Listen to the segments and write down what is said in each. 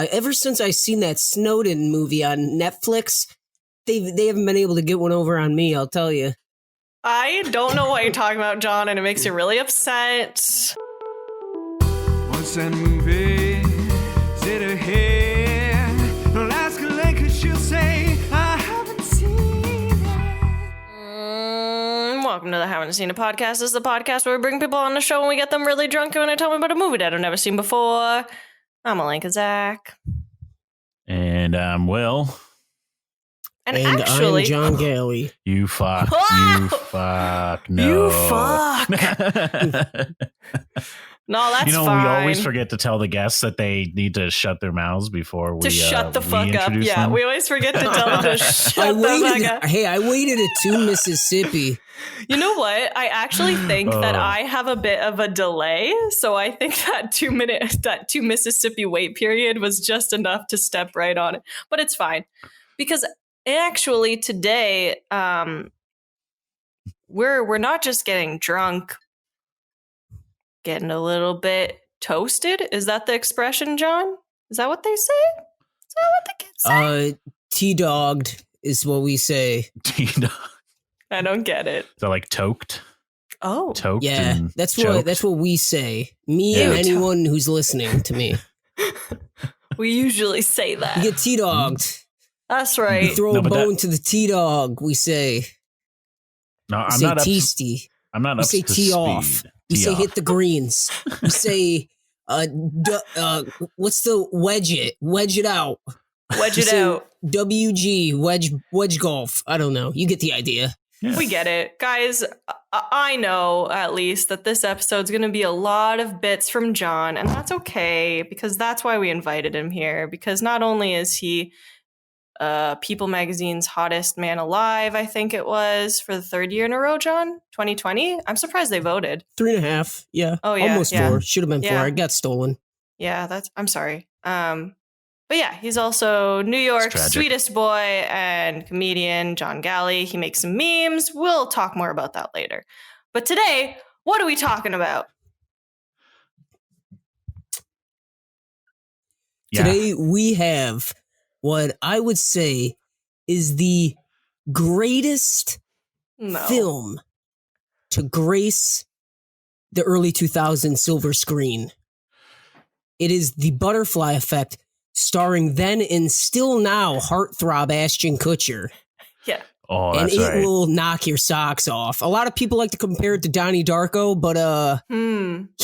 ever since I seen that Snowden movie on Netflix, they haven't been able to get one over on me, I'll tell you. I don't know what you're talking about, John, and it makes you really upset. What's that movie? Is it a hit? Don't ask her like she'll say, I haven't seen it. Welcome to the Haven't Seen a Podcast. This is the podcast where we bring people on the show and we get them really drunk and they tell me about a movie that I've never seen before. I'm Alenka Zach. And I'm Will. And actually, I'm John Gaalli. You fuck. You fuck. No. You fuck. No, that's fine. We always forget to tell the guests that they need to shut their mouths before we shut the fuck up. Yeah, them. we always forget to tell them to shut the fuck up. Hey, I waited at 2 Mississippi. You know what? I actually think that I have a bit of a delay, so I think that 2 Mississippi wait period was just enough to step right on it. But it's fine because actually today, we're not just getting drunk. Getting a little bit toasted? Is that the expression, John? Is that what they say? Is that what the kids say? T-dogged is what we say. T-dog. I don't get it. Is that like toked? Oh. Toked? Yeah, and that's choked? what we say. Me and anyone who's listening to me. We usually say that. You get T-dogged. That's right. You throw a bone to the T-dog, we say. No, I'm say not up T-sty. I'm not we up say to tee speed. off. We say hit the greens. We say, what's the wedge it? Wedge it out. Wedge it out. WG, wedge golf. I don't know. You get the idea. Yeah. We get it. Guys, I know at least that this episode's going to be a lot of bits from John, and that's okay because that's why we invited him here, because not only is he People Magazine's hottest man alive, I think it was, for the 3rd year in a row, John? 2020? I'm surprised they voted. 3.5. Yeah. Oh, yeah. Almost 4. Should have been 4. I got stolen. Yeah, I'm sorry. But yeah, he's also New York's sweetest boy and comedian, John Gaalli. He makes some memes. We'll talk more about that later. But today, what are we talking about? Yeah. Today we have what I would say is the greatest film to grace the early 2000s silver screen. It is The Butterfly Effect, starring then and still now heartthrob Ashton Kutcher. Yeah. Oh, and that's right. it will knock your socks off. A lot of people like to compare it to Donnie Darko, but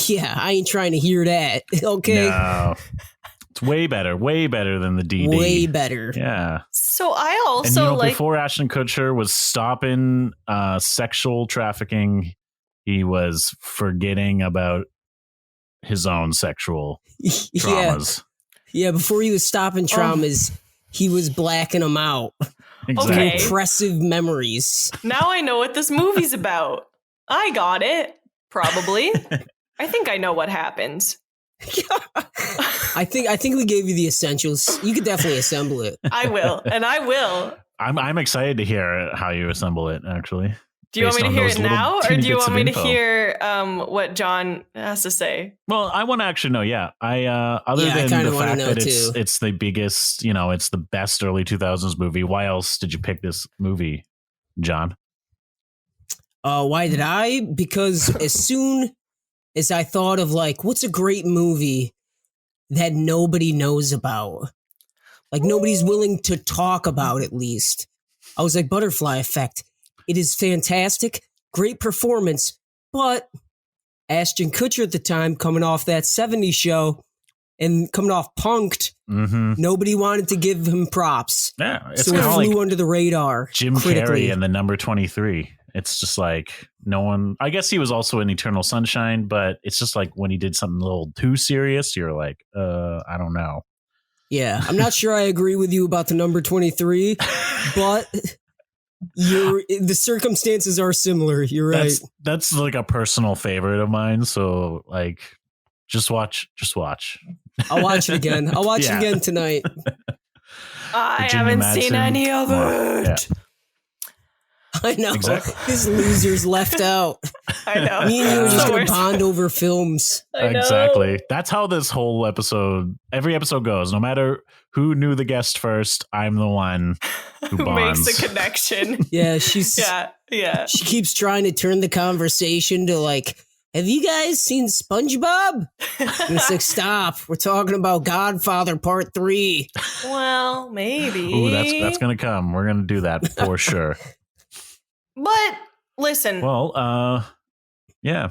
yeah, I ain't trying to hear that. Okay. No. It's way better than the DD. Way better. Yeah. So I also and before Ashton Kutcher was stopping sexual trafficking, he was forgetting about his own sexual traumas. Yeah, before he was stopping traumas, he was blacking them out. Exactly. Okay. Impressive memories. Now I know what this movie's about. I got it. Probably. I think I know what happens. I think we gave you the essentials. You could definitely assemble it. I will. I'm excited to hear how you assemble it, actually. Do you want me to hear it now, or do you want me to info. hear what John has to say? Well, I want to actually know. Yeah, other than the fact that it's the biggest, it's the best early 2000s movie. Why else did you pick this movie, John? Why did I? Because as soon as I thought of what's a great movie that nobody knows about, nobody's willing to talk about, at least, I was like, Butterfly Effect. It is fantastic, great performance, but Ashton Kutcher at the time, coming off that 70s show and coming off Punk'd, nobody wanted to give him props. Yeah, it's so it flew under the radar. Jim Carrey and the number 23. It's just no one. I guess he was also in Eternal Sunshine, but it's just when he did something a little too serious, you're like, I don't know. Yeah, I'm not sure I agree with you about the number 23, but the circumstances are similar. You're right. That's a personal favorite of mine. So just watch. I'll watch it again. I'll watch it again tonight. I haven't seen any of it. I know. Exactly. This loser's left out. I know. Me and you are It's just the going to worst. bond over films. I know. Exactly. That's how this whole every episode goes. No matter who knew the guest first, I'm the one who Who bonds. makes the connection? Yeah, she's Yeah. she keeps trying to turn the conversation to like, have you guys seen SpongeBob? And it's like, stop. We're talking about Godfather Part 3. Well, maybe. Ooh, that's gonna come. We're gonna do that for sure. But listen, Well, yeah.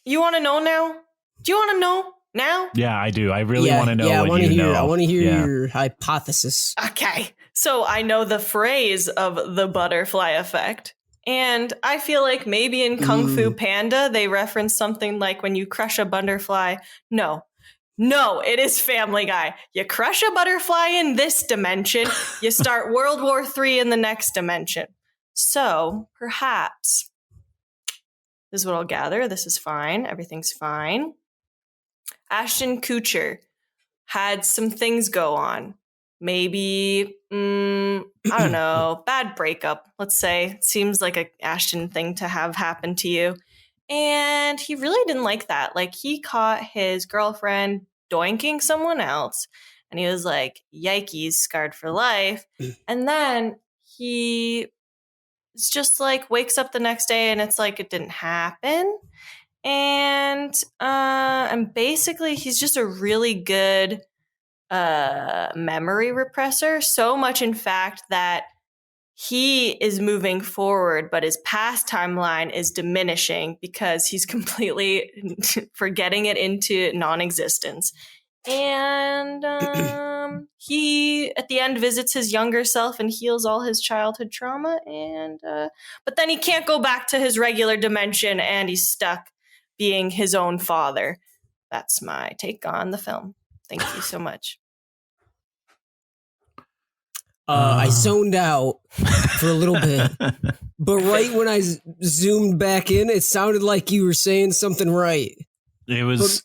you want to know now? Do you want to know now? Yeah, I do. I really want to know I what wanna you hear, know. I want to hear Yeah. your hypothesis. Okay. So I know the phrase of the butterfly effect. And I feel like maybe in Kung Fu Panda, they reference something like when you crush a butterfly. No, it is Family Guy. You crush a butterfly in this dimension, you start World War III in the next dimension. So perhaps, this is what I'll gather. This is fine. Everything's fine. Ashton Kutcher had some things go on. Maybe, I don't know, bad breakup, let's say. It seems like a Ashton thing to have happen to you. And he really didn't like that. Like, he caught his girlfriend doinking someone else. And he was like, yikes, scarred for life. And then he it's just like wakes up the next day and it's like it didn't happen. And basically he's just a really good memory repressor, so much in fact that he is moving forward, but his past timeline is diminishing because he's completely forgetting it into non-existence. And he at the end visits his younger self and heals all his childhood trauma, and but then he can't go back to his regular dimension and he's stuck being his own father. That's my take on the film. Thank you so much. I zoned out for a little bit, but right when I zoomed back in, it sounded like you were saying something right. It was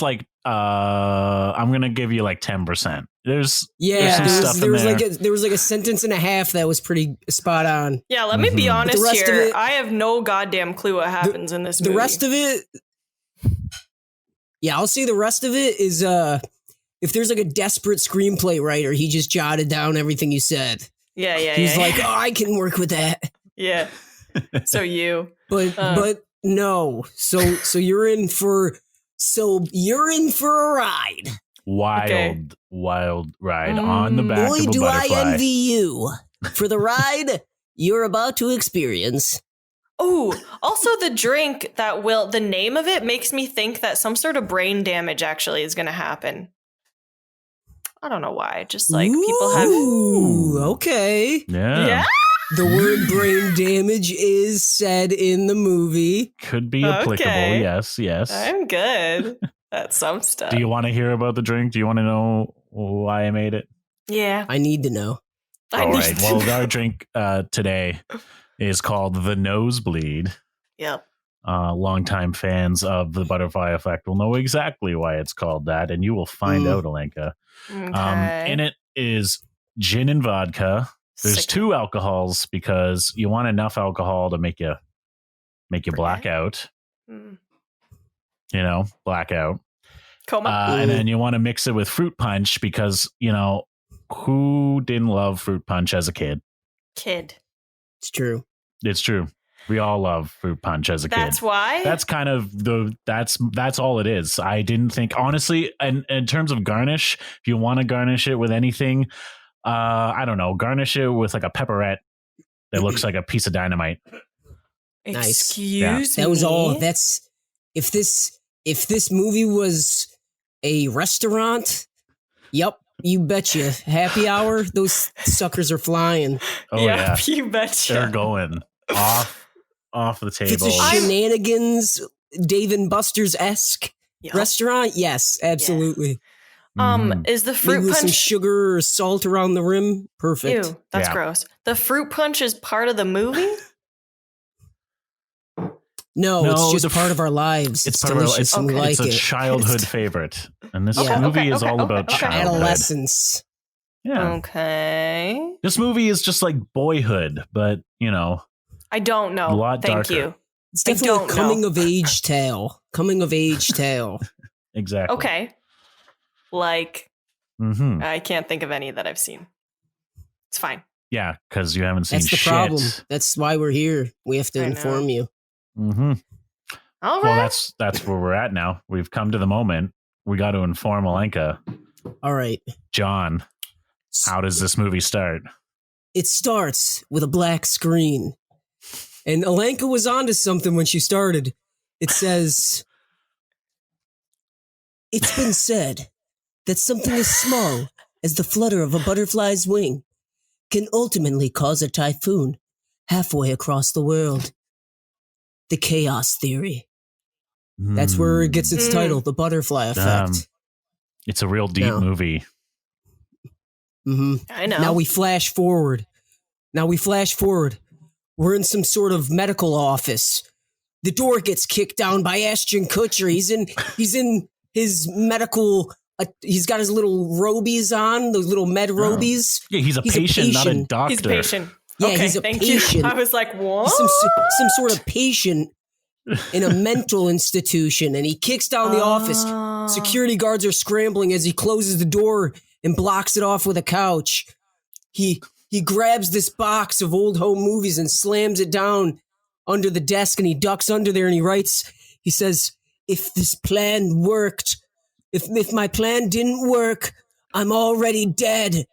like I'm gonna give you like 10%. There's some stuff there was in there was like a sentence and a half that was pretty spot on. Yeah, let me be Mhm. honest The rest of here. it- I have no goddamn clue what happens in this movie. The rest of it, yeah, I'll say the rest of it is if there's like a desperate screenplay writer, he just jotted down everything you said. yeah. He's like, oh, I can work with that. yeah. So you. But no. So you're in for a ride. Wild ride on the back Boy, of a do butterfly. I envy you for the ride you're about to experience. Oh, also the drink the name of it makes me think that some sort of brain damage actually is going to happen. I don't know why. Just like people have. Ooh, okay. Yeah. The word brain damage is said in the movie. Could be applicable. Okay. Yes. I'm good at some stuff. Do you want to hear about the drink? Do you want to know why I made it? Yeah. I need to know. All right. Well, our drink today is called the Nosebleed. Yep. Longtime fans of the Butterfly Effect will know exactly why it's called that, and you will find out, Alenka. Okay. In it is gin and vodka. There's Sick. 2 alcohols because you want enough alcohol to make you black out. Mm. You know, blackout. Coma. And then you want to mix it with fruit punch because, you know, who didn't love fruit punch as a kid? Kid. It's true. It's true. We all love fruit punch as a kid. That's why. That's kind of that's all it is. I didn't think, honestly, and in terms of garnish, if you want to garnish it with anything, I don't know, garnish it with like a pepperette that looks like a piece of dynamite. Nice. Excuse me. That was all. That's if this movie was a restaurant, yep, you betcha. Happy hour, those suckers are flying. Oh yeah, You betcha. they're going off the If it's table. a shenanigans Dave and Buster's esque Yep. restaurant, yes, absolutely. Is the Maybe fruit with some punch? sugar or salt around the rim. Perfect. Ew, that's Yeah. gross. The fruit punch is part of the movie. No, No, it's just the part of our lives. It's part of our- delicious and we okay. like It's a it. childhood favorite, and this Yeah. movie is Okay, all about okay. childhood. Adolescence. Yeah. Okay. This movie is just like Boyhood, but, you know, I don't know. a lot Thank darker. you. It's I definitely don't a coming know. of age tale. Coming of age tale. Exactly. Okay. Like, Mm-hmm. I can't think of any that I've seen. It's fine. Yeah, because you haven't seen That's the shit. problem. That's why we're here. We have to I know. inform you. Mm-hmm. All Well, right. that's where we're at now. We've come to the moment. We got to inform Alenka. All right. John, how does this movie start? It starts with a black screen. And Alenka was onto something when she started. It says, "It's been said that something as small as the flutter of a butterfly's wing can ultimately cause a typhoon halfway across the world. The chaos theory." That's where it gets its title, The Butterfly Effect. It's a real deep No. movie. Mm-hmm. I know. Now we flash forward. We're in some sort of medical office. The door gets kicked down by Ashton Kutcher. He's in his medical. He's got his little robies on, those little med robies. Yeah, he's a patient, not a doctor. He's patient. Yeah, Okay, he's a thank patient. you. I was like, what? He's some sort of patient in a mental institution, and he kicks down the office. Security guards are scrambling as he closes the door and blocks it off with a couch. He grabs this box of old home movies and slams it down under the desk, and he ducks under there and he writes, he says, "If this plan worked, if my plan didn't work, I'm already dead.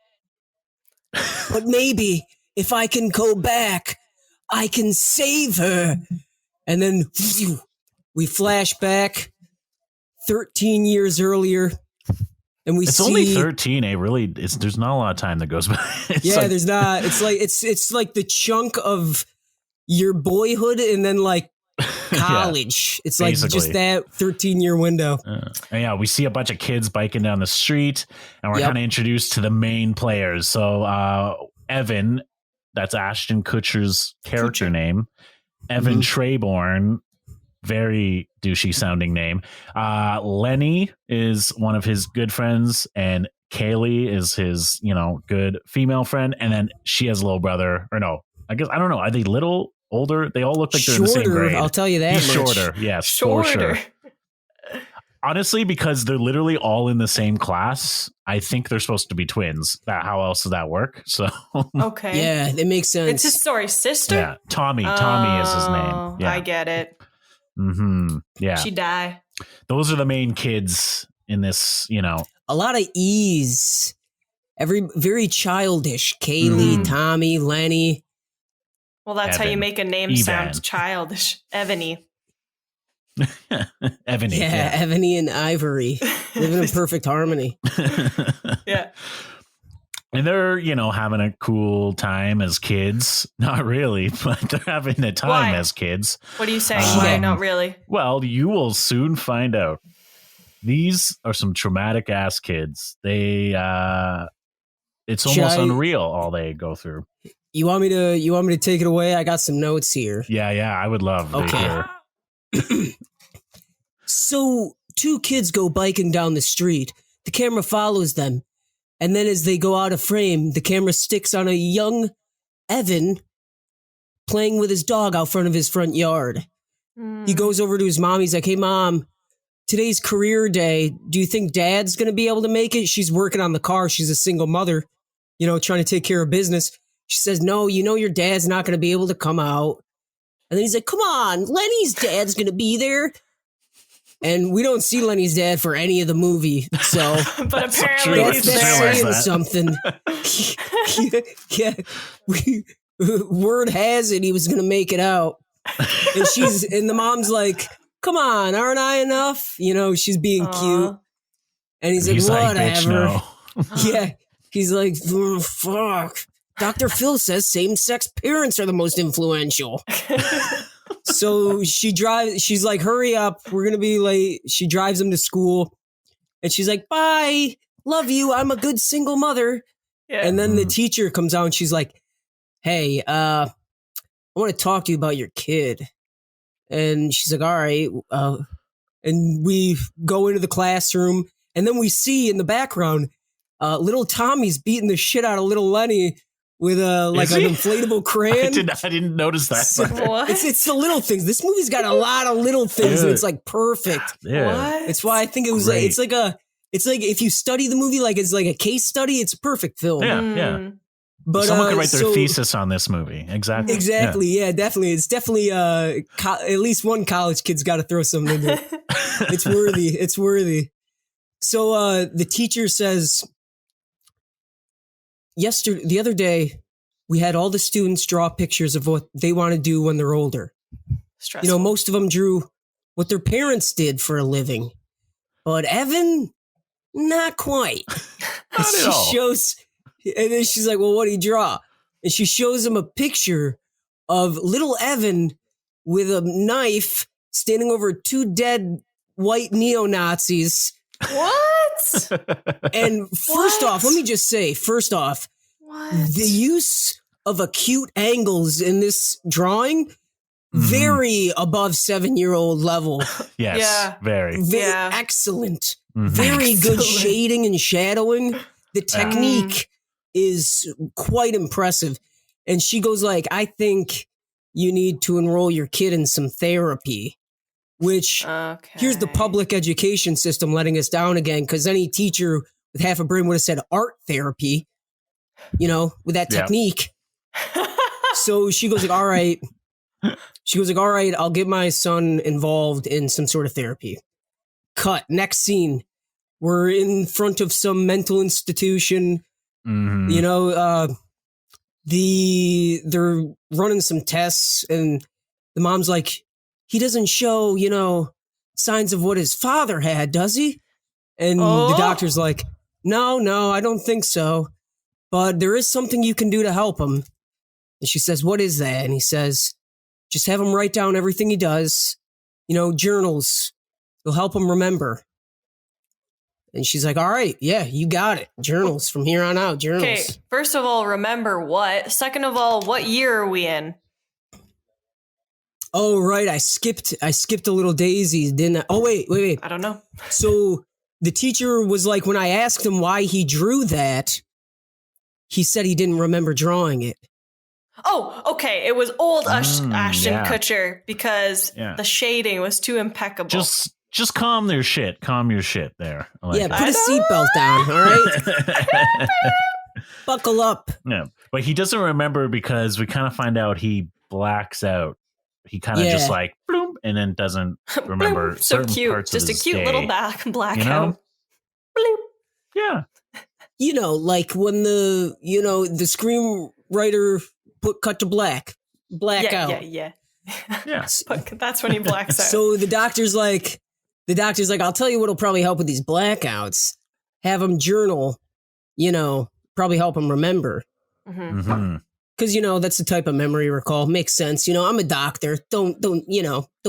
But maybe if I can go back, I can save her." And then phew, we flash back 13 years earlier, and It's only 13. There's not a lot of time that goes by. There's not. It's like the chunk of your boyhood and then like college. It's like basically. just that 13-year window. And yeah, we see a bunch of kids biking down the street, and we're Yep. kind of introduced to the main players. So Evan, that's Ashton Kutcher's character name. Evan Treborn, very douchey sounding name. Lenny is one of his good friends, and Kaylee is his, good female friend. And then she has a little brother, or no, I guess, I don't know. Are they little, older? They all look like they're in the same grade. I'll tell you that He's much. shorter, yes, for sure. Honestly, because they're literally all in the same class, I think they're supposed to be twins. How else does that work? So Okay. Yeah, it makes sense. It's his story sister? yeah, Tommy is his name. Oh, Yeah. I get it. Mm-hmm. Yeah. She die. Those are the main kids in this, a lot of ease. Very childish. Kaylee, Tommy, Lenny. Well, that's how you Evan. make a name Evan. sound childish. Evany. Ebony. Yeah, Ebony and Ivory living in perfect harmony. Yeah. And they're, having a cool time as kids. Not really, but they're having a time Why? as kids. What are you saying? Why? Not really. Well, you will soon find out. These are some traumatic ass kids. They, it's almost unreal all they go through. You want me to take it away? I got some notes here. Yeah, I would love to hear. So 2 kids go biking down the street. The camera follows them. And then as they go out of frame, the camera sticks on a young Evan playing with his dog out front of his front yard. He goes over to his mom. He's like, "Hey, Mom, today's career day. Do you think Dad's going to be able to make it?" She's working on the car. She's a single mother, trying to take care of business. She says, "No, your dad's not going to be able to come out." And then he's like, "Come on, Lenny's dad's going to be there." And we don't see Lenny's dad for any of the movie. So But apparently true. he's that's there. saying something. Word has it he was going to make it out. And the mom's like, "Come on, aren't I enough?" She's being cute. And he's like, "Bitch, "Whatever." no." Yeah. He's like, "Oh, fuck. Dr. Phil says same-sex parents are the most influential." So she's like, "Hurry up. We're going to be late." She drives him to school. And she's like, "Bye. Love you. I'm a good single mother." Yeah. And then the teacher comes out and she's like, "Hey, I want to talk to you about your kid." And she's like, "All right." And we go into the classroom, and then we see in the background little Tommy's beating the shit out of little Lenny with an inflatable crayon. I didn't notice that. So, What? it's the little things. This movie's got a lot of little things, and it's like perfect. Yeah. What? It's why I think it was Great. it's like if you study the movie like it's like a case study, it's a perfect film. Yeah, yeah. But someone could write their thesis on this movie. Exactly. Exactly. Yeah, definitely. It's definitely at least one college kid's got to throw something into it. It's worthy. It's worthy. So the teacher says, the other day, we had all the students draw pictures of what they want to do when they're older. Stressful. Most of them drew what their parents did for a living. But Evan, not quite. Not at all. And then she's like, well, what do you draw? And she shows him a picture of little Evan with a knife standing over 2 dead white neo-Nazis. What? And first off, let me just say, What? the use of acute angles in this drawing, very above 7-year-old level. Yes. Yeah. Very. Yeah. Excellent. Mhm. Very good Excellent. shading and shadowing. The technique is quite impressive. And she goes like, I think you need to enroll your kid in some therapy, which Okay. here's the public education system letting us down again, because any teacher with half a brain would have said art therapy, with that Yeah. technique. So she goes like, all right. She goes like, all right, I'll get my son involved in some sort of therapy. Cut. Next scene. We're in front of some mental institution. Mhm. They're running some tests, and the mom's like, he doesn't show, signs of what his father had, does he? And the doctor's like, no, I don't think so. But there is something you can do to help him. And she says, what is that? And he says, just have him write down everything he does, journals. It'll help him remember. And she's like, all right, yeah, you got it. Journals from here on out, journals. Okay, first of all, remember what? Second of all, what year are we in? Oh, right. I skipped a little daisy, didn't I? Oh, wait. I don't know. So the teacher was like, when I asked him why he drew that, he said he didn't remember drawing it. Oh, okay. It was old Ashton yeah. Kutcher because the shading was too impeccable. Just calm your shit. Calm your shit there. I like Yeah, that. put a seatbelt down, all right? Buckle up. No, but he doesn't remember because we kind of find out he blacks out. He kind of just like bloom, and then doesn't remember Bloop. So certain cute. parts Just of a his cute day. little blackout. You know? Bloop. Yeah. Like when the screenwriter cut to black out. Yeah. Yeah. That's when he blacks out. So the doctor's like, I'll tell you what'll probably help with these blackouts. Have him journal, probably help him remember. Mhm. Because, that's the type of memory recall. Makes sense. I'm a doctor. Don't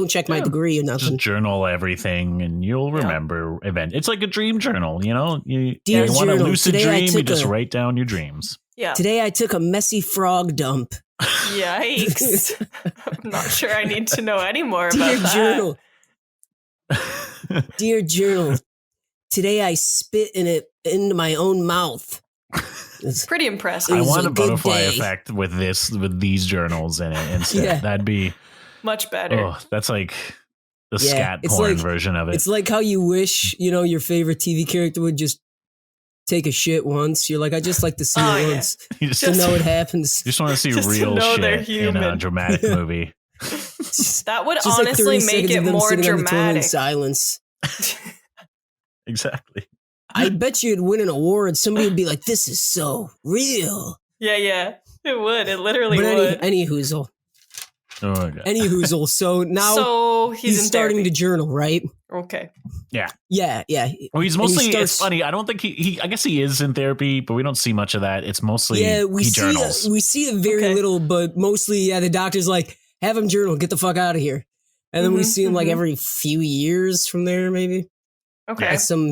check my degree or nothing. Just journal everything and you'll remember event. It's like a dream journal, You Dear want a journal, lucid today I dream, you took just a- write down your dreams. Yeah. Today I took a messy frog dump. Yikes. I'm not sure I need to know any more about Dear that. journal. Dear journal. Today I spit into my own mouth. It's Pretty impressive. It I was want a a good butterfly day. effect with these journals in it instead. Yeah. That'd be Much better. that's like the Yeah, scat it's porn like- version of it. It's like how you wish, your favorite TV character would just take a shit once. You're like, I just like to see Oh, it yeah. once you just, to know it happens. you just want to see Just to real know they're shit in a human. dramatic movie. That would Just like honestly 30 make seconds it of them more sitting on the toilet in dramatic. silence. Exactly. I bet you'd win an award. Somebody would be like, this is so real. Yeah. It would. It literally But would. any hoozle. Oh my god. Any hoozle. So now So he's in starting therapy. to journal, right? Okay. Yeah. Well, he's And he mostly. starts- It's funny. I don't think he. I guess he is in therapy, but we don't see much of that. It's mostly Yeah, he journals. we see it very Okay. little, but mostly, the doctor's like, have him journal, get the fuck out of here. And then we Mhm, see him like mhm. every few years from there, maybe. Okay. At some,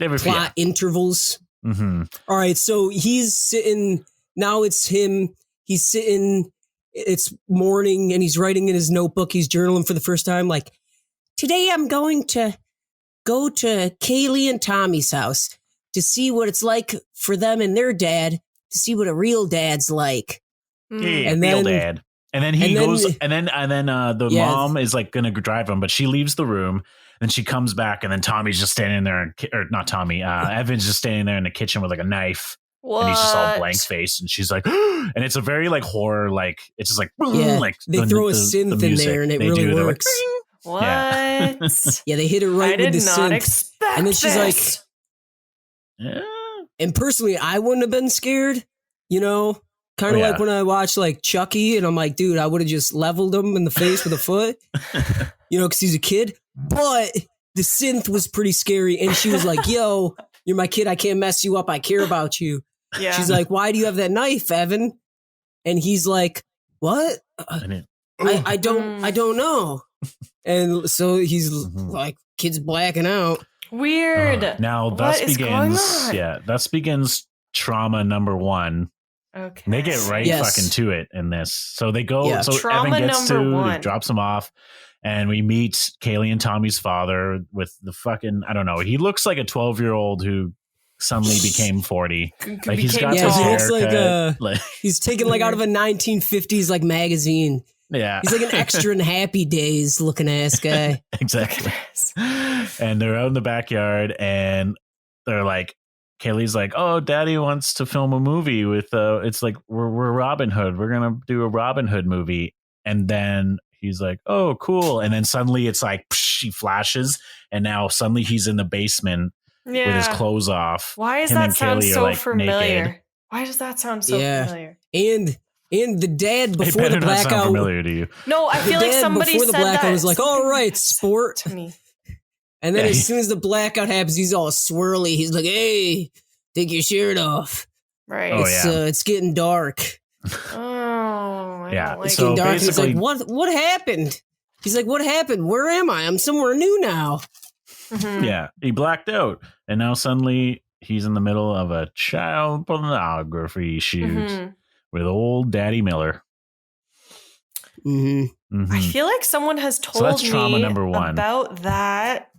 Every few- plot intervals. Mhm. All right, so he's sitting, now it's him. He's sitting, it's morning, and he's writing in his notebook. He's journaling for the first time, like, today I'm going to go to Kaylee and Tommy's house. to see what it's like for them and their dad, to see what a real dad's like. Yeah, And real then- dad. And then he and then- goes, and then the Yeah. mom is like going to drive him, but she leaves the room. And she comes back, and then Tommy's just standing there, or not Tommy, Evan's just standing there in the kitchen with like a knife, What? and he's just all blank faced, and she's like, and it's a very like horror, like it's just like, Yeah, like they throw a synth in music there and it they really do, they're like, works. What? Yeah, they hit it right I did with the not synth. expect And then she's like, this. yeah. And personally, I wouldn't have been scared, you know? Kind of Oh, yeah. like when I watch like Chucky and I'm like, dude, I would have just leveled him in the face with a foot, you know, because he's a kid. But the synth was pretty scary. And she was like, yo, you're my kid. I can't mess you up. I care about you. Yeah. She's like, why do you have that knife, Evan? And he's like, what? I don't know. And so he's like, kid's blacking out. Weird. Now What thus is going begins, on? yeah, thus begins trauma number one. Okay. They get right Yes. fucking to it in this. So they go. Yeah. So Trauma Evan gets number to, one. he drops him off, and we meet Kaylee and Tommy's father with the fucking, I don't know. He looks like a 12-year-old who suddenly became 40. Like he's got Yeah, his he looks haircut. like he's taken like out of a 1950s like magazine. yeah, He's like an extra in Happy Days looking ass guy. exactly. And they're out in the backyard, and they're like, Kaylee's like, oh, daddy wants to film a movie with it's like we're Robin Hood, we're gonna do a Robin Hood movie. And then he's like, oh, cool. And then suddenly it's like she flashes, and now suddenly he's in the basement Yeah. with his clothes off. Why does Him that and sound Kaylee are, so like, familiar? naked. Why does that sound so Yeah. familiar? And the dad It before better the not sound blackout. familiar to you. No, I The feel like dad somebody before the said blackout that. was like, all right, sport. To me. And then Yeah, as soon as the blackout happens, he's all swirly. He's like, hey, take your shirt off. Right. Oh, It's yeah. it's getting dark. Oh, I Yeah, don't like It's so getting dark. And he's like, basically- what happened? He's like, what happened? Where am I? I'm somewhere new now. Mhm. Yeah, he blacked out, and now suddenly he's in the middle of a child pornography shoot Mhm. with old Daddy Miller. hmm Mhm. I feel like someone has told that's trauma me number one. about that.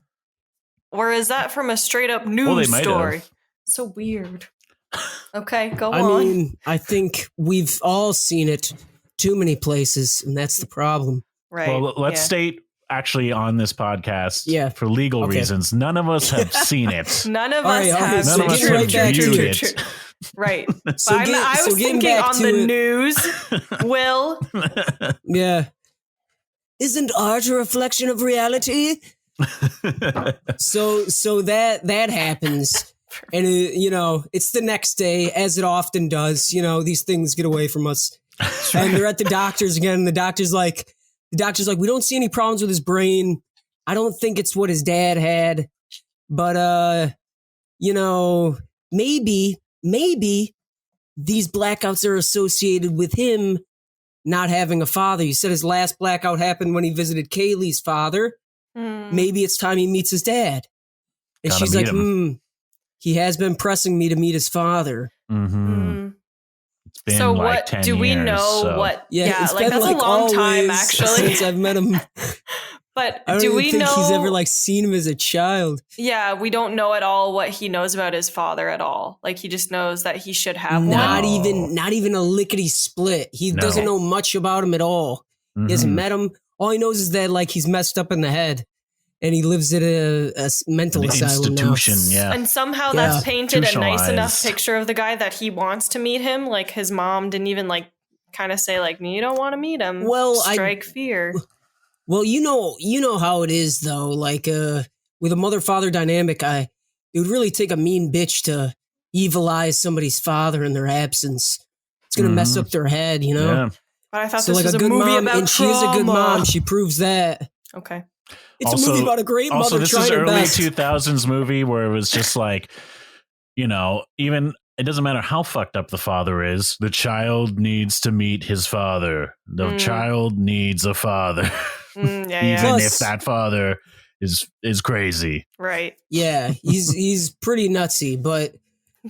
Or is that from a straight up news Well, they might story? have. So weird. Okay, go I on. mean, I think we've all seen it too many places, and that's the problem. right. Well, let's yeah. state actually on this podcast, Yeah. for legal Okay. reasons, none of us have seen it. None of All us right, all right, have. so None of us getting have right back to viewed it. it. Right. So I so was getting thinking back on to the it, news. Will. Yeah. Isn't art a reflection of reality? So that happens, and you know, it's the next day, as it often does. You know, these things get away from us, and they're at the doctor's again. And the doctor's like, we don't see any problems with his brain. I don't think it's what his dad had, but you know, maybe these blackouts are associated with him not having a father. You said his last blackout happened when he visited Kaylee's father. Mm. Maybe it's time he meets his dad. And Gotta she's meet like, him. he has been pressing me to meet his father. Mhm. It's been So like what 10 do we years, know so- what Yeah, it's like been that's like a long time always actually. since I've met him. But I don't do even we think know he's ever like seen him as a child. Yeah, we don't know at all what he knows about his father at all. Like he just knows that he should have Not one. even a lickety split. He No. doesn't know much about him at all. He hasn't Mhm. met him. All he knows is that like he's messed up in the head, and he lives at a mental An asylum institution, now. yeah. And somehow Yeah. that's painted a nice enough Institutionalized. picture of the guy that he wants to meet him. Like his mom didn't even like kind of say like, you don't want to meet him. Well, strike fear. Well, you know how it is though. Like with a mother-father dynamic, it would really take a mean bitch to evilize somebody's father in their absence. It's gonna mess Mhm. up their head, you know. Yeah. But I thought So this like was a a good movie mom, about and she is a good trauma. mom. She proves that. Okay. It's Also- a movie about a great Also, mother this trying is her early best. 2000s movie where it was just like, you know, even it doesn't matter how fucked up the father is. The child needs to meet his father. The Mm. child needs a father, Yeah, yeah. even Plus- if that father is crazy. Right. Yeah, he's pretty nutsy, but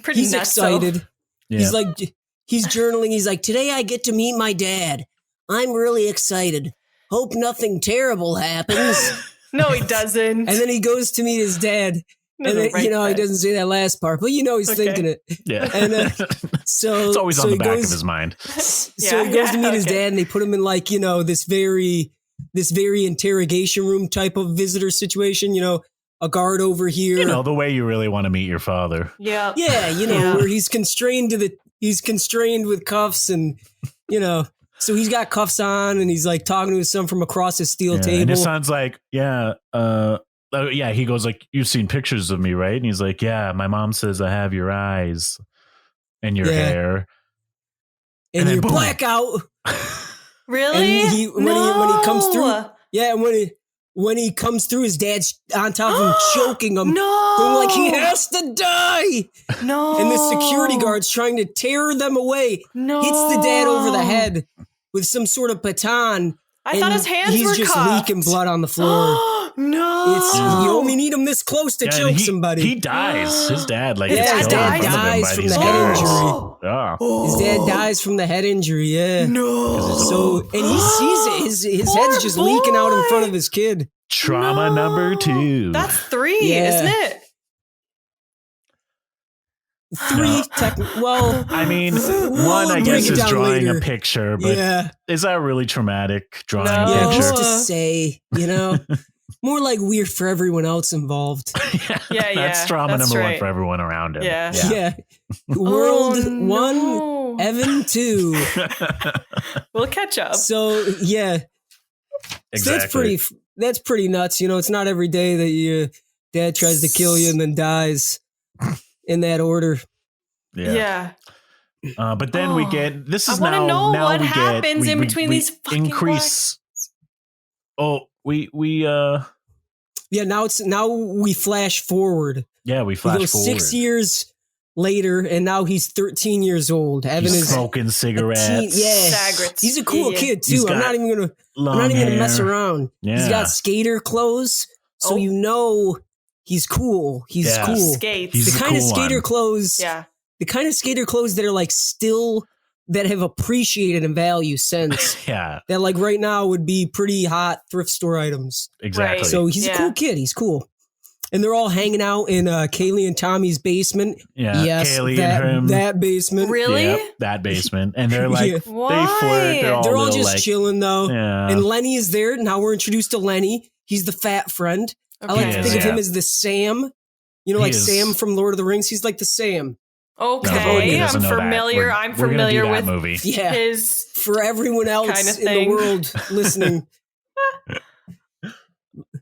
Pretty he's nuts, excited. Yeah. He's like, he's journaling. He's like, today I get to meet my dad. I'm really excited. Hope nothing terrible happens. No, he doesn't. And then he goes to meet his dad, And then, Right he then. doesn't say that last part, but he's Okay. thinking it. Yeah. And so it's always so on the he back goes- of his mind. So he goes to meet his okay. dad, and they put him in like this very interrogation room type of visitor situation. A guard over here. You know, the way you really want to meet your father. Yeah. Yeah, Yeah. where he's constrained with cuffs, and so he's got cuffs on, and he's like talking to his son from across his steel And table. his son's like, he goes like, you've seen pictures of me, right? And he's like, yeah, my mom says I have your eyes and your hair. and then you're boom. blackout. Really? And when he comes through, yeah, and when he comes through, his dad's on top of him, choking him, No. going like he has to die. No. And the security guard's trying to tear them away. No. Hits the dad over the head with some sort of baton. I thought and his hands he's were just cuffed. leaking blood on the floor. No. You only need him this close to Yeah, choke and somebody. He dies. His dad, like, His gets dad killed in front of him dies by from these the head guards. injury. Yeah. His dad dies from the head injury. Yeah. No. So and he sees it. His head's just Poor leaking out in boy. front of his kid. Trauma No. number 2. That's 3, Yeah. isn't it? 3 well, I mean, We'll one, I break guess, it is down drawing later. a picture, but yeah. is that really traumatic, drawing No. a Yeah, picture? who's to say, more like weird for everyone else involved. Yeah, That's trauma that's number 1 right. for everyone around him. Yeah. Yeah. World Oh, 1, no. Evan 2. We'll catch up. So, yeah. So Exactly. that's pretty nuts. It's not every day that your dad tries to kill you and then dies in that order. Yeah. But then we get this is I wanna now know now what we happens get in we, between we these fucking increase. Oh, we Yeah, now we flash forward. yeah we We flash go forward. 6 years later, and now he's 13 years old. Evan He's is smoking cigarettes. yeah. Cigarettes. He's a cool Yeah. kid He's too. I'm got not even gonna long mess hair. around. Yeah. He's got skater clothes, so Oh. he's cool. He's Yeah. cool. Skates. He's The a kind of cool skater one. clothes. Yeah. The kind of skater clothes that are like still that have appreciated in value since. Yeah, That like right now would be pretty hot thrift store items. exactly. Right. So he's a Yeah. cool kid. He's cool. And they're all hanging out in Kaylee and Tommy's basement. yeah, Yes, Kaylee that, and him. that basement. Really? Yep, that basement, and they're like Yeah. they Why? flirt. They're all, They're all little, just like, chilling though. Yeah, And Lenny is there. Now we're introduced to Lenny. He's the fat friend. I like Okay. to He think is, of him yeah. as the Sam. Like He is. Sam from Lord of the Rings. He's like the Sam. Okay. he doesn't I'm know that. familiar. We're- I'm we're gonna do familiar that with movie. Yeah. his. For everyone else Kinda in the thing. world listening.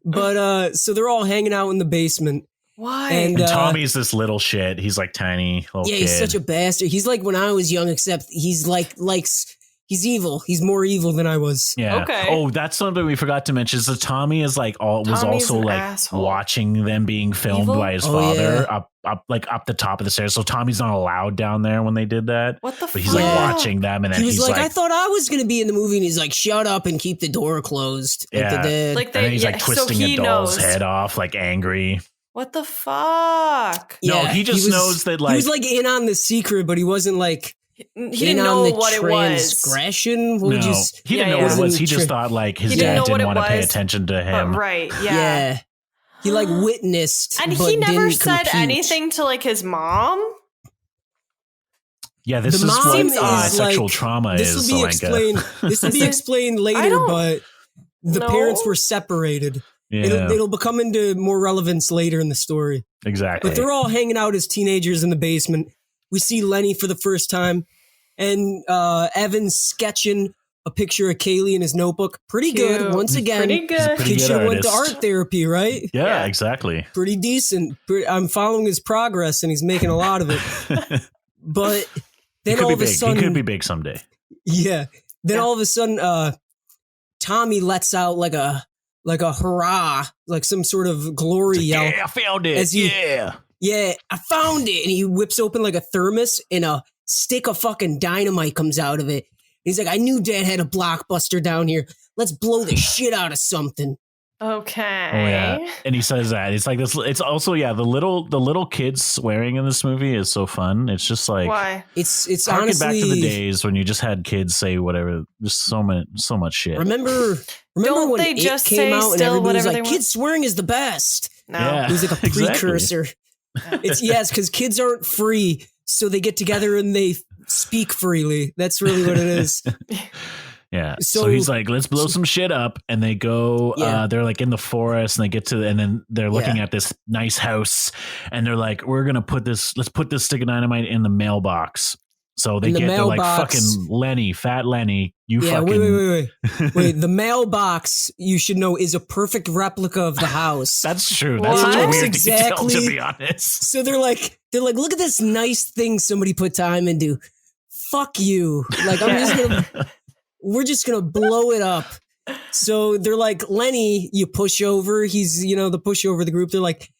But so they're all hanging out in the basement. Why? And, And Tommy's this little shit. He's like tiny little Yeah, kid. he's such a bastard. He's like when I was young, except he's he's evil. He's more evil than I was. Yeah. Okay. Oh, that's something we forgot to mention. So Tommy is like was Tommy's also an like asshole. watching them being filmed Evil? by his Oh, father yeah. up the top of the stairs. So Tommy's not allowed down there when they did that. What the But he's fuck? like Yeah. watching them, and then He was he's like, like, I thought I was going to be in the movie. And he's like, shut up and keep the door closed. Like the Yeah. dad. Like and they, then he's yeah, like so twisting he a doll's knows. head off, like angry. What the fuck? No, he just knows that, he like- was like in on the secret, but he wasn't like He in didn't on know the what it was. transgression. What No, would you he didn't Yeah, know yeah. what it was. He Wasn't just tri- thought like his He didn't dad know what didn't it want to pay was, attention to But him. right, yeah. yeah. He like witnessed, And but he never didn't said compute. anything to like his mom. Yeah, this The is mom what is, sexual like- trauma This is. will be so explained. This will be explained later, don't but the know. parents were separated. yeah, It'll become into more relevance later in the story. exactly. But they're all hanging out as teenagers in the basement. We see Lenny for the first time, and Evan's sketching a picture of Kaylee in his notebook. Pretty Cute. good. Once again, Pretty good. pretty he good should have went to artist. art therapy, right? yeah, Yeah. exactly. Pretty decent. I'm following his progress, and he's making a lot of it. But He then could all be of a big. sudden, He could be big someday. yeah. Then Yeah. all of a sudden, Tommy lets out like a hurrah, like some sort of glory yell. Yeah, I found it. As he- yeah. Yeah, I found it. And he whips open like a thermos, and a stick of fucking dynamite comes out of it. He's like, I knew Dad had a blockbuster down here. Let's blow the shit out of something. Okay. Oh yeah, and he says that it's like this. It's also the little kids swearing in this movie is so fun. It's just like Why? It's harken honestly back to the days when you just had kids say whatever. Just so much shit. Remember Don't when they it just came say out and still everybody was whatever like, they kids swearing is the best. No. Yeah. It was like a Exactly. precursor. It's because kids aren't free, so they get together and they speak freely. That's really what it is. Yeah. So- So he's like, let's blow some shit up. And they go, Yeah. they're like in the forest and they get to, and then they're looking at this nice house and they're like, let's put this stick of dynamite in the mailbox. So they they're like, fucking Fat Lenny, you Yeah, fucking. wait. The mailbox, you should know, is a perfect replica of the house. That's true. That's such a What? weird Exactly. detail, to be honest. So they're like, look at this nice thing somebody put time into. Fuck you. Like, we're just gonna blow it up. So they're like, Lenny, you pushover. He's, the pushover of the group. They're like,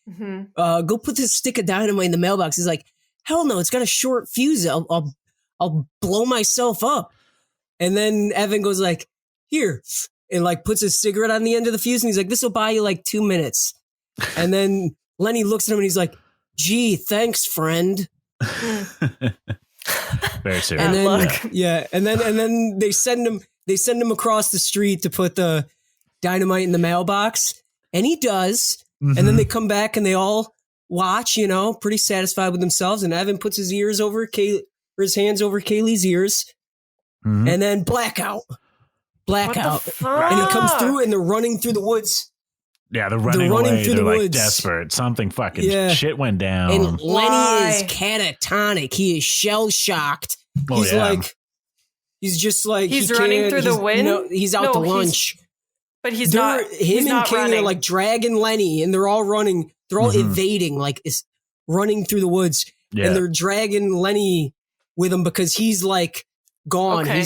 go put this stick of dynamite in the mailbox. He's like, hell no, it's got a short fuse. I'll blow myself up. And then Evan goes like, here, and like puts his cigarette on the end of the fuse. And he's like, this will buy you like 2 minutes. And then Lenny looks at him and he's like, gee, thanks, friend. Very serious. And then, look. and then they send him across the street to put the dynamite in the mailbox. And he does. Mm-hmm. And then they come back and they all watch, pretty satisfied with themselves. And Evan puts his hands over Kaylee's ears. Mhm. And then blackout. What the fuck? And he comes through and they're running through the woods. Yeah, they're running running away. through They're the like woods. desperate. Something fucking Yeah. shit went down. And Why? Lenny is catatonic. He is shell shocked. Oh, He's yeah. like, he's just like, He's he running can't- through the he's- wind? No, he's out No, to he's lunch. But he's not. Him He's and not Kaylee running. are like dragging Lenny, and they're all running. They're all Mhm. evading, like is running through the woods, Yeah. and they're dragging Lenny with him because he's like gone. Okay.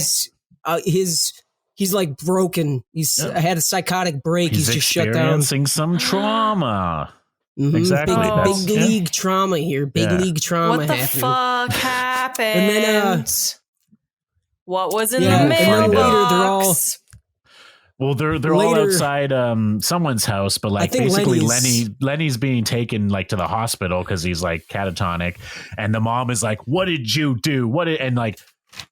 He's like broken. He's Yeah. had a psychotic break. He's He's just shut down. experiencing some trauma. Mhm. Exactly. Big, That's- big league trauma here. Big Yeah. league trauma what the happening. fuck happened? And then, what was in yeah, the and then mailbox? later they're all- Well, they're all Later- outside someone's house, but like think basically Lenny's- Lenny's being taken like to the hospital because he's like catatonic, and the mom is like, "What did you do? And like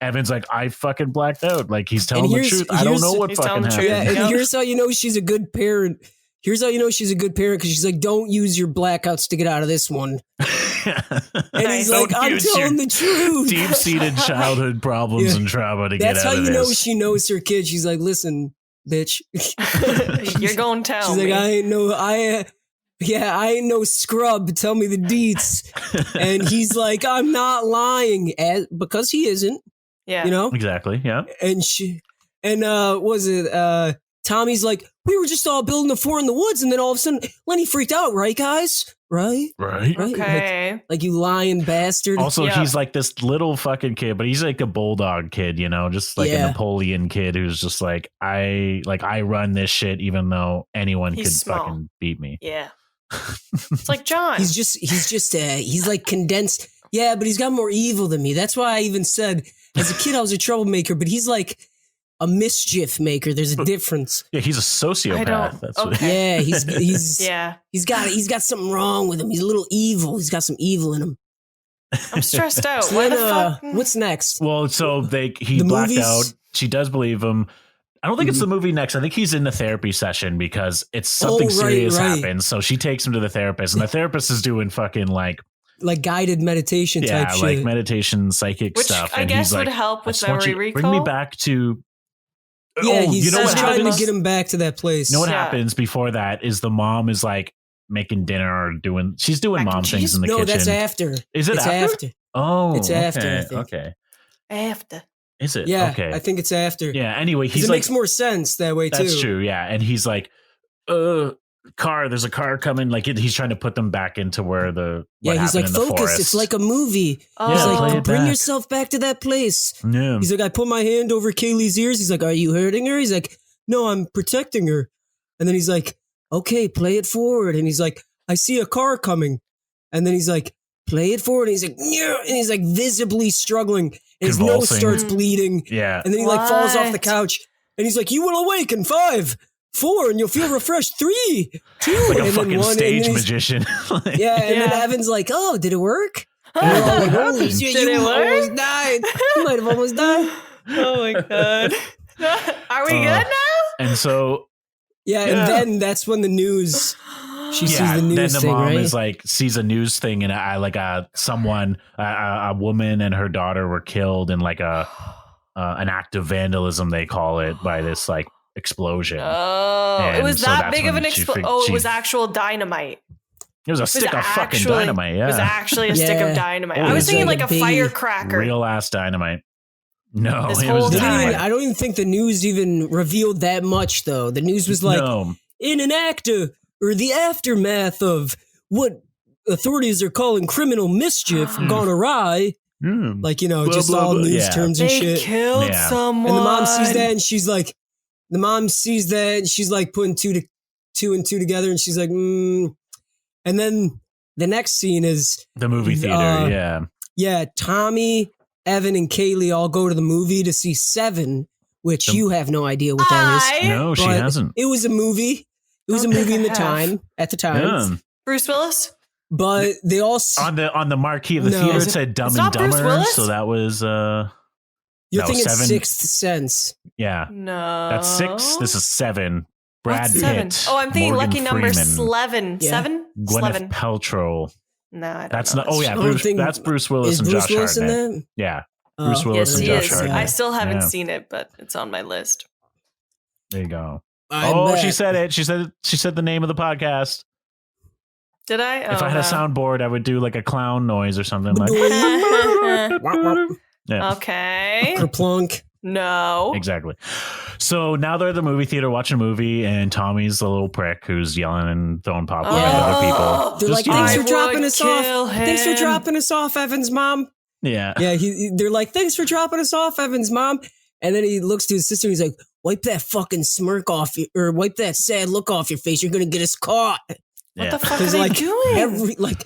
Evan's like, I fucking blacked out. Like he's telling the here's- truth. I don't know what he's fucking telling the happened. truth. Yeah, and Yep. here's how you know she's a good parent. Here's how you know she's a good parent because she's like, don't use your blackouts to get out of this one. And he's Don't like, I'm use telling your the truth. Deep-seated childhood problems Yeah. and trauma to That's get out how of you know this. she knows her kid. She's like, listen, bitch. You're going to tell She's me. like, I ain't no scrub. Tell me the deets. And he's like, I'm not lying, because he isn't. yeah. You know. Exactly. Yeah. Tommy's like, we were just all building a fort in the woods, and then all of a sudden, Lenny freaked out, right, guys? Right? Right. Right? Okay. Like you lying bastard. Also, Yeah. he's like this little fucking kid, but he's like a bulldog kid, just like Yeah. a Napoleon kid who's just like I run this shit, even though anyone He's could small. fucking beat me. Yeah. It's like John. he's like condensed. Yeah, but he's got more evil than me. That's why I even said, as a kid, I was a troublemaker, but he's like a mischief maker. There's a difference. Yeah, he's a I sociopath. don't- That's what, okay. Yeah, he's yeah. he's got something wrong with him. He's a little evil. He's got some evil in him. I'm stressed out. So Why then, the fuck? what's next? Well, so he The blacked movies- out. She does believe him. I don't think it's the movie next. I think he's in the therapy session because it's something right, serious right. happens. So she takes him to the therapist, and the therapist is doing fucking like Guided meditation type shit. like meditation, psychic Which stuff. I and guess he's would like, help I with just want memory you to recall. bring me back to. Yeah, oh, he's you know what trying happens? to get him back to that place. You know what Yeah. happens before that is the mom is like making dinner or she's doing Mac and mom things cheese? in the No, kitchen. that's after. Is it It's after? Oh, It's after, okay, I think. Okay. After. Is it? Yeah, Okay. I think it's after. Yeah. Anyway, 'Cause he's it like, makes more sense that way too. that's true. Yeah. And he's like, there's a car coming. Like he's trying to put them back into where what Yeah, he's happened like, in the focus. forest. It's like a movie. Oh. He's Yeah, play like, it bring back. yourself back to that place. Yeah. He's like, I put my hand over Kaylee's ears. He's like, are you hurting her? He's like, no, I'm protecting her. And then he's like, okay, play it forward. And he's like, I see a car coming. And then he's like, play it forward. And he's like, yeah. And he's like visibly struggling. And his nose Convulsing. starts bleeding. Yeah. And then he like falls off the What? couch. And he's like, you will awake in 5, 4, and you'll feel refreshed. 3, 2, Like a and fucking then 1, stage and then magician. Like, yeah, and then Yeah. Evan's like, "Oh, did it work?" And we're all like, "Holy shit, Did you it work? almost died. You might have almost died." Oh my god. Are we good now? And so Yeah, and then that's when the news. She sees the news then the thing, mom right? is like sees a news thing, and a woman and her daughter were killed in like an act of vandalism, they call it, by this like explosion. Oh, it And was so that that's big of when an she explosion. fig- Oh, it she- was actual dynamite. It was a It was stick of fucking actually- dynamite. It was Yeah, actually a stick Yeah. of dynamite. It I was was thinking like like a a biggie. firecracker. real ass dynamite. No, This it whole was They didn't time. dynamite. even, I don't even think the news even revealed that much, though. The news was like, No. in an act or the aftermath of what authorities are calling criminal mischief gone awry. Mm. Like, Blah, just blah, all blah. news Yeah. terms and They shit. killed Yeah. someone. And the mom sees that and she's like, putting two and two together and she's like, And then the next scene is, The movie theater. yeah, Tommy, Evan, and Kaylee all go to the movie to see Seven, which you have no idea what that is. No, she But hasn't. It was a movie. It was Don't a movie think in I the have. time, at the time. Yeah. Bruce Willis? But they all, On the marquee of the No. theater, Is it said Dumb it's and not Bruce Dumber. Willis? So that was you're no, thinking 7. Sixth Sense. Yeah, No. that's 6. This is 7. Brad What's 7? Pitt. Oh, I'm thinking Morgan lucky number Freeman, 11. Yeah. 7? Gwyneth 11. Paltrow. No, I don't That's know. not. Oh yeah, I don't Bruce. think- That's Bruce Willis Is and Bruce Josh Willis in Hartnett. that? Yeah, Oh. Bruce Willis Yes, and he Josh is. Hartnett. I still haven't Yeah. seen it, but it's on my list. There you go. I'm Oh, back. she said it. She said the name of the podcast. Did I? If I had a soundboard, I would do like a clown noise or something. Like, yeah, Okay. Kerplunk. No. exactly. So now they're at the movie theater watching a movie, and Tommy's the little prick who's yelling and throwing popcorn at other people. They're like, Just, you know, thanks I for dropping would us off. kill Thanks for him. dropping us off, Evan's mom. yeah. Yeah, they're like, thanks for dropping us off, Evan's mom. And then he looks to his sister and he's like, wipe that fucking smirk off you, or wipe that sad look off your face. You're going to get us caught. What Yeah. the fuck are Because they like doing?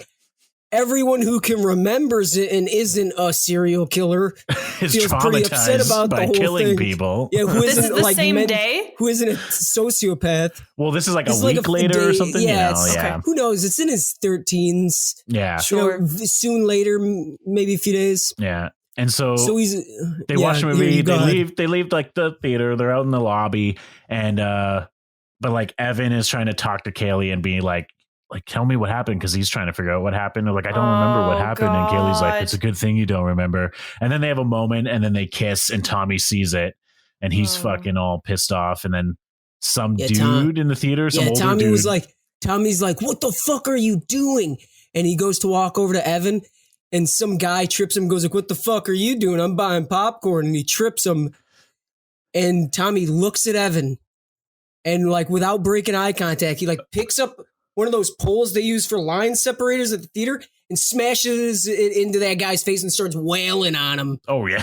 everyone who can remembers it and isn't a serial killer Is feels pretty upset traumatized about the by whole killing thing. people. Yeah, who This isn't is the like same day? who isn't a sociopath. Well, this is like It's a like week a later or day- something. yeah, you know? it's- Yeah. Who knows? It's in his 13s. Yeah. Sure. Soon later, maybe a few days. Yeah. And so, So he's they watch the movie. you go ahead. They leave like the theater. They're out in the lobby, and but like Evan is trying to talk to Kaylee and be like tell me what happened, because he's trying to figure out what happened. Or like, I don't remember what Oh, happened. And Kaylee's like, God. it's a good thing you don't remember. And then they have a moment, and then they kiss, and Tommy sees it, and he's Oh. fucking all pissed off. And then some Yeah, dude in the theater, some Yeah, older Tommy dude, was like, Tommy's like, what the fuck are you doing? And he goes to walk over to Evan, and some guy trips him, goes like, what the fuck are you doing? I'm buying popcorn. And he trips him. And Tommy looks at Evan, and like without breaking eye contact, he like picks up one of those poles they use for line separators at the theater and smashes it into that guy's face and starts wailing on him. oh yeah,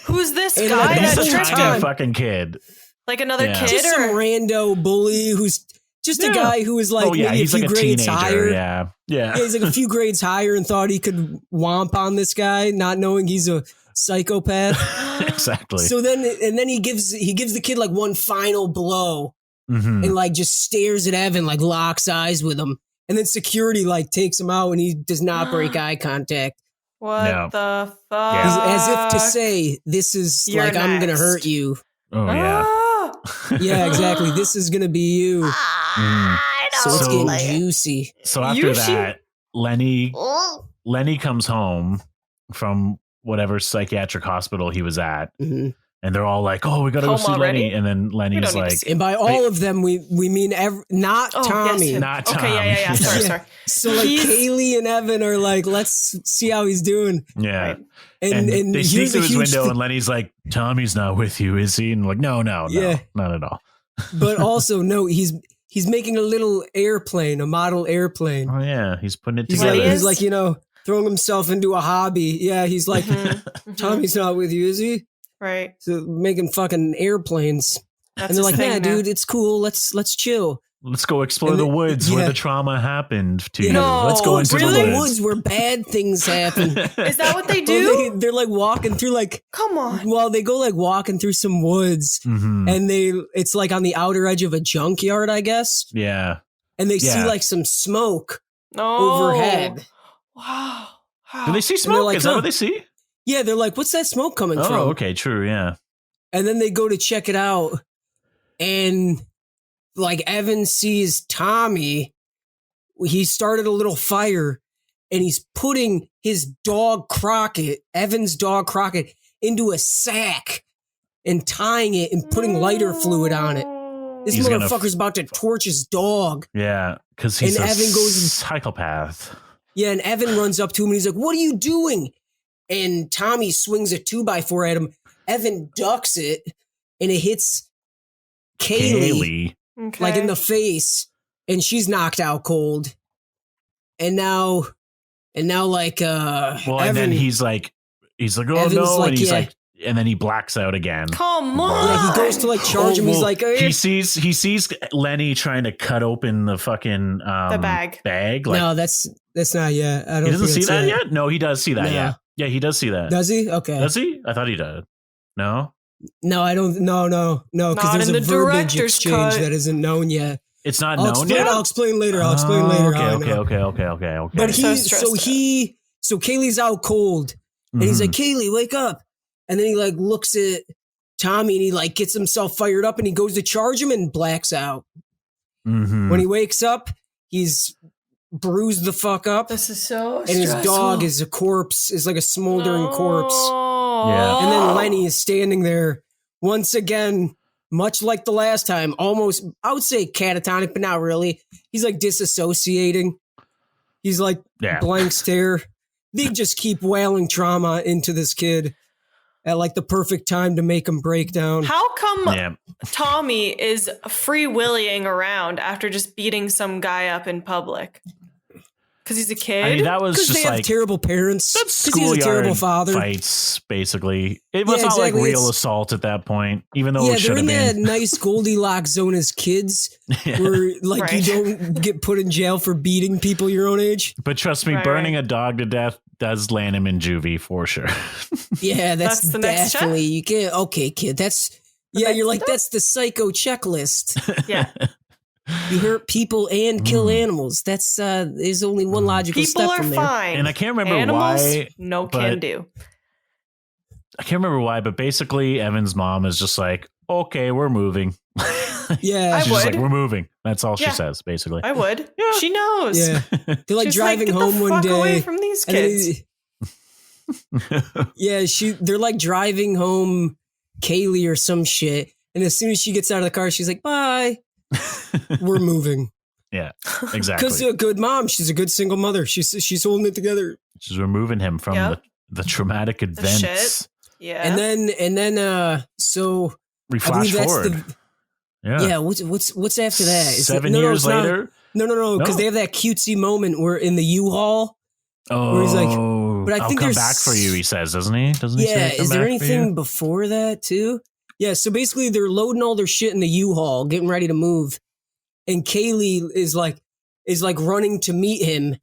Who's this And, guy like, that the he's a whole tricked time- tiny him? fucking kid. Like another Yeah. kid Just some or rando bully who's just a Yeah. guy who was like Oh yeah, maybe he's a few like a grades teenager. higher. Yeah. Yeah, he's like a few grades higher and thought he could womp on this guy, not knowing he's a psychopath. Exactly. So then he gives the kid like one final blow Mhm. and like just stares at Evan, like locks eyes with him. And then security like takes him out and he does not break eye contact. what No. the fuck? Yeah. As if to say, this is You're like, I'm gonna next. hurt you. Oh yeah. Ah! Yeah, exactly. This is gonna be you. Mm. So it's So- getting juicy. So after You that, Lenny comes home from whatever psychiatric hospital he was at, Mhm. and they're all like, "Oh, we gotta go Home see already? Lenny." And then We Lenny's don't need to like, see And by all of them, we mean not Oh, Tommy. yes, him. Not Okay, yeah. Tommy. Sorry, Yeah. sorry. So like He's- Kaylee and Evan are like, let's see how he's doing. "Yeah." Right. And they sneak here's through a his huge window, thing. and Lenny's like, "Tommy's not with you, is he?" And like, "No, Yeah. not at all." But also, no, he's making a little airplane, a model airplane. Oh yeah, he's putting it He's together. like, He he's is? like, throwing himself into a hobby. Yeah, he's like, Mhm, mhm. Tommy's not with you, is he? Right. So making fucking airplanes. That's And they're his like, thing yeah, now. dude, it's cool. Let's chill. Let's go explore And the the- woods where yeah. the trauma happened to you. No, Let's go into really? the the woods where bad things happen. Is that what they Well, do? they're like walking through like, Come on. well, they go like walking through some woods, Mhm. and it's like on the outer edge of a junkyard, I guess, Yeah. and they see Yeah. like some smoke No. overhead. Wow. Do they see they're smoke? like, Is that huh. what they see? Yeah, they're like, what's that smoke coming Oh, from? okay, true, yeah. And then they go to check it out, and like Evan sees Tommy. He started a little fire, and he's putting his dog Crockett, Evan's dog Crockett, into a sack and tying it and putting lighter fluid on it. This He's gonna motherfucker's about to torch his dog. Yeah, because he's And a Evan goes and- psychopath. Yeah, and Evan runs up to him and he's like, "What are you doing?" And Tommy swings a 2x4 at him. Evan ducks it, and it hits Kaylee. Okay. Like in the face, and she's knocked out cold. And now like Well, Evan, and then he's like, oh Evan's no, like, and he's yeah. like, and then he blacks out again. Come on. yeah, he goes to like charge him. He's well, like, he sees Lenny trying to cut open the fucking The bag. Like, no, that's not yet. I don't. he doesn't think see it's that yet. No, he does see that. No. Yeah, he does see that. Does he? Okay. Does he? I thought he did. No, No, I don't. No, because Not there's in a the verbiage director's exchange cut. that isn't known yet. it's not I'll known explain. yet. I'll explain later. I'll explain later. how I know. Okay. But So stressed so Kaylee's out cold, and he's Mhm. like, "Kaylee, wake up!" And then he like looks at Tommy, and he like gets himself fired up, and he goes to charge him, and blacks out. Mhm. When he wakes up, he's bruised the fuck up, This is so and his dog is a corpse, is like a smoldering corpse. Yeah. And then Lenny is standing there once again, much like the last time, almost, I would say catatonic, but not really. He's like disassociating. He's like Yeah. blank stare. They just keep wailing trauma into this kid at like the perfect time to make him break down. How come Yeah. Tommy is freewheeling around after just beating some guy up in public? Because he's a kid? I mean, that was Because just they have like terrible parents. that's Because he's a terrible schoolyard father. fights. Basically, it was Yeah, not like exactly. real It's- assault at that point, even though Yeah, it should they're in have that been. nice Goldilocks zone as kids, where like Right. you don't get put in jail for beating people your own age. But trust me, Right, burning right. a dog to death does land him in juvie for sure. Yeah, that's That's the next check? definitely you can't. Okay, kid, that's yeah. next You're like step? that's the psycho checklist. Yeah. You hurt people and kill Mm. animals. That's there's only one logical People step are from there. fine. And I can't remember Animals, why. no but- can do. I can't remember why, but basically, Evan's mom is just like, "Okay, we're moving." Yeah, I She's just would. like, "We're moving." That's all Yeah. she says, basically. I would. Yeah. She knows. yeah. They're like She's driving "Get home the one fuck away day. from these and then kids. yeah, they're like driving home Kaylee or some shit. And as soon as she gets out of the car, she's like, "Bye, we're moving." Yeah, Because exactly. a good mom, she's a good single mother. She's holding it together. She's removing him from Yep. the traumatic events. shit. Yeah. And then so We I flash believe that's forward. the yeah. What's after that? Is it- 7 no, years it's not. later. No, because No. they have that cutesy moment where in the U-Haul. Oh, he's like, but I I'll think come there's- back for you. He says, doesn't he? Doesn't he? Yeah, say, "Come is there back for you"? anything before that too? Yeah, so basically they're loading all their shit in the U-Haul, getting ready to move, and Kaylee is like running to meet him,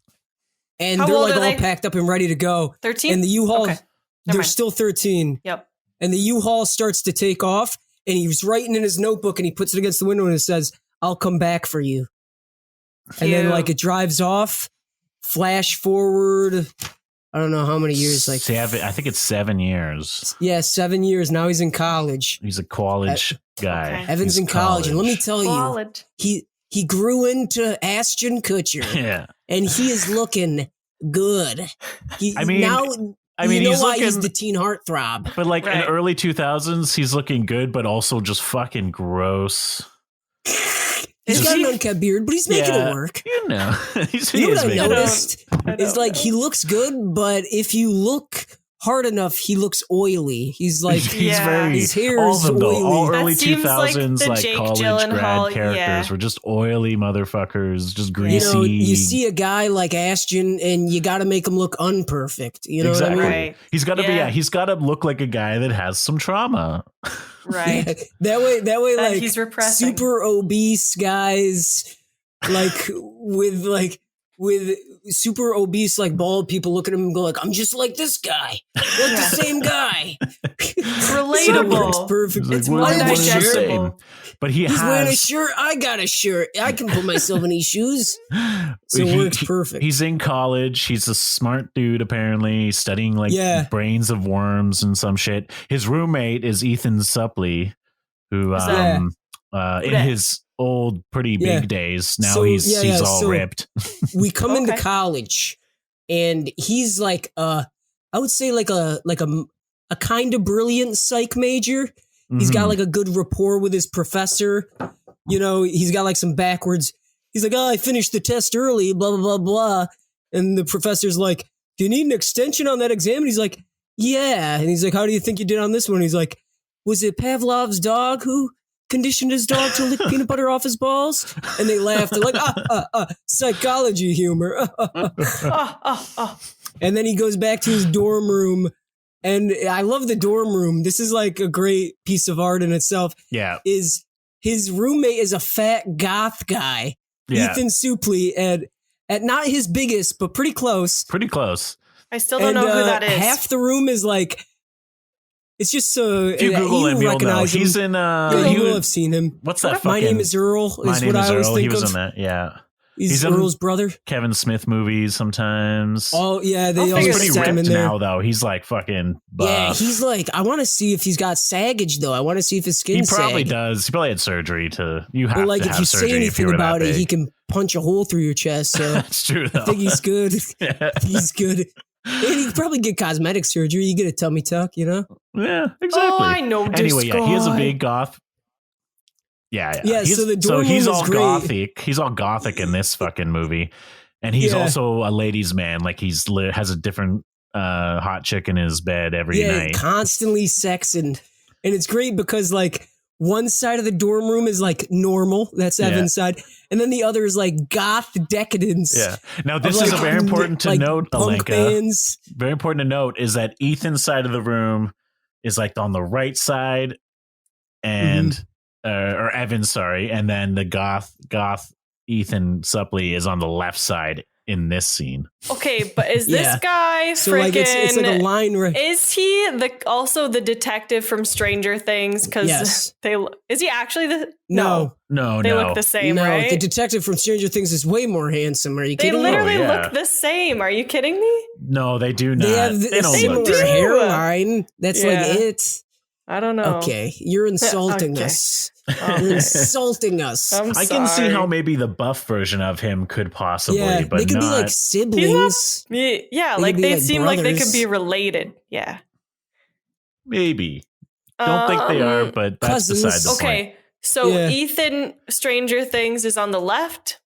and How they're old like are all they? packed up and ready to go. 13? And the U-Haul, Okay. Never they're mind. still 13, Yep. and the U-Haul starts to take off, and he's writing in his notebook, and he puts it against the window, and it says, "I'll come back for you." And then Cute. like it drives off. Flash forward, I don't know how many years, like I think it's 7 years. yeah, 7 years. Now he's in college. He's a college guy. Okay. Evan's He's in college, and let me college. tell you, Wallet. he grew into Ashton Kutcher, Yeah. and he is looking good. I mean, now mean, you know he's why he's looking- the teen heartthrob. But like Right. in early 2000s, he's looking good, but also just fucking gross. He's Is got he? an unkept beard, but he's making Yeah. it work. You know, You know what I making it. noticed I is don't like know. he looks good, but if you look hard enough, he looks oily. He's like, he's very his hair all is of them though. All oily. early That seems like 2000s the like Jake college Gyllenhaal, grad characters yeah. were just oily motherfuckers, just greasy. You know, you see a guy like Ashton, and you got to make him look unperfect. You know exactly. what I mean? Right. He's got to be. Yeah. Yeah, he's got to look like a guy that has some trauma. Right. Yeah, that way, That like he's repressing. super obese guys, like with super obese, like bald people look at him and go like, I'm just like this guy. Like the same guy. Relatable. Works perfect. He's like, It's what- more I what are you digestible. saying? But He's wearing a has. shirt. I got a shirt. I can put myself in these shoes. So it works perfect. He's in college. He's a smart dude, apparently. He's studying like Yeah. brains of worms and some shit. His roommate is Ethan Suplee, who Who's that? in that? his old pretty Yeah. big days, now So, he's yeah, all so- ripped. We come into Okay. college, and he's like, I would say like a kind of brilliant psych major. He's got Mhm. like a good rapport with his professor. You know, he's got like some backwards. He's like, oh, I finished the test early, blah, blah, blah, blah. And the professor's like, do you need an extension on that exam? And he's like, yeah. And he's like, how do you think you did on this one? He's like, was it Pavlov's dog who conditioned his dog to lick peanut butter off his balls? And they laughed. They're like, psychology humor. And then he goes back to his dorm room. And I love the dorm room. This is like a great piece of art in itself. Yeah. Is his roommate is a fat goth guy, Yeah. Ethan Suplee, and at not his biggest, but pretty close. Pretty close. I still don't know who that is. Half the room is like, it's just so. If you Google him, you'll know. recognize him. He's in Yeah, he you will was- have seen him. what's that My fucking name is Earl. My Is Name what is I always Earl. He think was of. in that, yeah. He's He's in- Earl's brother. Kevin Smith movies sometimes. Oh yeah, they I'll he's figure always pretty this out. stick him in ripped there. now, though. He's like fucking buff. Yeah, he's like. I want to see if he's got saggage though. I want to see if his He skin's probably sag. does. He probably had surgery to. You have But like, to if have you say surgery if you anything were about that it, he big. can punch a hole through your chest. So That's true, though. I think he's good. yeah. He's good. And he could probably get cosmetic surgery. You get a tummy tuck, you know? Yeah, exactly. Oh, I know this Anyway, yeah, he is a guy. big goth. Yeah. Yeah, He's- so the dorm he's room is all great. gothic. He's all gothic in this fucking movie, and he's Yeah. also a ladies' man. Like has a different hot chick in his bed every Yeah, night. constantly sex and it's great because like one side of the dorm room is like normal. That's Yeah. Evan's side. And then the other is like goth decadence. Yeah. Now of, this like, is a very important to like, note, punk Alenka. bands. Very important to note is that Ethan's side of the room is like on the right side, and or Evan's, sorry, and then the goth Ethan Suplee is on the left side in this scene. Okay, but is this Yeah. guy So freaking? like it's like a line right. Is he also the detective from Stranger Things? Because Yes. is he actually the No. No, They no. look the same, No, right? the detective from Stranger Things is way more handsome. Are you They kidding me? literally yeah. look the same. Are you kidding me? No, they do not. They have They the don't similar look do. hairline. That's Yeah. like it. I don't know. Okay, you're insulting Okay. us. Oh, You're insulting us. I'm I can see sorry. how maybe the buff version of him could possibly, Yeah, but they could not. be like siblings. Yeah, They like could be they like seem like they could brothers. be related. Yeah. Maybe. Don't think they are, but that's cousins. beside the point. Okay, so Yeah. Ethan Stranger Things is on the left.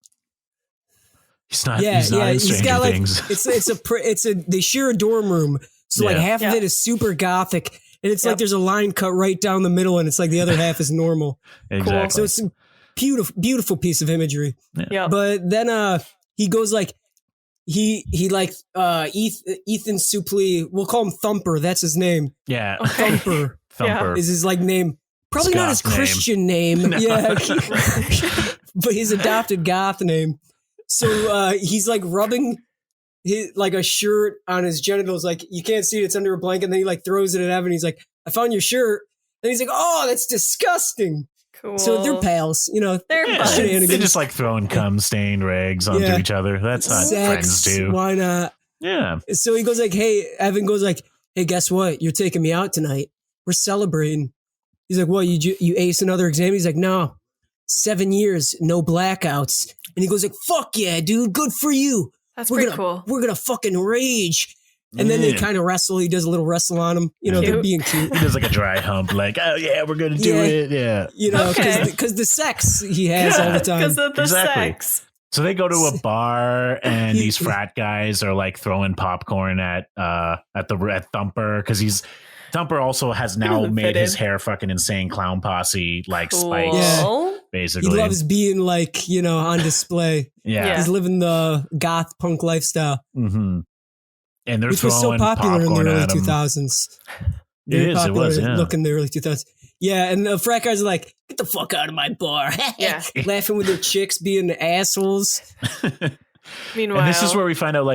He's not. Yeah, he's not yeah. in He's Stranger got like Things. it's a they share a dorm room, so like Yeah. half of Yeah. it is super gothic, and it's Yep. like there's a line cut right down the middle, and it's like the other half is normal. Exactly. So it's a beautiful piece of imagery. Yeah. But then he goes like he like Ethan Suplee. We'll call him Thumper. That's his name. yeah. Okay. Thumper Thumper. is his like name. Probably not his goth name. Christian name. No. Yeah. But his adopted goth name. So he's like rubbing his, like a shirt on his genitals. Like you can't see it. It's under a blanket. And then he like throws it at Evan. He's like, I found your shirt. And he's like, oh, that's disgusting. Cool. So they're pals, you know. They're Yeah, buds. Shenanigans. they just like throwing cum stained rags onto Yeah. each other. That's not friends Sex, do. why not? Yeah. So he goes like, hey, Evan goes like, hey, guess what? You're taking me out tonight. We're celebrating. He's like, what, you ace another exam? He's like, no, 7 years, no blackouts. And he goes like, fuck yeah, dude, good for you. That's We're pretty gonna, cool. We're gonna fucking rage. And then they Yeah. kind of wrestle. He does a little wrestle on him. You know, they're Cute. being cute. He does like a dry hump, like, oh yeah, we're gonna do Yeah. it. Yeah. You know, Okay. because the sex he has all the time. Because of the Exactly. sex. So they go to a bar, and these frat guys are like throwing popcorn at Thumper, because Thumper also has now made his hair fucking insane clown posse like spikes. Yeah. Basically, He loves being like on display. yeah. He's living the goth punk lifestyle, And they're which was so throwing popular in the popcorn early at him. 2000s. It was, yeah. Look in the early 2000s. Yeah, and the frat guys are like, "Get the fuck out of my bar!" Yeah. Laughing with their chicks being assholes. Meanwhile, And this is where we find out,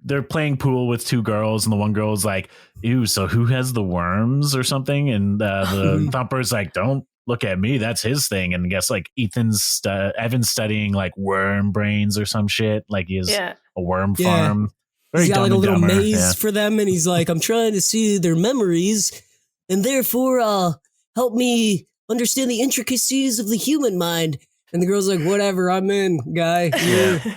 they're playing pool with two girls, and the one girl's like, "Ew, so who has the worms or something?" And the Thumper's like, "Don't look at me, that's his thing." And I guess like Evan's studying like worm brains or some shit. Like he has a worm farm. Very He's got like Dumb a and little Dumber, maze for them, and he's like, "I'm trying to see their memories, and therefore help me understand the intricacies of the human mind." And the girl's like, "Whatever, I'm in, guy.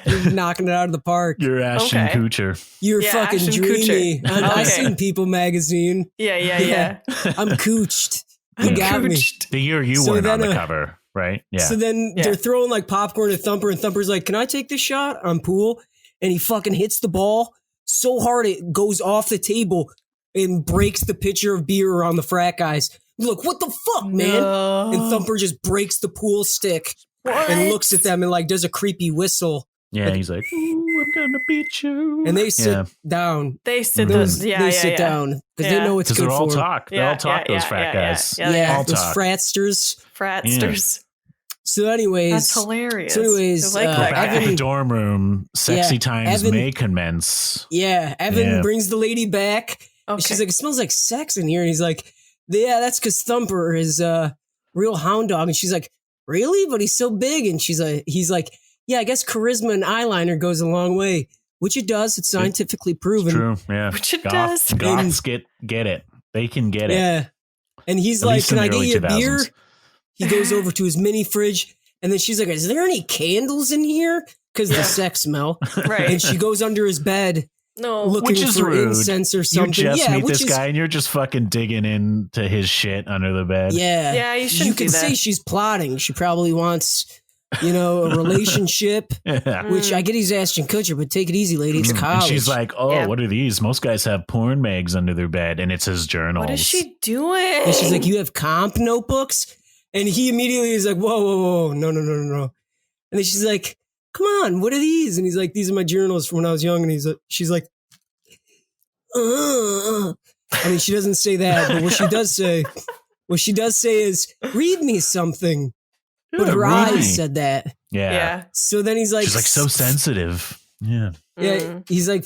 You're knocking it out of the park. You're Ashton Kutcher. You're fucking Ashton dreamy. Kutcher. I've seen People magazine. Yeah. I'm cooched. You got me." The year you So weren't on then, the cover, right? Yeah. So then they're throwing like popcorn at Thumper, and Thumper's like, "Can I take this shot on pool?" And he fucking hits the ball so hard it goes off the table and breaks the pitcher of beer around the frat guys. Look, what the fuck, man? And Thumper just breaks the pool stick and looks at them and like does a creepy whistle. Yeah, he's like, "Ooh, I'm gonna beat you." And they sit down. They sit They sit down because they know it's good they're all for them. talk. They all talk, those frat guys. Yeah, all those talk. Fratsters. So anyways. That's hilarious. So anyways, I like that Back guy. in the dorm room, sexy times Evan- may commence. Yeah, Evan brings the lady back. And she's like, "It smells like sex in here." And he's like, "Yeah, that's because Thumper is a real hound dog." And she's like, "Really? But he's so big." And he's like, "Yeah, I guess charisma and eyeliner goes a long way," which it does. It's scientifically proven. It's true, yeah. Which it does. Goths get it. They can get it. Yeah. And he's At like, least in "Can I the get early you a beer?" 2000s. He goes over to his mini fridge, and then she's like, "Is there any candles in here?" Because the sex smell. Right. And she goes under his bed. No. Looking Which is for rude. incense or You something. just meet which this is, guy and you're just fucking digging into his shit under the bed. Yeah, you shouldn't can do that. say she's plotting. She probably wants, a relationship. Yeah. Which I get he's Ashton Kutcher, but take it easy, lady. It's And college. she's like, "Oh, what are these? Most guys have porn mags under their bed," and it's his journals. What is she doing? And she's like, "You have comp notebooks?" And he immediately is like, "Whoa, no. And then she's like, "Come on, what are these?" And he's like, "These are my journals from when I was young." And she's like, I mean, she doesn't say that, but what she does say is, "Read me something." But her read me. eyes said that. Yeah. So then he's like, She's like so sensitive. Yeah. Yeah, he's like,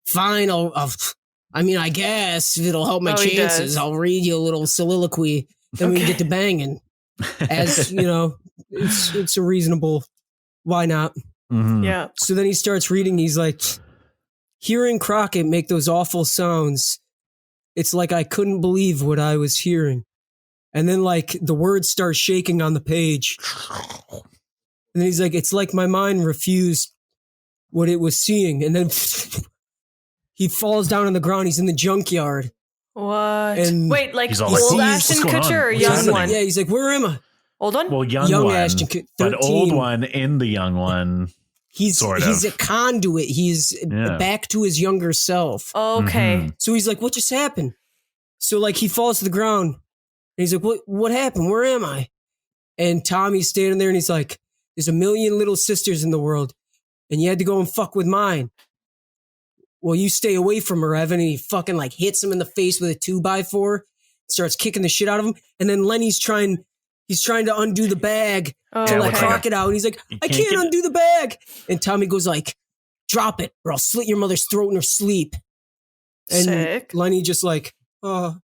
"Fine, I guess if it'll help my He chances, does. I'll read you a little soliloquy. Then we can get to banging." As it's a reasonable. Why not? Mhm. Yeah. So then he starts reading. He's like, "Hearing Crockett make those awful sounds, it's like I couldn't believe what I was hearing." And then like the words start shaking on the page. And then he's like, "It's like my mind refused what it was seeing." And then he falls down on the ground. He's in the junkyard. What? And Wait, like He's all old like, Ashton "What's going Kutcher on? or What's young happening?" one? Yeah, he's like, "Where am I?" Old one? Well, young one, Ashton Kutcher, but 13. old one in the young one. He's Sort he's of. a conduit. He's back to his younger self. Okay. Mhm. So he's like, "What just happened?" So like he falls to the ground and he's like, What happened? Where am I?" And Tommy's standing there and he's like, "There's a million little sisters in the world and you had to go and fuck with mine. Well, you stay away from her, Evan." And he fucking like hits him in the face with a 2x4, starts kicking the shit out of him. And then Lenny's trying to undo the bag Oh, to let okay. Crockett out. And he's like, "I can't undo the bag." And Tommy goes like, "Drop it or I'll slit your mother's throat in her sleep." And Sick. Lenny just like, "Oh."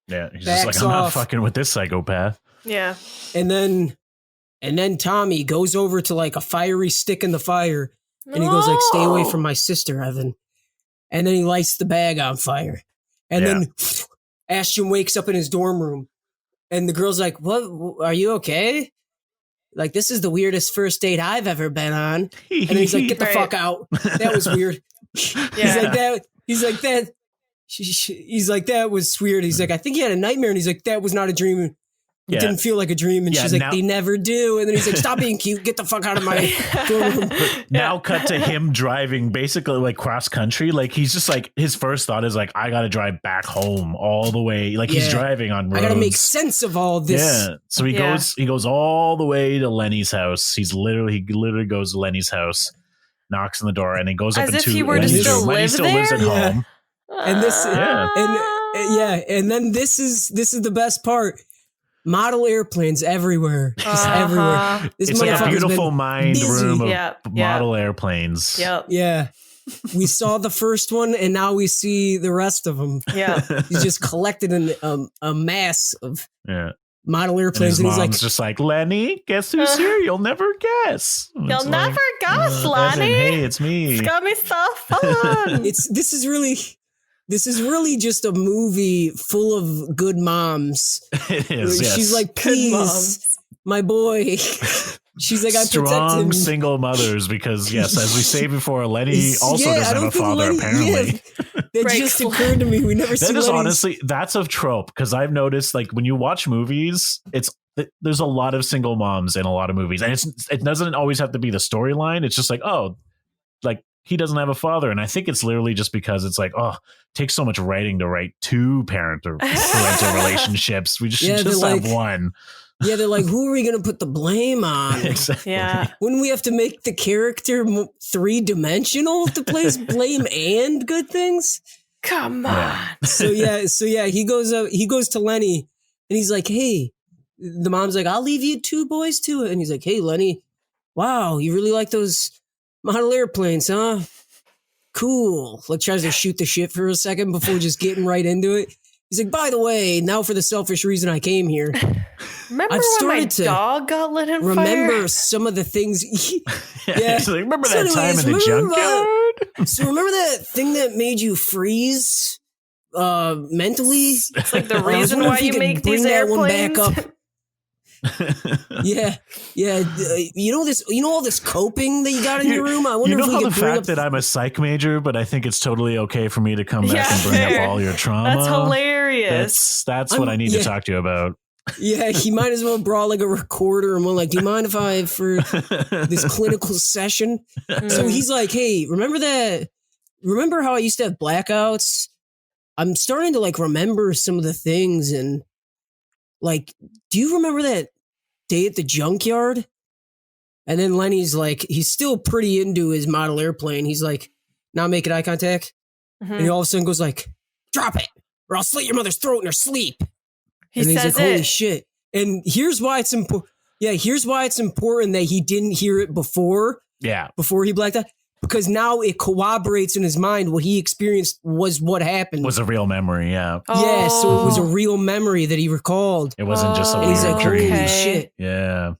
Yeah, he's Backs just like, "I'm not off. fucking with this psychopath." Yeah. And then Tommy goes over to like a fiery stick in the fire and he goes like, "Stay away from my sister, Evan." And then he lights the bag on fire. And then Ashton wakes up in his dorm room and the girl's like, "What? Are you okay? Like, this is the weirdest first date I've ever been on." And he's like, "Get the Right. fuck out. That was weird." Yeah. He's like, that was weird. He's like, "I think he had a nightmare." And he's like, "That was not a dream." It didn't feel like a dream. And she's like, now- they never do. And then he's like, stop being cute. Get the fuck out of my room. Now cut to him driving basically like cross country. Like he's just like, his first thought is like, I got to drive back home all the way. Like he's driving on roads. I got to make sense of all this. Yeah. So he goes all the way to Lenny's house. He literally goes to Lenny's house, knocks on the door, and he goes As up if into he were to Lenny's still room. Lenny live still lives at there? home. And this, and then this is the best part. Model airplanes everywhere, just everywhere. This It's like a motherfucker's beautiful been mind busy. room of Yep, yep. model airplanes. Yep. Yeah, we saw the first one, and now we see the rest of them. Yeah. He's just collected a mass of Yeah. model And airplanes, his and he's mom's like, just like, Lenny, guess who's here? You'll never guess. And You'll it's never like, guess, Evan, Lenny. hey, it's me. It's gonna be so fun. This is really just a movie full of good moms. It is, yes. She's like, Good please, moms. my boy. She's like, I protect Strong him. single mothers because, yes, as we say before, Lenny also I doesn't don't have a think father, Lenny- apparently. That Right. just occurred to me. We never see That is Lenny's. honestly, that's a trope because I've noticed, like, when you watch movies, there's a lot of single moms in a lot of movies, and it doesn't always have to be the storyline. It's just like, oh, like he doesn't have a father, and I think it's literally just because it's like, oh, it takes so much writing to write two parental relationships. We just should just they're have like- one. Yeah, they're like, who are we going to put the blame on? Exactly. Yeah. Wouldn't we have to make the character three-dimensional to place blame and good things? Come on. So he goes to Lenny, and he's like, hey, the mom's like, I'll leave you two boys too. And he's like, hey, Lenny, wow, you really like those model airplanes, huh? Cool. Like tries to shoot the shit for a second before just getting right into it. He's like, by the way, now for the selfish reason I came here. Remember I've when my started to dog got lit in Remember fire? some of the things. Yeah. It's like, remember So that time anyways, in the remember junkyard? So remember that thing that made you freeze mentally? It's like the I was reason wondering why if we you could make bring these that one airplanes. back up. Yeah. You know all this coping that you got in your room? I wonder You know if we how could the bring fact up that I'm a psych major, but I think it's totally okay for me to come back Yeah, and bring fair. up all your trauma. That's hilarious. That's what I need to yeah. talk to you about. Yeah, he might as well brought like a recorder and went like, do you mind if I for this clinical session? So he's like, hey, remember how I used to have blackouts? I'm starting to like remember some of the things, and like, do you remember that day at the junkyard? And then Lenny's like, he's still pretty into his model airplane. He's like, not making eye contact. Mhm. And he all of a sudden goes like, drop it, or I'll slit your mother's throat in her sleep. He And he's says like, holy it. shit. And here's why it's important. Yeah, here's why it's important that he didn't hear it before Yeah. he blacked out. Because now it corroborates in his mind what he experienced was what happened. Was a real memory. Yeah. Yeah, so it was a Oh. real memory that he recalled. It wasn't just a Oh, And he's weird like, dream. holy okay. shit. Yeah.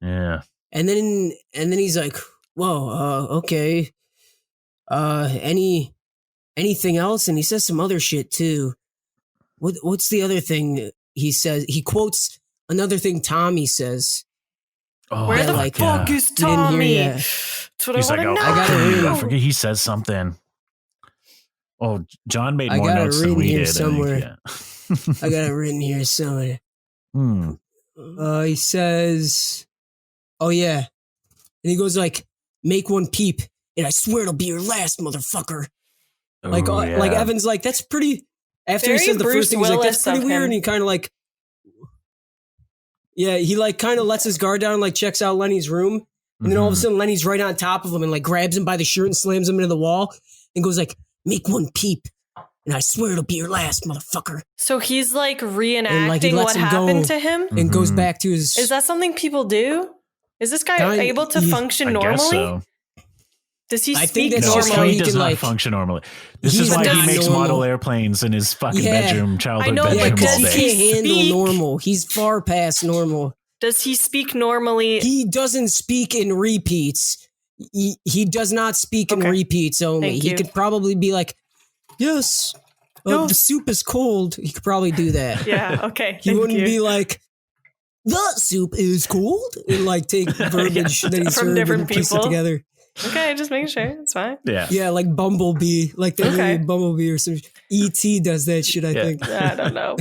Yeah. And then he's like, whoa, okay. Anything else? And he says some other shit too. What's the other thing he says? He quotes another thing Tommy says. Oh, Where Yeah, the like, fuck yeah. is You didn't hear Tommy? yet. That's what He's I like, want oh, to know. I gotta read I it. forget. He says something. Oh, John made I more got it notes than written we here did. I think, somewhere. yeah. I got it written here somewhere. Hmm. He says, oh yeah. And he goes like, make one peep, and I swear it'll be your last, motherfucker. Like, Oh, like yeah. Evan's like, that's pretty. After Very he says the Bruce first thing, he's like, that's Willis pretty of weird. him. And he kind of like, yeah, he like kind of lets his guard down and like checks out Lenny's room. And then all of a Mhm. sudden, Lenny's right on top of him and like grabs him by the shirt and slams him into the wall and goes like, make one peep, and I swear it'll be your last, motherfucker. So he's like reenacting And, like, he lets what him happened go. to him. And goes Mhm. back to his. Is that something people do? Is this guy Kind- able to he- function I normally? guess so. Does he I think speak that's No, just how normally? he he does can, not like- function normally. This He's is why he not makes normal. model airplanes in his fucking Yeah. bedroom, childhood I know, yeah, but bedroom because does he all he day. can't handle speak? normal. He's far past normal. Does he speak normally? He doesn't speak in repeats. He does not speak in Okay. repeats only. Thank He you. could probably be like, yes, the Yes. soup is cold. He could probably do that. Yeah. Okay. He thank wouldn't you. be like, the soup is cold, and like take verbiage that he's from heard different and piece it people. together. Okay, just making sure. It's fine. Yeah. Yeah, like Bumblebee, like that Okay. movie Bumblebee or something. E.T. does that shit, I think. I don't know.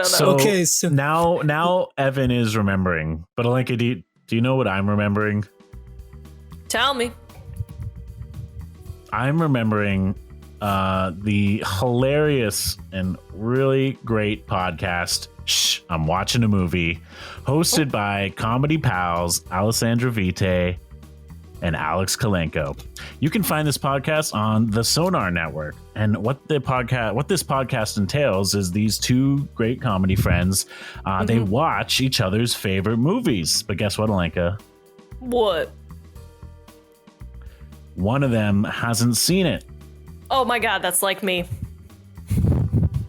So Okay, so now Evan is remembering. But Alenka, do you know what I'm remembering? Tell me. I'm remembering the hilarious and really great podcast, Shh, I'm Watching a Movie, hosted by comedy pals Alessandra Vite and Alex Kalenko. You can find this podcast on the Sonar Network. And what this podcast entails is these two great comedy friends, they watch each other's favorite movies. But guess what, Alenka? What? One of them hasn't seen it. Oh my God, that's like me.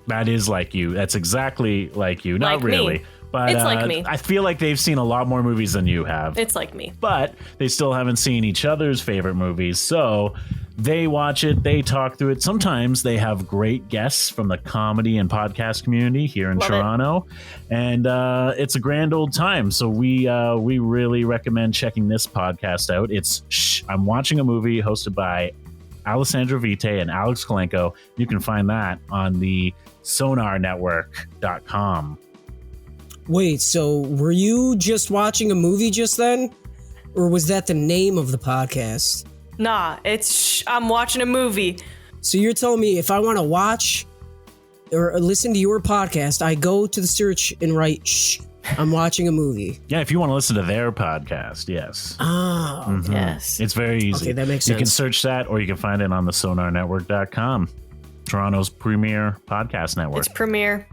That is like you. That's exactly like you. Not Like me. really. But It's like me. I feel like they've seen a lot more movies than you have. It's like me. But they still haven't seen each other's favorite movies. So they watch it. They talk through it. Sometimes they have great guests from the comedy and podcast community here in Love Toronto. And it's a grand old time. So we really recommend checking this podcast out. It's Shh, I'm Watching a Movie, hosted by Alessandra Vite and Alex Kalenko. You can find that on the sonarnetwork.com. wait, so were you just watching a movie just then? Or was that the name of the podcast? Nah, it's I'm watching a movie. So you're telling me if I want to watch or listen to your podcast, I go to the search and write, Shh, I'm watching a movie. Yeah, if you want to listen to their podcast, yes. Oh, Mhm. Yes. It's very easy. Okay, that makes You can sense. search that or you can find it on the sonarnetwork.com, Toronto's premier podcast network. It's premiere.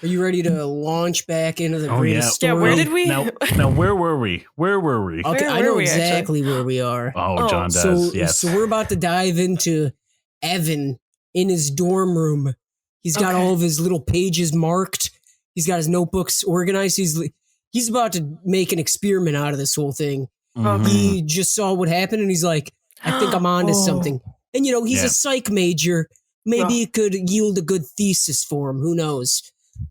Are you ready to launch back into the Oh, greatest Yeah, story? where did we? Now, where were we? Where were we? Okay, Where I were know we, exactly where we are. Oh, John does. So, yes. so we're about to dive into Evan in his dorm room. He's got Okay. all of his little pages marked. He's got his notebooks organized. He's about to make an experiment out of this whole thing. Mhm. He just saw what happened and he's like, I think I'm onto Oh. something. And he's Yeah. a psych major. Maybe Yeah. it could yield a good thesis for him. Who knows?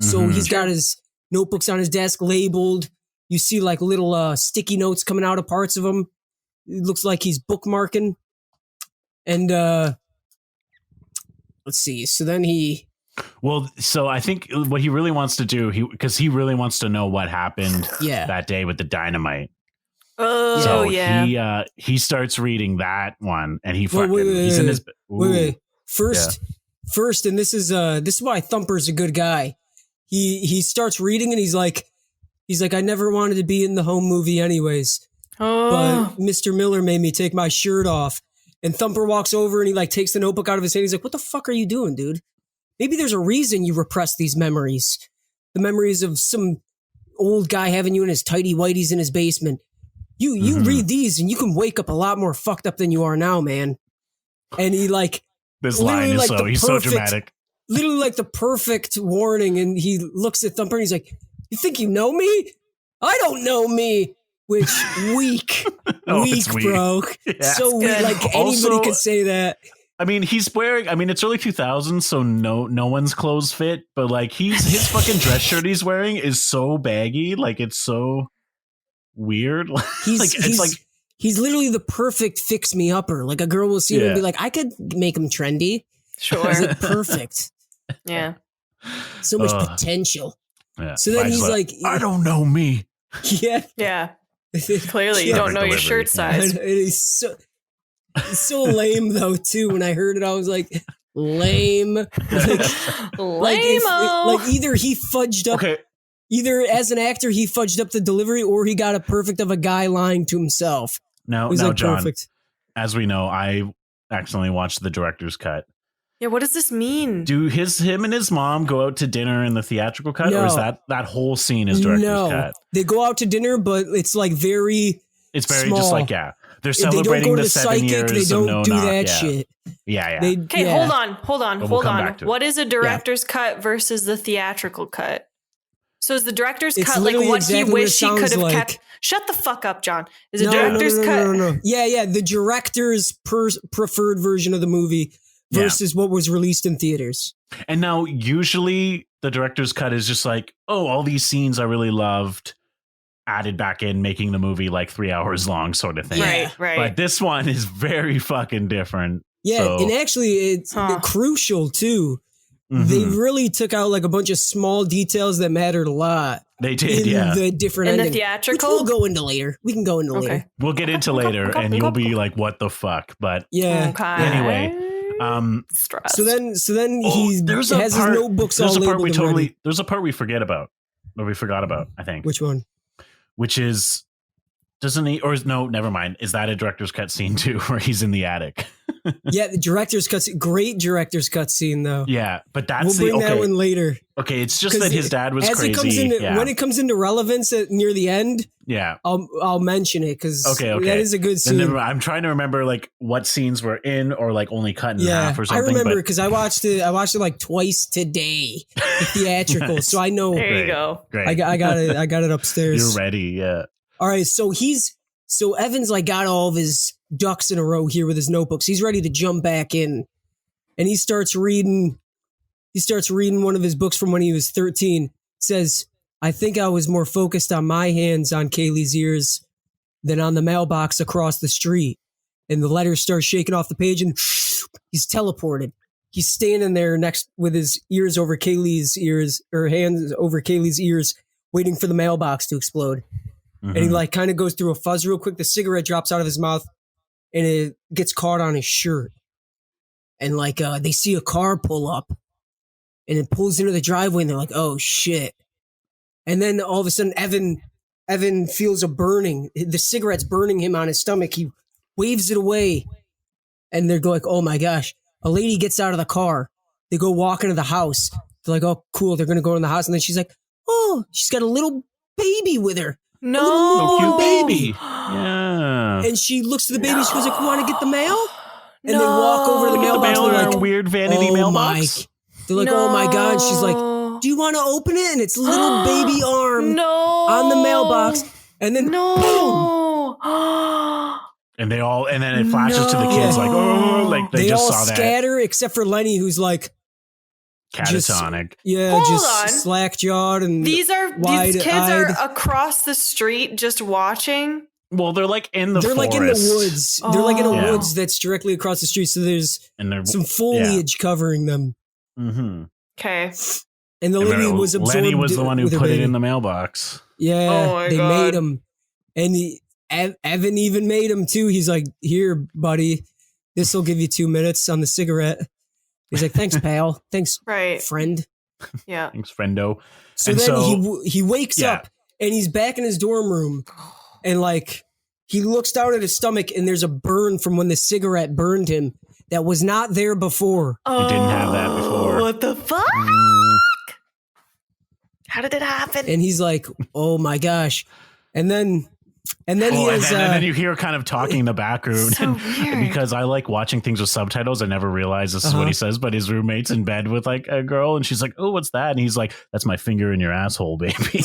So Mhm. he's got his notebooks on his desk labeled. You see like little sticky notes coming out of parts of them. It looks like he's bookmarking. And let's see. So then Well, so I think what he really wants to do, because he really wants to know what happened yeah. that day with the dynamite. Oh, So yeah. he starts reading that one, and he Wait, fucking wait, he's in his Wait. First, and this is why Thumper's a good guy. He starts reading and he's like, I never wanted to be in the home movie anyways. Oh. But Mr. Miller made me take my shirt off. And Thumper walks over and he like takes the notebook out of his hand. He's like, what the fuck are you doing, dude? Maybe there's a reason you repress these memories. The memories of some old guy having you in his tighty whities in his basement. You read these and you can wake up a lot more fucked up than you are now, man. And he like This literally line is like the he's so perfect- dramatic. literally like the perfect warning. And he looks at Thumper and he's like, you think you know me? I don't know me. Which weak, Oh, weak, it's weak. bro. Yeah. So weak. good. Like anybody Also- could say that. I mean, he's wearing. I mean, it's early 2000s, so no one's clothes fit. But like, his fucking dress shirt he's wearing is so baggy, like it's so weird. He's literally the perfect fix me upper. Like a girl will see him and Yeah. be like, I could make him trendy. Sure. He's like perfect. Yeah. So much Ugh. potential. Yeah. So then He's he's like, I don't know me. yeah. Yeah. Clearly, you Yeah. don't know your Delivery. shirt And size. he's so lame though too. When I heard it, I was like, lame. Like Lame-o. like either he fudged up, Okay. either as an actor he fudged up the delivery, or he got a perfect of a guy lying to himself. Now, It was like John, perfect. as we know, I accidentally watched the director's cut. Yeah, what does this mean? Do him and his mom go out to dinner in the theatrical cut, or is No. that whole scene is director's No, cut? they go out to dinner, but it's like very. It's very small. just like they're They celebrating don't go to the the 7 psychic. years. They of don't no do knock. that Yeah. shit. Yeah. They, Okay, yeah. hold on. But we'll come back to it. What is a director's cut versus the theatrical cut? So is the director's It's cut like literally what exactly he what it wished he could sounds have like. kept? Shut the fuck up, John. Is a No, director's cut? No. Yeah. The director's preferred version of the movie versus what was released in theaters. And now, usually, the director's cut is just like, oh, all these scenes I really loved added back in, making the movie like 3 hours long, sort of thing. Yeah. Right. But this one is very fucking different. Yeah, So- and actually, it's Huh. crucial too. they really took out like a bunch of small details that mattered a lot. They did, in the different In the ending, theatrical? which we'll go into later. We can go into later. We'll get into later, and you'll be like, "What the fuck?" But Yeah. Okay. anyway, Stressed. So then he there's has his notebooks all labeled and ready. There's a part we forgot about. I think. Which one? Which is, doesn't he? Or is, no, never mind. Is that a director's cut scene too, where he's in the attic? Yeah, the director's cut. Great director's cut scene though. Yeah, but that's we'll bring that one later. Okay, it's just that his dad was crazy. It comes into, when it comes into relevance near the end, yeah, I'll mention it because that is a good scene. I'm trying to remember like what scenes were in or like only cut in half or something. I remember because I watched it like twice today, the theatrical. So I know. There you go. Great. I got it upstairs. You're ready, yeah. All right, so Evan's like got all of his ducks in a row here with his notebooks. He's ready to jump back in, and he starts reading one of his books from when he was 13. It says, "I think I was more focused on my hands on Kaylee's ears than on the mailbox across the street." And the letter starts shaking off the page, and he's teleported. He's standing there next with his ears over Kaylee's ears, or hands over Kaylee's ears, waiting for the mailbox to explode. And he like kind of goes through a fuzz real quick. The cigarette drops out of his mouth and it gets caught on his shirt. And like they see a car pull up and it pulls into the driveway and they're like, "Oh shit." And then all of a sudden Evan feels a burning. The cigarette's burning him on his stomach. He waves it away and they're like, "Oh my gosh." A lady gets out of the car. They go walk into the house. They're like, "Oh cool, they're going to go in the house." And then she's like, "Oh, she's got a little baby with her." No, cute baby. Yeah. And she looks to the baby. She goes like, "Want to get the mail?" And they walk over to the mailbox. Mail They're in like, a weird vanity mailbox. They're like, "Oh my god!" And she's like, "Do you want to open it?" And it's little baby arm on the mailbox. And then boom. And then it flashes to the kids like, "Oh!" Like they just all saw that. scatter except for Lenny, who's like Catatonic. Hold on. slack jawed and these kids are across the street just watching. Well, they're like in the They're forest. like in the woods. They're like in a woods that's directly across the street. So there's some foliage covering them. Mm-hmm. Okay. And the lady was absorbed. Lenny was the one who with her put it baby. in the mailbox. Yeah, they God. made him. And Evan even made him too. He's like, "Here, buddy, this will give you 2 minutes on the cigarette." He's like, "Thanks, pal. Thanks, friend." Yeah. Thanks, friendo. So and then he wakes up and he's back in his dorm room and like he looks down at his stomach and there's a burn from when the cigarette burned him that was not there before. He didn't have that before. What the fuck? How did it happen? And he's like, "Oh my gosh." And then he has, and then you hear kind of talking in the background. So weird. Because I like watching things with subtitles. I never realize this is what he says, but his roommate's in bed with like a girl and she's like, "Oh, what's that?" And he's like, "That's my finger in your asshole, baby."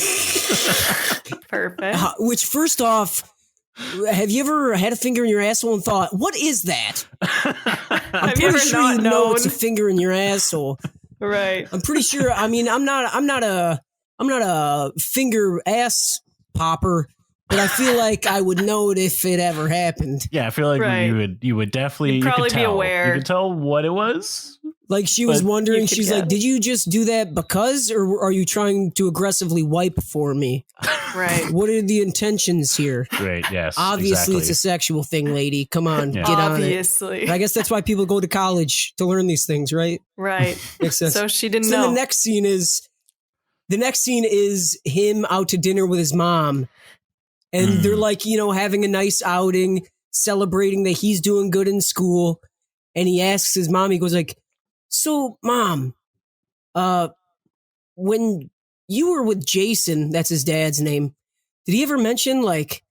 Perfect. Which, first off, have you ever had a finger in your asshole and thought, "What is that?" I'm pretty sure you know it's a finger in your asshole. Right. I'm pretty sure. I mean, I'm not a finger ass popper, but I feel like I would know it if it ever happened. Yeah, I feel like you would definitely You'd probably you could be tell. aware. You could tell what it was. Like she was wondering, she's guess. like, "Did you just do that because, or are you trying to aggressively wipe for me?" Right. What are the intentions here? Great. Yes. Obviously, exactly. it's a sexual thing, lady. Come on, Yeah. get on it. Obviously. And I guess that's why people go to college to learn these things, right? Right. Makes sense. So she didn't So know. the next scene is him out to dinner with his mom. And they're like, having a nice outing, celebrating that he's doing good in school. And he asks his mom, he goes like, "So, Mom, when you were with Jason," that's his dad's name, "did he ever mention like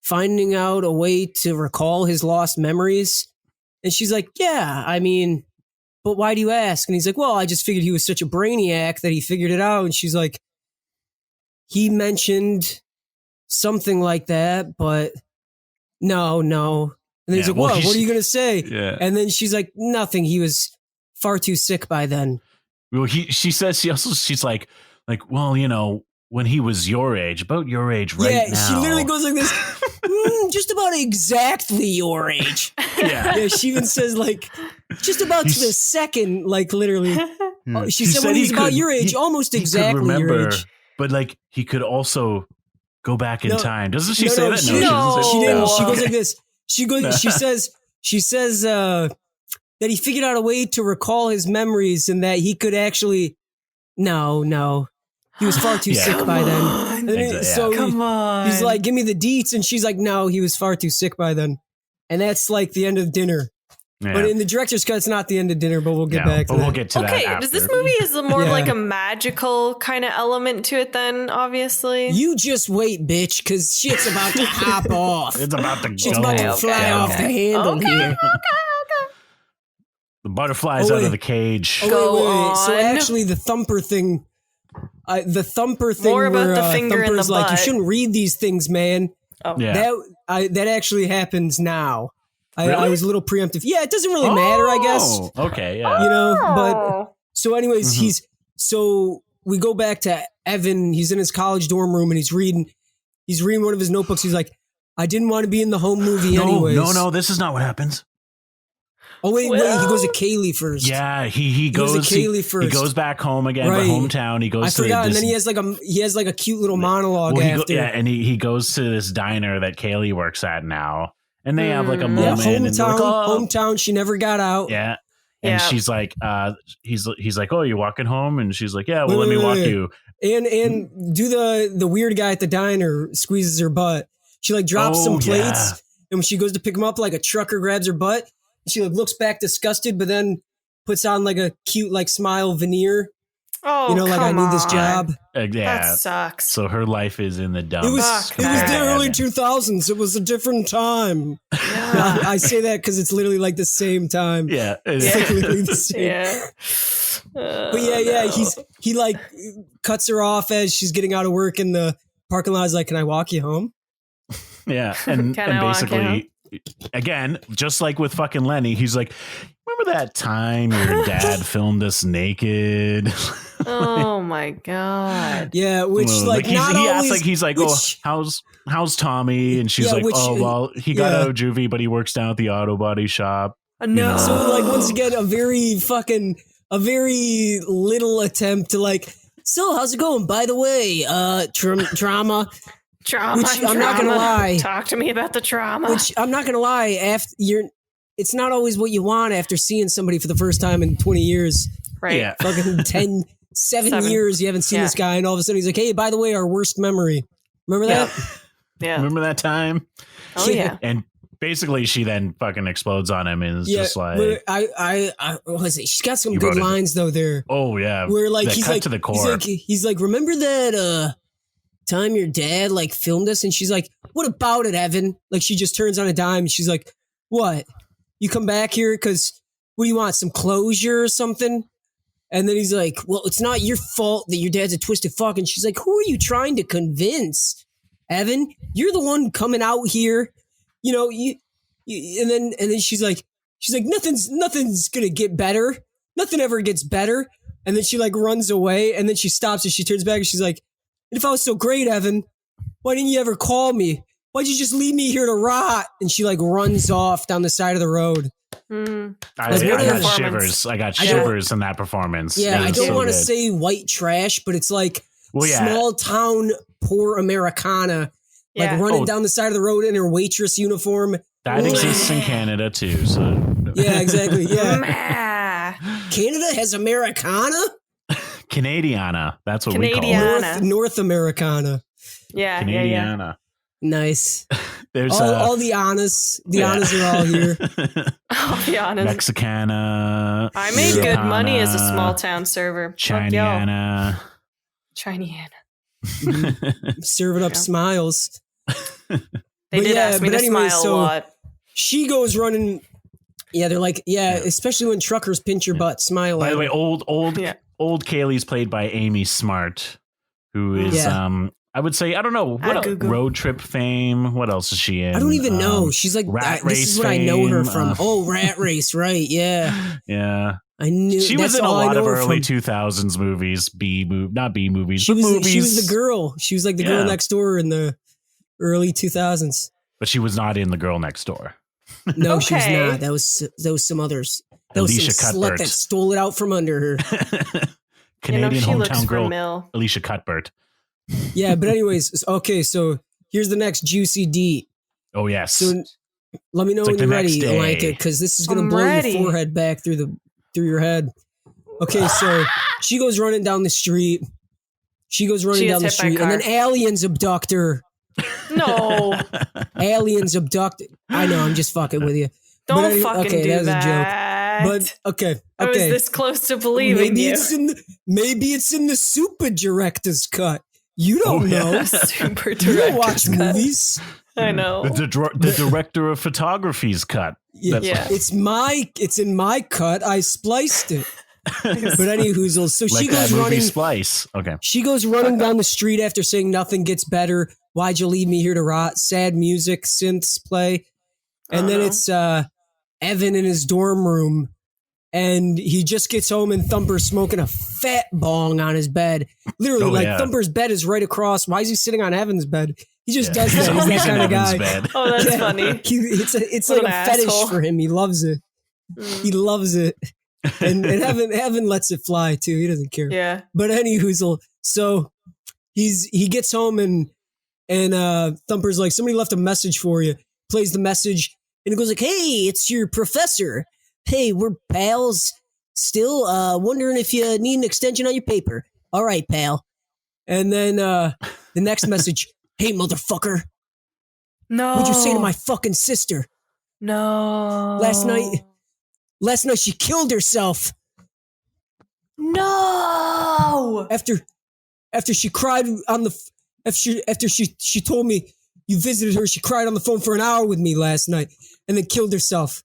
finding out a way to recall his lost memories?" And she's like, "Yeah, I mean, but why do you ask?" And he's like, "Well, I just figured he was such a brainiac that he figured it out." And she's like, "He mentioned something like that, but no." And then he's like, "What are you going to say?" Yeah. And then she's like, "Nothing. He was far too sick by then." Well, she's like, well, when he was your age, about your age right now. She literally goes like this, just about exactly your age. Yeah. She even says like, just about to the second, like literally. She said when he was about your age, almost exactly your age. But like he could also go back in time. Doesn't she say that? She didn't. She goes like this. She says that he figured out a way to recall his memories and that he could actually. No. He was far too sick by then. Come on. He's like, give me the deets. And she's like, no, he was far too sick by then. And that's like the end of dinner. Yeah. But in the director's cut, it's not the end of dinner, but we'll get back to that. We'll get to that after. Does this movie is more like a magical kind of element to it then, obviously? You just wait, bitch, because shit's about to hop off. It's about to Shit's about to fly off the handle here. The butterfly's out of the cage. Wait. So actually, the thumper thing... More about the finger in the butt. Like, you shouldn't read these things, man. Oh. Yeah. That actually happens now. Really? I was a little preemptive. Yeah, it doesn't really matter, I guess. Okay, yeah. But so anyways, so we go back to Evan. He's in his college dorm room and he's reading one of his notebooks. He's like, I didn't want to be in the home movie anyways. No, this is not what happens. Oh wait, he goes to Kaylee first. Yeah, he goes to Kaylee first. He goes back home again, but hometown. He goes. I forgot, and then he has like a cute little monologue after. And he goes to this diner that Kaylee works at now, and they have like a moment. Hometown. She never got out. Yeah, and she's like, he's like, oh, you walking home? And she's like, yeah, well, let me walk you. And do the weird guy at the diner squeezes her butt. She like drops some plates, and when she goes to pick him up, like a trucker grabs her butt. She like looks back disgusted, but then puts on like a cute like smile veneer. Oh, like I need this job. That sucks. So her life is in the dumps. It was the early 2000s. It was a different time. Yeah. I say that because it's literally like the same time. Yeah, it's like literally the same. But he like cuts her off as she's getting out of work in the parking lot. He's like, "Can I walk you home?" Yeah, and basically. Again, just like with fucking Lenny, he's like, remember that time your dad filmed us naked? Oh my god! Yeah, which like he not asks, always. Like he's like, how's Tommy? And she's like, well, he got out of juvie, but he works down at the auto body shop. No, so like once again, a very little attempt to like. So how's it going? By the way, trauma. Which I'm not gonna lie. Talk to me about the trauma. Which I'm not gonna lie. It's not always what you want after seeing somebody for the first time in 20 years. Right. Yeah. Fucking 7 years you haven't seen this guy, and all of a sudden he's like, "Hey, by the way, our worst memory. Remember that? Yeah. Remember that time? Oh yeah." And basically, she then fucking explodes on him and is just like, what was it? She's got some good lines though there. Oh yeah. Where like he's like to the core. He's like, remember that time your dad like filmed us? And she's like, what about it, Evan? Like she just turns on a dime and she's like, what? You come back here because what do you want? Some closure or something? And then he's like, well, it's not your fault that your dad's a twisted fuck. And she's like, who are you trying to convince, Evan? You're the one coming out here. You know, you and then she's like, nothing's gonna get better. Nothing ever gets better. And then she like runs away and then she stops and she turns back and she's like, and if I was so great, Evan, why didn't you ever call me? Why'd you just leave me here to rot? And she like runs off down the side of the road. Mm. I got shivers. I got shivers in that performance. Yeah, I don't want to say white trash, but it's like small town poor Americana, like running down the side of the road in her waitress uniform. That exists in Canada too. So yeah, exactly. Yeah, Canada has Americana. Canadiana. That's what we call it. North Americana. Yeah, Canadiana. Yeah. Nice. There's all the Annas. The Annas are all here. All the Annas. Mexicana. I made good money as a small town server. Chiniana. Serving up smiles. They did ask me to smile a lot. She goes running. Yeah, they're like, especially when truckers pinch your butt, smile. By the way, old Kaylee's played by Amy Smart, who is I would say, I don't know, what road trip fame. What else is she in? I don't even know. She's like Rat Race. This is what I know her from. Rat Race, right? Yeah. Yeah. I knew she was in a lot of early 2000s movies, not B movies, but movies. She was the girl. She was like the girl next door in the early 2000s. But she was not in The Girl Next Door. No, she was not. That was some others. That was Alicia some slut Cuthbert. that stole it out from under her. Canadian she looks hometown for girl, Mill. Alicia Cuthbert. Yeah, but anyways, okay, so here's the next juicy D. Oh yes. So let me know It's like when you're the next ready, day. Blanket, because this is gonna I'm blow ready. your forehead back through your head. Okay, so she goes running down the street. She goes running She gets down the hit by a street, and then car. aliens abduct her. No, Aliens abduct. I know, I'm just fucking with you. don't But fucking okay, do that was a joke. that. But okay, I was okay. this close to believing Maybe you. it's in the super director's cut. You don't know. Super You don't director's watch cut. movies. I know. the director of photography's cut. Yeah, Yeah. it's in my cut. I spliced it. But anywho, so Like she that goes movie running. Splice. Okay. She goes running down the street after saying nothing gets better. Why'd you leave me here to rot? Sad music, synths play, and then it's Evan in his dorm room, and he just gets home and Thumper's smoking a fat bong on his bed. Literally, Thumper's bed is right across. Why is he sitting on Evan's bed? He just does that. He's that kind of guy. Bed. Oh, that's Yeah. funny. It's What like a an fetish asshole. for him. He loves it. He loves it. And Evan lets it fly too. He doesn't care. Yeah. But anywho, so he gets home and Thumper's like, somebody left a message for you. Plays the message and he goes like, hey, it's your professor. Hey, we're pals. Still wondering if you need an extension on your paper. All right, pal. And then the next message, hey, motherfucker. No. What'd you say to my fucking sister? No. Last night she killed herself. No. After she cried on the after she told me you visited her, she cried on the phone for an hour with me last night and then killed herself.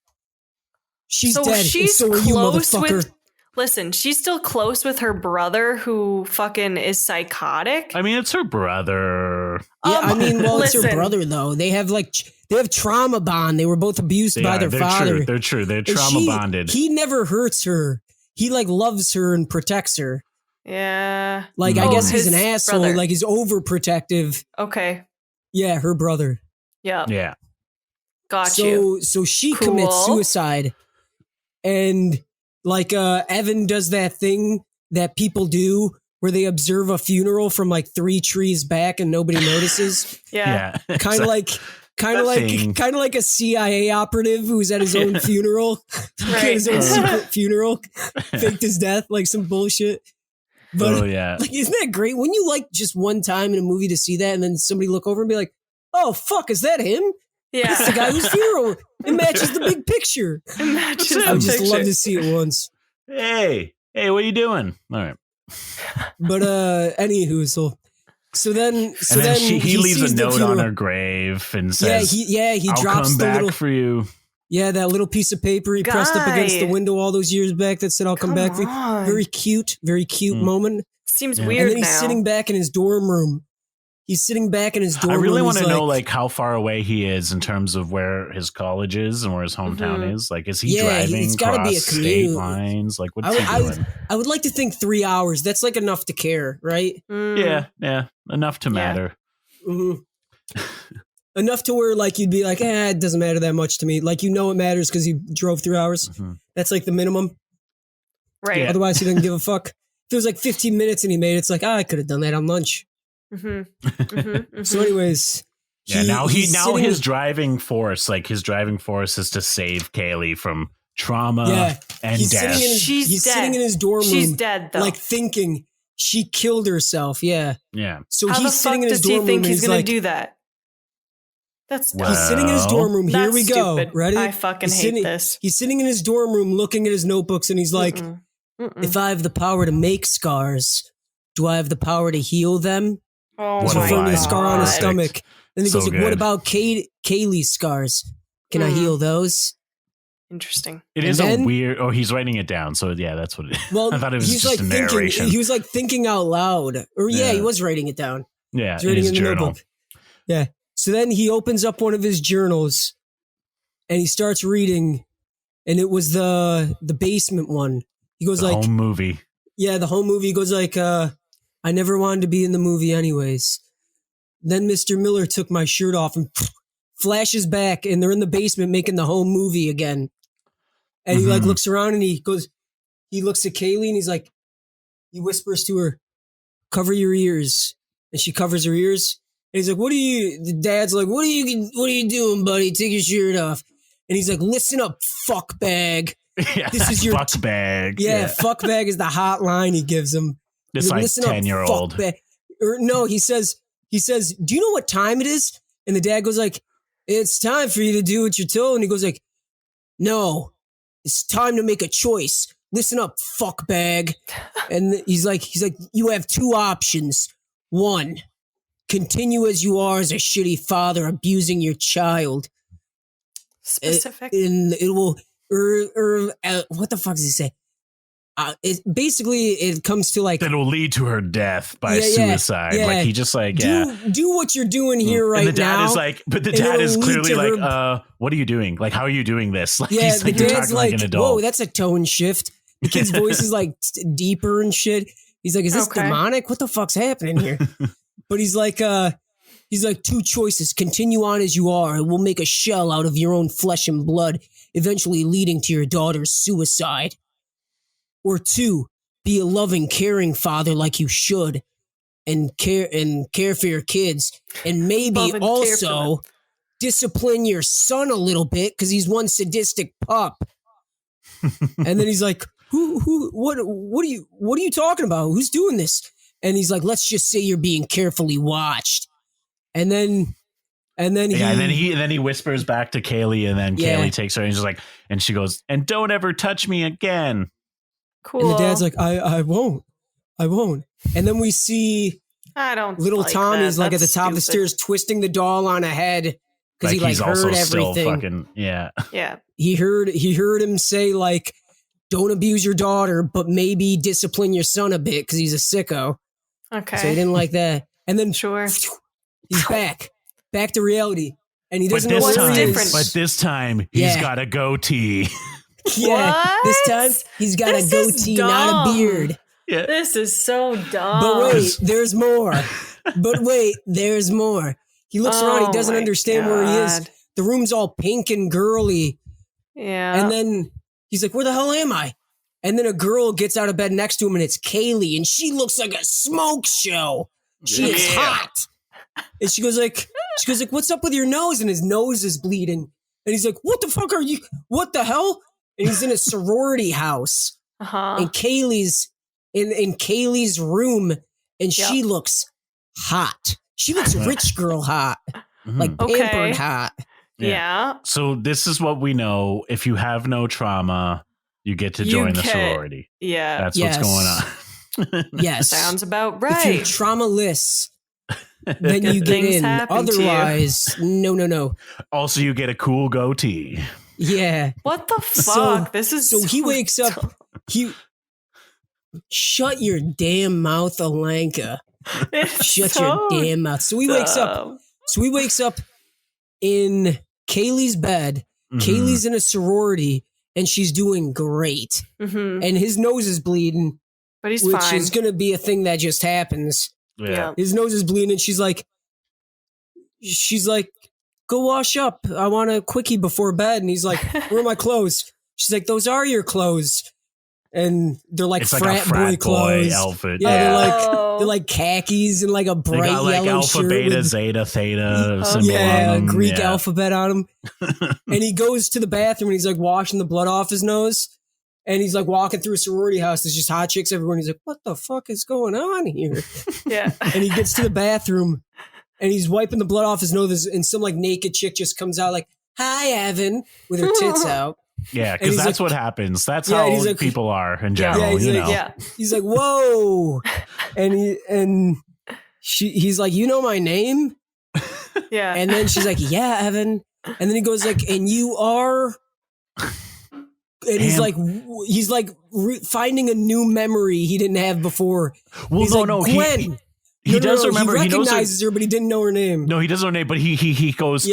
She's So dead. she's and so are you, close motherfucker. with. Listen, she's still close with her brother, who fucking is psychotic. I mean, it's her brother. Yeah, I mean, well, it's her listen. brother though. They have trauma bond. They were both abused by their father. They're true. They're And trauma bonded. He never hurts her. He like loves her and protects her. Yeah. Like I Oh, guess he's an his asshole. brother. Like he's overprotective. Okay. Yeah, her brother. Yeah. Yeah. Got you. So she Cool. commits suicide, and like Evan does that thing that people do where they observe a funeral from like 3 trees back and nobody notices. Yeah. Kind of like a CIA operative who's at his own funeral, Right. his own secret funeral, faked his death, like some bullshit. But Oh yeah. like, isn't that great when you like just one time in a movie to see that, and then somebody look over and be like, "Oh fuck, is that him? That's the Yeah. guy whose funeral. It matches the big picture." Imagine I would just picture. love to see it once. Hey, what are you doing? All right. But anywho, so then And then he leaves sees a the note funeral. on her grave and Yeah, says, he I'll drops come the back little for you. that little piece of paper he pressed up against the Guy. window all those years back that said, "I'll come back for you." on. Very cute moment. Seems Yeah. weird And then he's now. sitting back in his dorm room. He's sitting back in his dorm I room. really want He's to know like how far away he is in terms of where his college is and where his hometown is. Like, is he Yeah, driving it's gotta be a across state commute. lines? Like, what's I he would, doing? I would like to think 3 hours. That's like enough to care, right? Mm. Yeah, enough to Yeah. matter. Mhm. Enough to where like you'd be like, it doesn't matter that much to me. Like it matters because he drove 3 hours. Mhm. That's like the minimum. Right. Yeah. Otherwise, he doesn't give a fuck. If it was like 15 minutes and he made it, it's like, I could have done that on lunch. Mm-hmm. Mm-hmm. So, anyways, Yeah, now he's sitting- his driving force is to save Kaylee from trauma and he's death. sitting in his, She's he's dead. sitting in his dorm room, She's dead though. like thinking she killed herself. Yeah. Yeah. So How the he's fuck sitting in his does he dorm room think and he's he's gonna like, do that? That's dumb. he's sitting in his dorm room. Here That's we go. stupid. Ready? I fucking He's hate sitting, this. He's sitting in his dorm room looking at his notebooks and he's like, Mm-mm. Mm-mm. if I have the power to make scars, do I have the power to heal them? Oh He's What a my referring to the vibe. scar on his God. stomach. And he So goes, like, what good. about Kaylee's scars? Can I Mm. heal those? Interesting. It And is then- a weird. Oh, he's writing it down. So yeah, that's what it is. Well, I thought it was he's just like a thinking. narration. He was like thinking out loud. Or Yeah. he was writing it down. Yeah, He's in writing his in the journal. notebook. Yeah. So then he opens up one of his journals and he starts reading. And it was the basement one. He goes The like, home movie. yeah, the whole movie. He goes like, I never wanted to be in the movie anyways. Then Mr. Miller took my shirt off and flashes back and they're in the basement making the home movie again. And he like looks around and he looks at Kaylee and he whispers to her, cover your ears. And she covers her ears. And he's like, the dad's like, what are you doing, buddy? Take your shirt off. And he's like, listen up, fuck bag. Yeah, this is your fuck bag. Yeah, fuck bag is the hotline he gives him. It's like 10-year-old. Or no, he says, do you know what time it is? And the dad goes like, it's time for you to do what you're told. And he goes like, no, it's time to make a choice. Listen up, fuck bag. And he's like, you have two options. One, continue as you are as a shitty father abusing your child. Specific. And it will, what the fuck does he say? It comes to like that will lead to her death by suicide. Yeah. Like he just like do what you're doing here right now. And the dad is like, but the dad is clearly like, what are you doing? Like, how are you doing this? Like, he's like, the you're dad's talking like an adult. Whoa, that's a tone shift. The kid's voice is like deeper and shit. He's like, is this demonic? What the fuck's happening here? But he's like, two choices. Continue on as you are, and we'll make a shell out of your own flesh and blood, eventually leading to your daughter's suicide. Or two, be a loving, caring father like you should, and care for your kids, and maybe also discipline your son a little bit because he's one sadistic pup. And then he's like, what are you talking about? Who's doing this? And he's like, let's just say you're being carefully watched. And then he whispers back to Kaylee, and then Kaylee takes her and she's like, and she goes, and don't ever touch me again. Cool. And the dad's like, I won't. And then we see little Tommy's like at the top of the stairs twisting the doll on a head because he like heard everything. Yeah. He heard him say like, don't abuse your daughter, but maybe discipline your son a bit because he's a sicko. Okay. So he didn't like that. And then sure, he's back to reality, and he doesn't know what's where he different. is. But this time he's got a goatee. Yeah, what? This time he's got a goatee, not a beard. Yeah. This is so dumb. But wait, there's more. He looks around, he doesn't understand where he is. The room's all pink and girly. Yeah. And then he's like, where the hell am I? And then a girl gets out of bed next to him, and it's Kaylee, and she looks like a smoke show. She is hot. And she goes like, what's up with your nose? And his nose is bleeding. And he's like, what the fuck are you? What the hell? And he's in a sorority house. And Kaylee's in Kaylee's room, and she looks hot. She looks rich girl hot. Like pampered hot. Yeah. So this is what we know. If you have no trauma, you get to join the sorority. Yeah. That's what's going on. Yes. Sounds about right. If you're traumaless, then you get in. Otherwise, no. Also, you get a cool goatee. Yeah. What the fuck? This is so he wakes up. Shut your damn mouth, Alanka. Shut your damn mouth. So he wakes up. He wakes up in Kaylee's bed. Kaylee's in a sorority, and she's doing great. And his nose is bleeding, but he's which fine. is going to be a thing that just happens. Yeah. His nose is bleeding, and she's like, go wash up. I want a quickie before bed. And he's like, where are my clothes? She's like, those are your clothes. And they're like frat boy clothes. Outfit. Yeah, they're like khakis and like a bright got like yellow alpha, shirt beta, with, zeta, theta symbol on them. Greek alphabet on him. And he goes to the bathroom and he's like washing the blood off his nose. And he's like walking through a sorority house. There's just hot chicks everywhere. And he's like, what the fuck is going on here? Yeah. And he gets to the bathroom and he's wiping the blood off his nose. And some like naked chick just comes out like, hi, Evan, with her tits out. Yeah, because that's like, what happens. That's how like, people are in general. You know. He's like, whoa. And he's like, you know my name? Yeah. And then she's like, yeah, Evan. And then he goes like, and you are... And he's like finding a new memory he didn't have before. Well, he's Gwen. He does remember. He recognizes her, but he didn't know her name. No, he doesn't know her name, but he goes,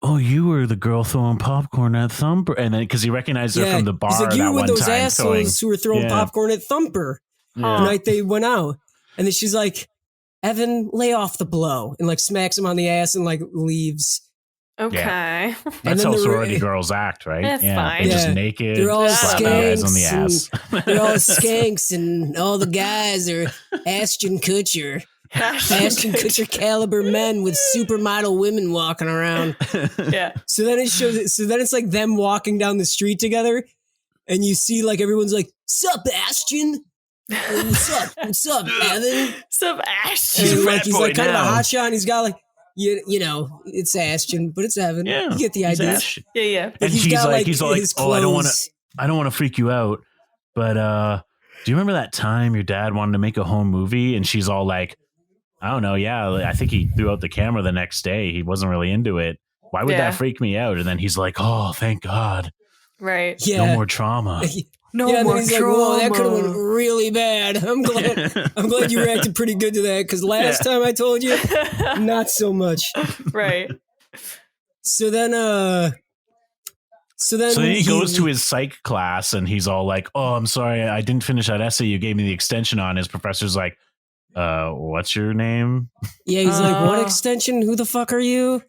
oh, you were the girl throwing popcorn at Thumper. And then because he recognized her from the bar. He's like, you were those assholes who were throwing popcorn at Thumper the night they went out. And then she's like, Evan, lay off the blow, and like smacks him on the ass and like leaves. Okay. That's then how the- sorority girls act, right? It's fine. They're just Yeah. naked, They're all slapping guys on the skanks ass. They're all skanks, and all the guys are Ashton Kutcher. Ashton Kutcher caliber men with supermodel women walking around. Yeah. So then it's like them walking down the street together, and you see like everyone's like, "Sup, Ashton? What's up, Evan?" Some Ashton. And a like frat he's boy like kind of a now. hot shot, and he's got like you know it's Ashton, but it's Evan. Yeah, You get the he's idea. Ashton. Yeah, yeah. But And he's got, like, his oh, I don't want to. clothes. I don't want to freak you out, but do you remember that time your dad wanted to make a home movie? And she's all like, I don't know. Yeah, I think he threw out the camera the next day. He wasn't really into it. Why would Yeah. that freak me out? And then he's like, oh, thank God. Right. Yeah. No more trauma. No Yeah, and more then he's like, "Whoa, that could have drama. went really bad." I'm glad you reacted pretty good to that, because last time I told you, not so much. Right. So then So then he goes to his psych class and he's all like, oh, I'm sorry, I didn't finish that essay you gave me the extension on. His professor's like, what's your name? Yeah, he's like, "What Uh. extension? Who the fuck are you?"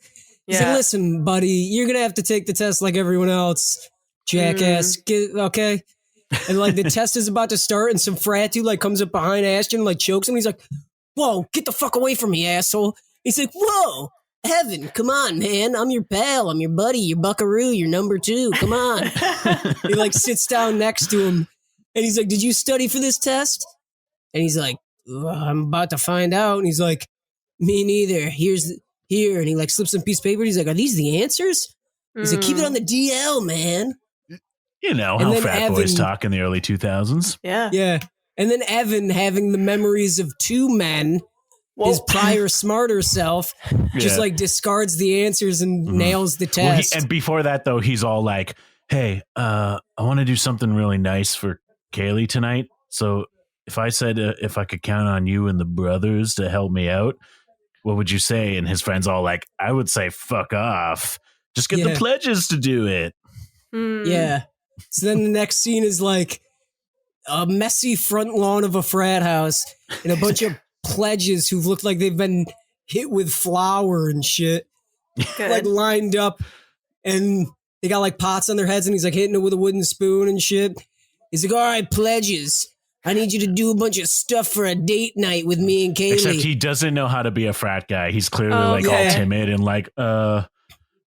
He's like, Yeah. "Listen, buddy, you're gonna have to take the test like everyone else, jackass. Okay?" And like the test is about to start, and some frat dude like comes up behind Ashton, like chokes him. He's like, "Whoa, get the fuck away from me, asshole!" He's like, "Whoa, Evan, come on, man. I'm your pal. I'm your buddy. Your buckaroo. Your number 2. Come on." He like sits down next to him, and he's like, "Did you study for this test?" And he's like, "I'm about to find out." And he's like, "Me neither. Here." And he like slips some piece of paper. He's like, "Are these the answers?" He's like, "Keep it on the DL, man." You know And how then frat boys Evan- talk in the early 2000s. Yeah. Yeah. And then Evan, having the memories of 2 men, Whoa. his prior smarter self, just Yeah. like discards the answers and Mhm. nails the Well, test. and before that, though, he's all like, hey, I want to do something really nice for Kaylee tonight. So if I said if I could count on you and the brothers to help me out, what would you say? And his friend's all like, I would say, fuck off. Just get the Yeah. pledges to do it. Hmm. Yeah. So then the next scene is like a messy front lawn of a frat house and a bunch of pledges who've looked like they've been hit with flour and shit, Good. like lined up, and they got like pots on their heads, and he's like hitting it with a wooden spoon and shit. He's like, "All right, pledges, I need you to do a bunch of stuff for a date night with me and Kaylee." Except he doesn't know how to be a frat guy. He's clearly Oh, like all yeah. timid and like,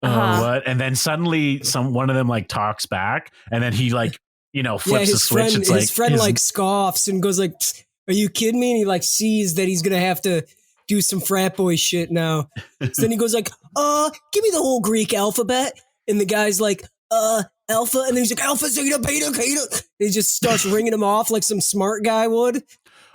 Uh-huh. what? And then suddenly one of them like talks back and then he like, flips the switch. It's his friend like scoffs and goes like, "Psst, are you kidding me?" And he like sees that he's gonna have to do some frat boy shit now. So then he goes like, give me the whole Greek alphabet." And the guy's like, alpha. And then he's like, "Alpha, zeta, beta, beta." And he just starts ringing them off like some smart guy would.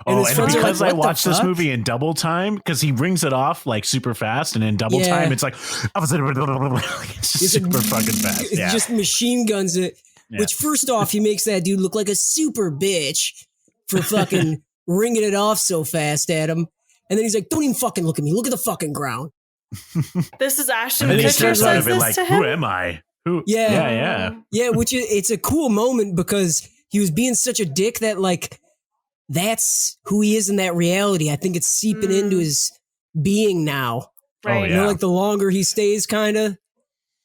Oh, his and friends are because like, I "What the watched this fuck?" movie in double time, because he rings it off like super fast, and in double Yeah. time, it's like it's just It's like- super fucking fast. It Yeah. just machine guns it. Yeah. Which first off, he makes that dude look like a super bitch for fucking ringing it off so fast at him. And then he's like, "Don't even fucking look at me. Look at the fucking ground." This is Ashton and then he Kutcher turns out says of it this like, to who him. am I? Who? Yeah. Yeah. Yeah, which it's a cool moment because he was being such a dick that like that's who he is in that reality. I think it's seeping into his being now. Right. You know, Yeah. like the longer he stays, kind of.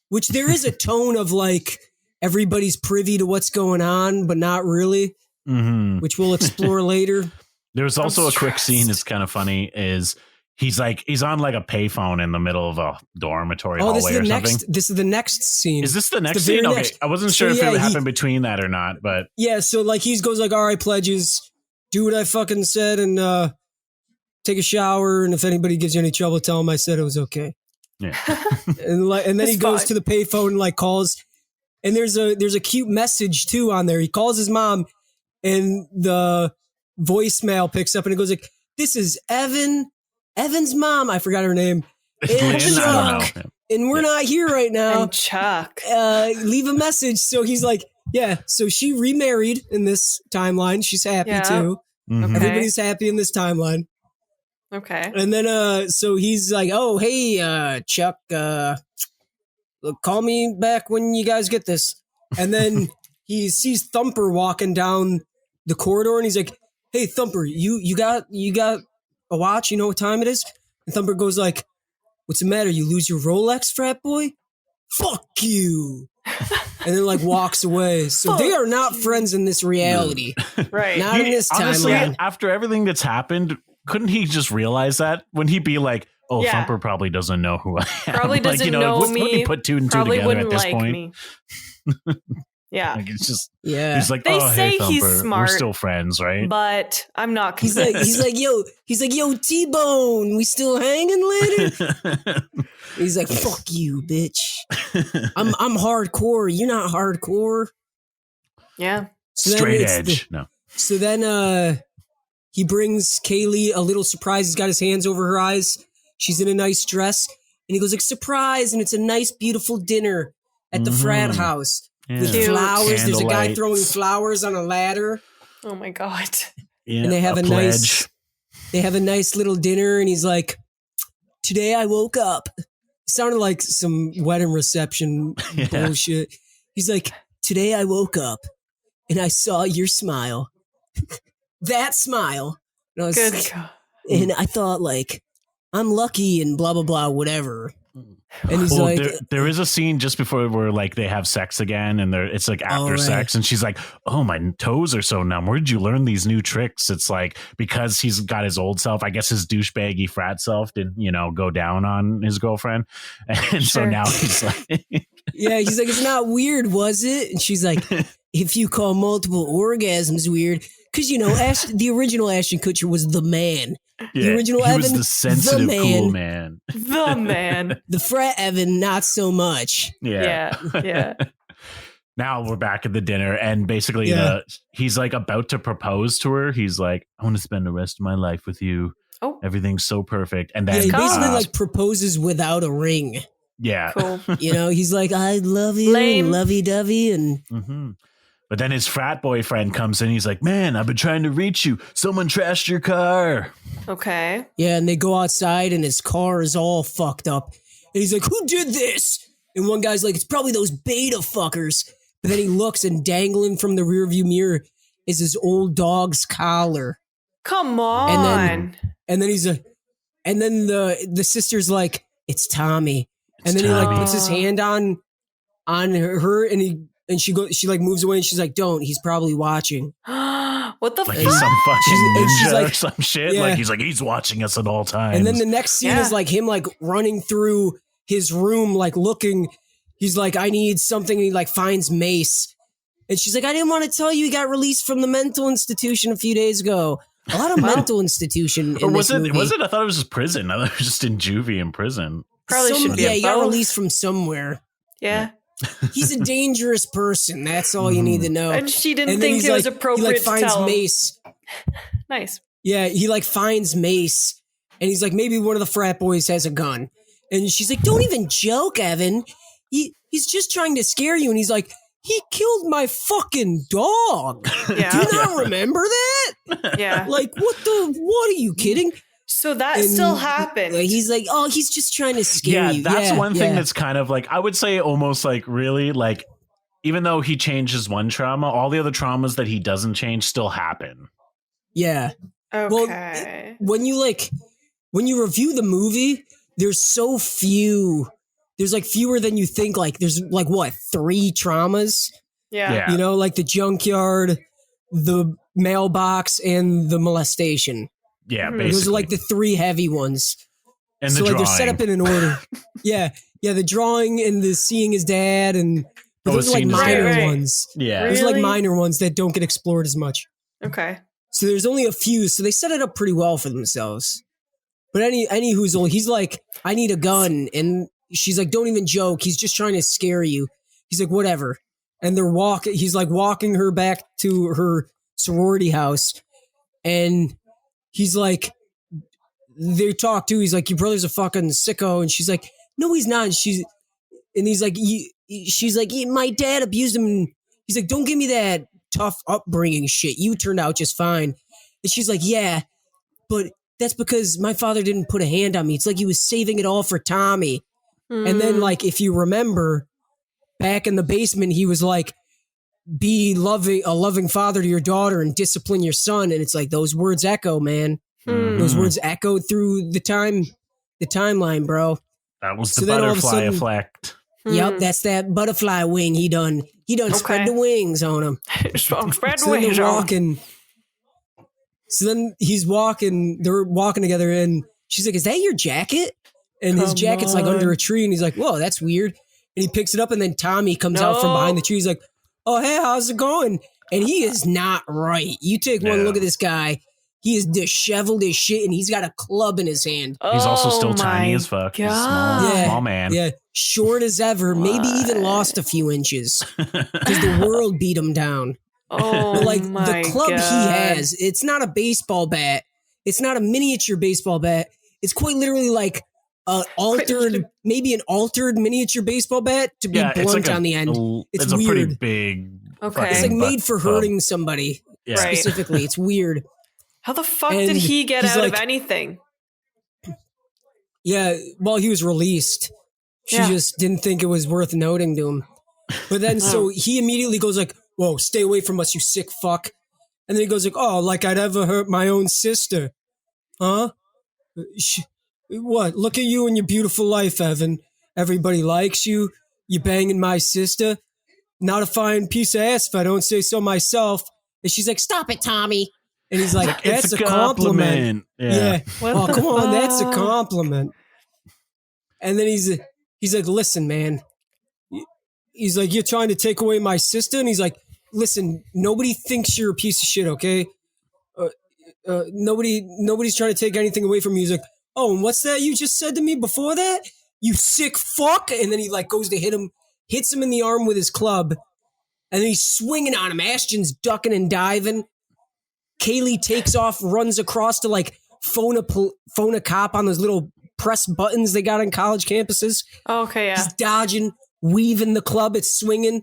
Which there is a tone of like everybody's privy to what's going on, but not really, hmm which we'll explore later. There's also a quick stressed. scene that's kind of funny. Is he's on like a payphone in the middle of a dormitory Oh, this hallway is the or next. something. This is the next scene. Is this the next very scene? Okay, next. I wasn't So, sure if yeah, it he- happened between that or not, but Yeah, so like he goes like, "All right, pledges, do what I fucking said and take a shower. And if anybody gives you any trouble, tell them I said it was okay." yeah. And then he It's goes fine. to the payphone and like calls. And there's a cute message too on there. He calls his mom, and the voicemail picks up, and it goes like, "This is Evan's mom. I forgot her name. Lynn, I Chuck. don't know. And we're not here right now. And Chuck. Leave a message." So he's like, yeah. So she remarried in this timeline. She's happy Yeah. too. Mhm. Okay. Everybody's happy in this timeline. Okay. And then so he's like, "Oh, hey, Chuck, call me back when you guys get this." And then he sees Thumper walking down the corridor, and he's like, "Hey, Thumper, you got a watch? You know what time it is?" And Thumper goes like, "What's the matter? You lose your Rolex, frat boy?" fuck you. And then like walks away. So they are not friends in this reality. Right. Not in this Honestly, timeline. after everything that's happened, couldn't he just realize that? Wouldn't he be like, oh, Yeah. Thumper probably doesn't know who I am. Probably doesn't know wouldn't me. he put two and two Probably together wouldn't at this like point? me. Yeah. Like it's just Yeah. he's like, They oh, say hey, Thumper, he's we're smart, still friends, right? But I'm not He's convinced. like, yo, T-Bone, we still hanging later? He's like, fuck you, bitch. I'm hardcore. You're not hardcore. Yeah. So then Straight it's edge. No. So then he brings Kaylee a little surprise. He's got his hands over her eyes. She's in a nice dress. And he goes like, surprise. And it's a nice, beautiful dinner at the frat house. Yeah. With Cute. flowers. There's a guy Candlelight. throwing flowers on a ladder. Oh my God. Yeah, And they have a pledge. nice little dinner. And he's like, today I woke up. It sounded like some wedding reception bullshit. He's like, today I woke up and I saw your smile. That smile. And I was Good God. And I thought, like, I'm lucky and blah, blah, blah, whatever. And he's like, there is a scene just before where like they have sex again, and it's like after right. sex, and she's like, "Oh, my toes are so numb. Where did you learn these new tricks?" It's like because he's got his old self. I guess his douchebaggy frat self did, go down on his girlfriend, and so Sure. now he's like, yeah, he's like, it's not weird, was it? And she's like, if you call multiple orgasms weird, because, the original Ashton Kutcher was the man. The original he was Evan, the sensitive, the cool man. man. The man. The frat Evan, not so much. Yeah. Yeah. Now we're back at the dinner, and basically Yeah. he's like about to propose to her. He's like, I want to spend the rest of my life with you. Oh, Everything's so perfect. And Yeah, then he basically God. like proposes without a ring. yeah. cool. He's like, I love you, Lame. and lovey-dovey, and Mm-hmm. But then his frat boyfriend comes in. He's like, man, I've been trying to reach you. Someone trashed your car. Okay. yeah, and they go outside and his car is all fucked up. And he's like, who did this? And one guy's like, it's probably those beta fuckers. But then he looks and dangling from the rearview mirror is his old dog's collar. Come on. And then he's like, and then the sister's like, it's Tommy. And then he like Tommy. puts his hand on her and she like moves away and she's like, don't, he's probably watching. What the Like fuck? he's some fucking she's ninja like- or some shit. Yeah. Like he's watching us at all times. And then the next scene Yeah. is like him like running through his room, like looking. He's like, I need something. And he like finds Mace. And she's like, I didn't want to tell you he got released from the mental institution a few days ago. A lot of mental institution in or was this it? movie. Was it? I thought it was just prison. I thought it was just in juvie in prison. Probably should be Yeah, a he got both. released from somewhere. Yeah. He's a dangerous person. That's all you need to know. And she didn't And then think he's it was like- appropriate He like to finds tell him. Mace. Nice. Yeah, he like finds Mace, and he's like, maybe one of the frat boys has a gun. And she's like, don't even joke, Evan. He's just trying to scare you. And he's like, he killed my fucking dog. Do Yeah. you not remember that? Yeah. Like, what are you kidding? So that And still happened. He's like, oh, he's just trying to scare Yeah, you. that's one thing yeah. that's kind of like I would say almost like really like even though he changes one trauma, all the other traumas that he doesn't change still happen. Yeah. Okay. When you review the movie, there's so few. There's like fewer than you think. Like there's like what, 3 traumas? Yeah. Yeah. Like the junkyard, the mailbox, and the molestation. Yeah, Mhm. basically. Those are like the 3 heavy ones. and So the like drawing. they're set up in an order. yeah, the drawing and the seeing his dad, and but Oh, those are like seeing his minor dad. Right. ones. yeah. Really? Those are like minor ones that don't get explored as much. Okay. So there's only a few. So they set it up pretty well for themselves. But any who's old, he's like, I need a gun, and she's like, don't even joke. He's just trying to scare you. He's like, whatever. And they're walking. He's like walking her back to her sorority house, and he's like, they talk too. He's like, your brother's a fucking sicko, and she's like, no, he's not. And he's like, she's like, my dad abused him. And he's like, don't give me that tough upbringing shit. You turned out just fine. And she's like, yeah, but that's because my father didn't put a hand on me. It's like he was saving it all for Tommy. And then, like, if you remember, back in the basement, he was like, be a loving father to your daughter and discipline your son. And it's like those words echo, man. Hmm. Those words echoed through the timeline, bro. That was So the then all of a butterfly sudden- effect. Yep, that's that butterfly wing. He done spread the wings on him. Spread So then wings they're on. walking. So then he's walking. They're walking together, and she's like, "Is that your jacket?" And his jacket's like under a tree, and he's like, "Whoa, that's weird." And he picks it up, and then Tommy comes out from behind the tree. He's like, "Oh, hey, how's it going?" And he is not right. You take one look at this guy. He is disheveled as shit, and he's got a club in his hand. He's also still Oh tiny my as fuck. He's God. small man. Yeah, short as ever. Maybe even lost a few inches because the world beat him down. Oh, But like my the club God. he has, it's not a baseball bat. It's not a miniature baseball bat. It's quite literally like maybe an altered miniature baseball bat to be blunt like on the end. It's a weird. pretty big. Okay. It's like made for club. hurting somebody Yeah. Right. specifically. It's weird. How the fuck And did he get he's out of like- anything? Yeah, well, he was released. She Yeah. just didn't think it was worth noting to him. But then, so he immediately goes like, "Whoa, stay away from us, you sick fuck!" And then he goes like, "Oh, like I'd ever hurt my own sister, huh? What? Look at you and your beautiful life, Evan. Everybody likes you. You banging my sister. Not a fine piece of ass if I don't say so myself." And she's like, "Stop it, Tommy." And he's like, "That's It's a compliment." Yeah. What Oh, the come on, that's a fuck? compliment. And then he's like, "Listen, man." He's like, "You're trying to take away my sister?" And he's like, "Listen, nobody thinks you're a piece of shit, okay? Nobody's trying to take anything away from you." He's like, "Oh, and what's that you just said to me before that? You sick fuck!" And then he like goes to hits him in the arm with his club, and then he's swinging on him. Ashton's ducking and diving. Kaylee takes off, runs across to like phone a cop on those little press buttons they got on college campuses. Okay, yeah. He's dodging, weaving the club, it's swinging,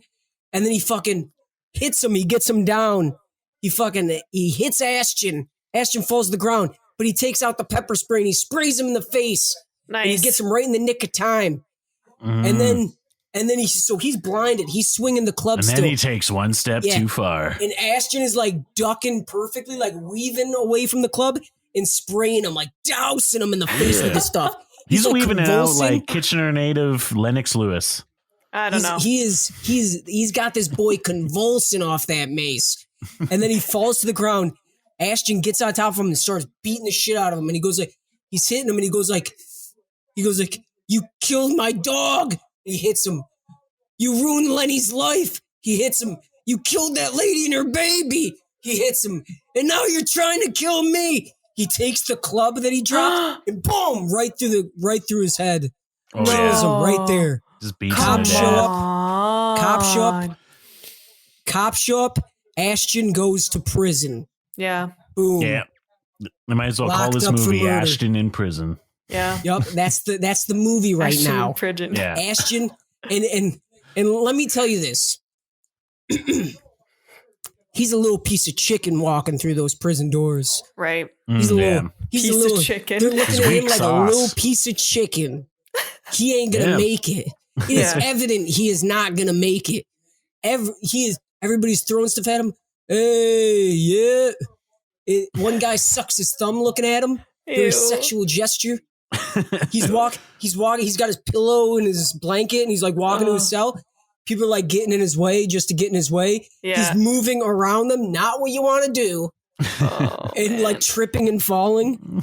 and then he fucking hits him. He gets him down. He hits Ashton. Ashton falls to the ground, but he takes out the pepper spray and he sprays him in the face. Nice. And he gets him right in the nick of time. And then he's blinded. He's swinging the club And still. then he takes one step Yeah. too far. And Ashton is like ducking perfectly, like weaving away from the club and spraying him, like dousing him in the face with this stuff. He's like weaving it out convulsing. like Kitchener native Lennox Lewis. I don't know. He's got this boy convulsing off that mace. And then he falls to the ground. Ashton gets on top of him and starts beating the shit out of him. And he goes like, he's hitting him and he goes like, "You killed my dog." He hits him. "You ruined Lenny's life." He hits him. "You killed that lady and her baby." He hits him. "And now you're trying to kill me." He takes the club that he dropped and boom, right through his head. Oh, Kills yeah. him right there. Just beats Cop him to show death. up. Cops show up. Ashton goes to prison. Yeah. Boom. Yeah. They might as well call Locked this up for movie murder. Ashton in Prison. Yeah. Yup, that's the movie right Ashton now. Prison. Yeah. Ashton, and let me tell you this. He's a little piece of chicken walking through those prison doors. Right. He's a little Piece of chicken. They're looking His at him weak like sauce. a little piece of chicken. He ain't gonna Yeah. make it. It is Yeah. evident he is not gonna make it. Everybody's throwing stuff at him. Hey, yeah. One guy sucks his thumb looking at him. Very Ew. sexual gesture. He's walking. He's got his pillow and his blanket, and he's like walking to his cell. People are like getting in his way just to get in his way. Yeah. He's moving around them, not what you want to do, Oh, and like tripping and falling.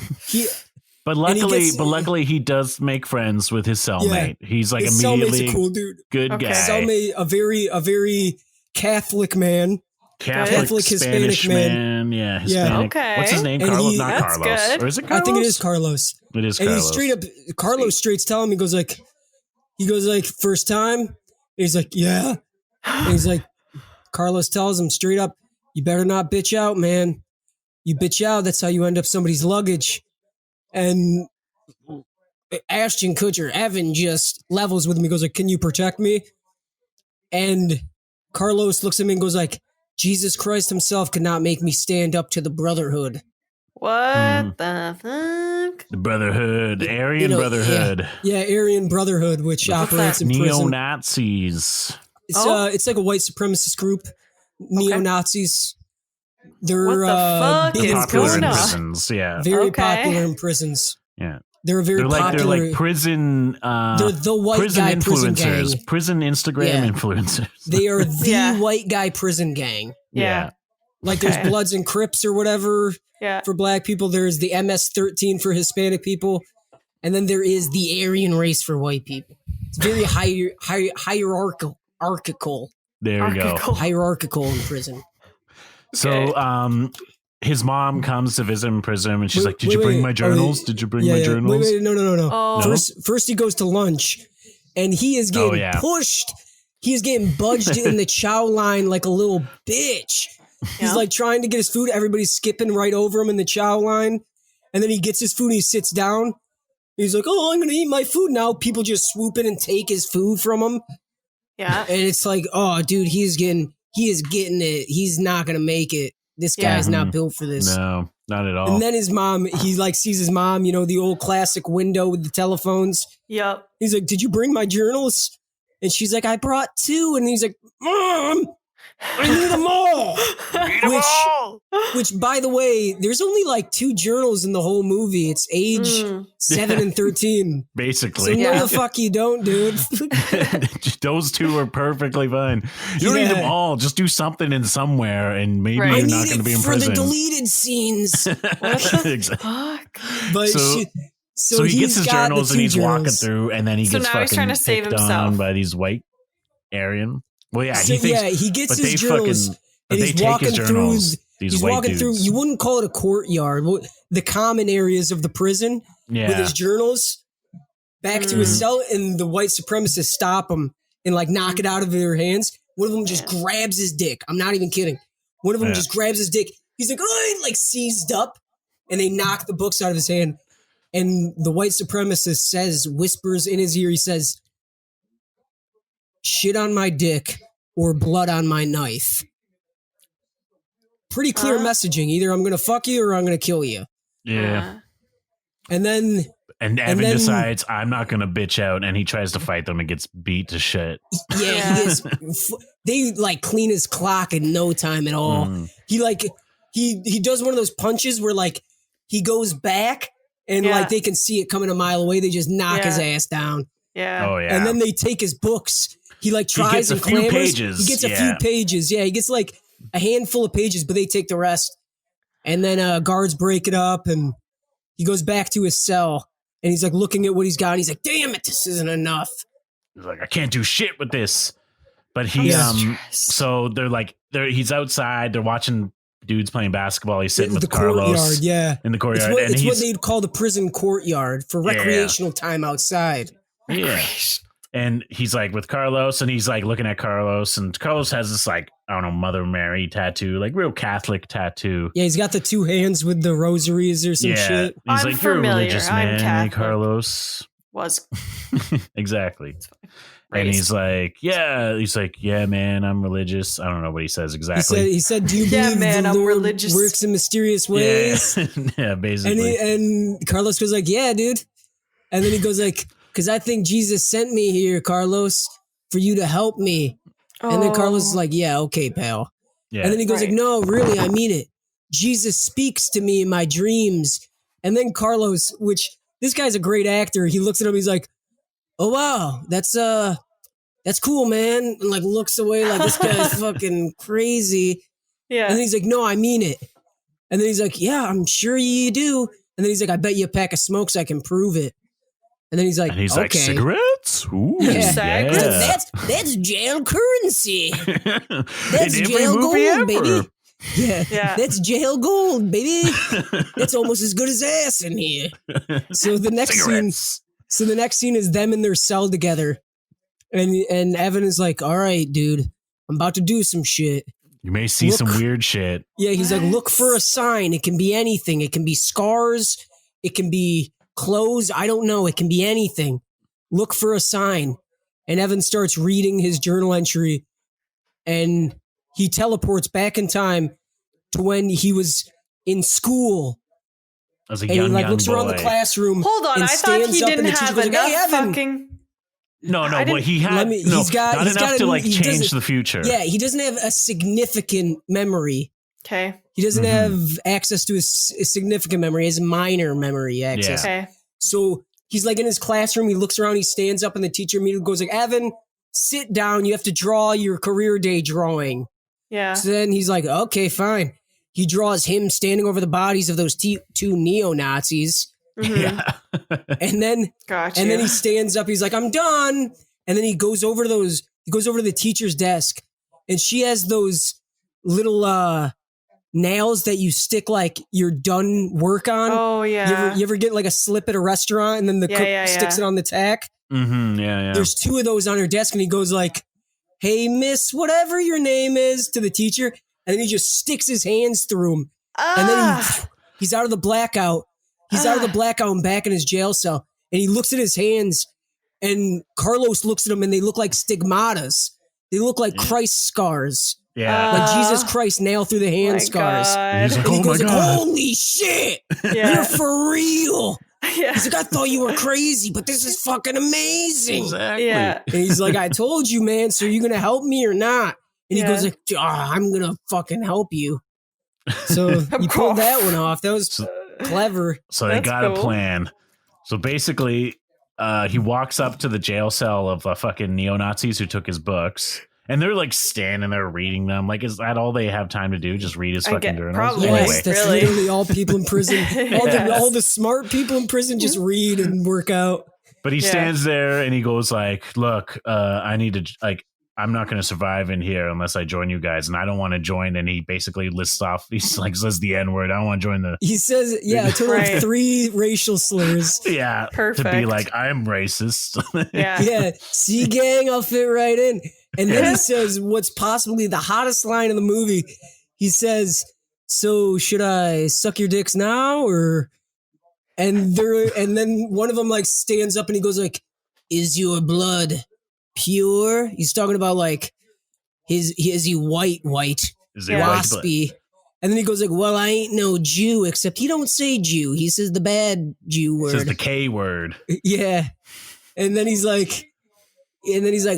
But And he luckily, he does make friends with his cellmate. He's like His cellmate's immediately a cool dude. good Okay. guy. Cellmate, a very Catholic man. Catholic Hispanic Spanish man. man. Yeah, Hispanic. Okay. What's his name? And Carlos? he- Not That's Carlos. good. Or is it Carlos? I think it is Carlos. It is And Carlos. he straight up, Carlos straight tell him, he goes like, "First time?" And he's like, "Yeah." And he's like, Carlos tells him straight up, "You better not bitch out, man. You bitch out, that's how you end up somebody's luggage." And Ashton Kutcher, Evan, just levels with him. He goes like, "Can you protect me?" And Carlos looks at me and goes like, "Jesus Christ himself could not make me stand up to the Brotherhood." What the fuck? The Brotherhood, Aryan You know, Brotherhood, Yeah, Aryan Brotherhood, which operates in prison. neo-Nazis. It's like a white supremacist group, neo-Nazis. They're What the fuck big is in Popular going in on? prisons. prisons. Yeah, Very Okay. popular in prisons. yeah. They're a very popular. They're like prison. They're the white prison guy prison influencers, gang. prison Instagram influencers. They are the white guy prison gang. Yeah. Like there's Bloods and Crips or whatever for black people. There's the MS-13 for Hispanic people. And then there is the Aryan race for white people. It's very hierarchical. There we go. Hierarchical in prison. So his mom comes to visit him in prison and she's like, did you bring my journals? Did you bring my journals? No. Oh. First he goes to lunch and he is getting pushed. He is getting budged in the chow line like a little bitch. He's like trying to get his food. Everybody's skipping right over him in the chow line. And then he gets his food and he sits down. He's like, oh, I'm going to eat my food now. People just swoop in and take his food from him. Yeah. And it's like, oh, dude, he is getting it. He's not going to make it. This guy's not built for this. No, not at all. And then his mom, he like sees his mom, you know, the old classic window with the telephones. Yep. He's like, did you bring my journals? And she's like, I brought 2. And he's like, Mom, I need them all. Which, by the way, there's only like 2 journals in the whole movie. It's age 7 and 13. Basically. So no, the fuck you don't, dude. Those 2 are perfectly fine. You don't need them all. Just do something in somewhere, and maybe you're not going to be in prison. For the deleted scenes. Fuck. But so he gets his journals and he's walking through, and then he gets fucking trying to save picked himself on by these white Aryan. Well, yeah, he gets his journals and he's walking through. He's walking through. You wouldn't call it a courtyard. The common areas of the prison with his journals back to his cell, and the white supremacists stop him and like knock it out of their hands. One of them just grabs his dick. I'm not even kidding. One of them just grabs his dick. He's like, oh, like seized up, and they knock the books out of his hand. And the white supremacist whispers in his ear, he says, shit on my dick or blood on my knife. Pretty clear messaging. Either I'm going to fuck you or I'm going to kill you. Yeah. And then... And Evan decides, I'm not going to bitch out, and he tries to fight them and gets beat to shit. Yeah, they like clean his clock in no time at all. He does one of those punches where like he goes back and like they can see it coming a mile away. They just knock his ass down. Yeah. Oh, yeah. And then they take his books. He like tries and clamors. He gets a few pages. Yeah, he gets like a handful of pages, but they take the rest. And then guards break it up, and he goes back to his cell, and he's like looking at what he's got. And he's like, "Damn it, this isn't enough." He's like, "I can't do shit with this." But he so he's outside. They're watching dudes playing basketball. He's sitting with Carlos in the courtyard. It's what they'd call the prison courtyard for recreational time outside. Yeah. And he's like with Carlos, and he's like looking at Carlos, and Carlos has this like, I don't know, Mother Mary tattoo, like real Catholic tattoo. Yeah, he's got the 2 hands with the rosaries or some shit. He's I'm like, familiar. You're a religious man, Catholic. Carlos. Was. Exactly. And he's like, yeah, man, I'm religious. I don't know what he says exactly. He said, do you believe the Lord religious? Works in mysterious ways? Yeah, basically. And Carlos goes like, yeah, dude. And then he goes like, because I think Jesus sent me here, Carlos, for you to help me. And then Carlos is like, yeah, okay, pal. Yeah. And then he goes like, no, really, I mean it. Jesus speaks to me in my dreams. And then Carlos, which this guy's a great actor, he looks at him, he's like, oh, wow, that's cool, man. And like looks away like this guy's fucking crazy. Yeah. And then he's like, no, I mean it. And then he's like, yeah, I'm sure you do. And then he's like, I bet you a pack of smokes, I can prove it. And then he's like, like, cigarettes? Ooh, that's jail currency. That's jail gold, ever. baby. Yeah, that's jail gold, baby. That's almost as good as ass in here. So the next scene is them in their cell together. And Evan is like, all right, dude, I'm about to do some shit. You may see some weird shit. Yeah, he's like, look for a sign. It can be anything. It can be scars. It can be clothes. I don't know. It can be anything. Look for a sign. And Evan starts reading his journal entry, and he teleports back in time to when he was in school. As a young looks boy. around the classroom. Hold on, I thought he didn't have enough fucking... No, but he had not enough to like change the future. Yeah, he doesn't have a significant memory. Okay. He doesn't have access to a significant memory. He has minor memory access. Okay. So he's like in his classroom. He looks around. He stands up, and the teacher immediately goes like, "Evan, sit down. You have to draw your career day drawing." Yeah. So then he's like, "Okay, fine." He draws him standing over the bodies of those two neo-Nazis. Mhm. Yeah. And then Gotcha. And then he stands up. He's like, "I'm done." And then he goes over to the teacher's desk, and she has those little nails that you stick like you're done work on. Oh yeah. You ever get like a slip at a restaurant, and then the cook sticks it on the tack? Mm-hmm. Yeah. There's 2 of those on her desk, and he goes like, "Hey, miss, whatever your name is," to the teacher, and then he just sticks his hands through him, and then he's out of the blackout. He's out of the blackout and back in his jail cell, and he looks at his hands, and Carlos looks at them, and they look like stigmatas. They look like Christ scars. Yeah. Like Jesus Christ nailed through the hand scars. He's like, And he "Oh my goes like, God." "Holy shit, Yeah. you're for real." Yeah. He's like, "I thought you were crazy, but this is fucking amazing." Exactly. Yeah. And he's like, "I told you, man, so you're going to help me or not?" And he Yeah. goes like, "I'm going to fucking help you." So he pulled that one off. That was clever. So they That's got a cool. plan. So basically, he walks up to the jail cell of fucking neo-Nazis who took his books. And they're like standing there reading them. Like, is that all they have time to do? Just read his I fucking get- journals? probably. Yes, Anyway, that's Really? literally all people in prison. Yes. All the smart people in prison just read and work out. but he Yeah. stands there and he goes like, "Look, I need to, like, I'm not going to survive in here unless I join you guys. And I don't want to join." And he basically lists off, he's like, says the N-word. "I don't want to join the," He says, yeah, a total Right. of 3 racial slurs. yeah, to be Perfect. like, "I'm racist." Yeah. Yeah, see, gang, I'll fit right in. And then he says what's possibly the hottest line in the movie. He says, "So should I suck your dicks now or?" And then one of them like stands up and he goes like, "Is your blood pure?" He's talking about like is he white, Is it Yeah. white blood? waspy. And then he goes like, "Well, I ain't no Jew, except he don't say Jew. He says the bad Jew word." Says the K word. Yeah. And then he's like,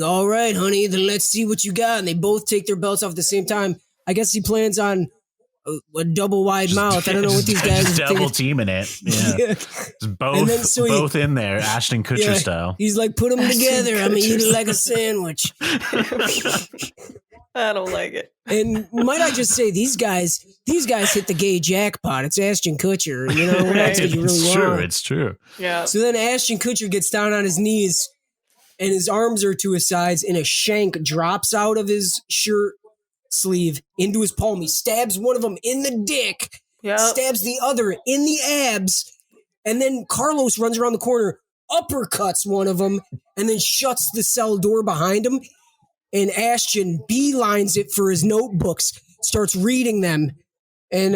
"All right, honey, then let's see what you got." And they both take their belts off at the same time. I guess he plans on a double wide mouth. I don't know what these guys just are double thinking. teaming it. Yeah. Yeah. Just both, And then so he- both in there, Ashton Kutcher Yeah. style. He's like, "Put them Ashton together. I'm going to eat Kutcher it like a sandwich." I don't like it. And might I just say, these guys hit the gay jackpot. It's Ashton Kutcher. You know, what else could you really It's true. want? It's true. Yeah. So then Ashton Kutcher gets down on his knees and his arms are to his sides and a shank drops out of his shirt sleeve into his palm. He stabs one of them in the dick, Yep. stabs the other in the abs, and then Carlos runs around the corner, uppercuts one of them, and then shuts the cell door behind him. And Ashton beelines it for his notebooks, starts reading them. And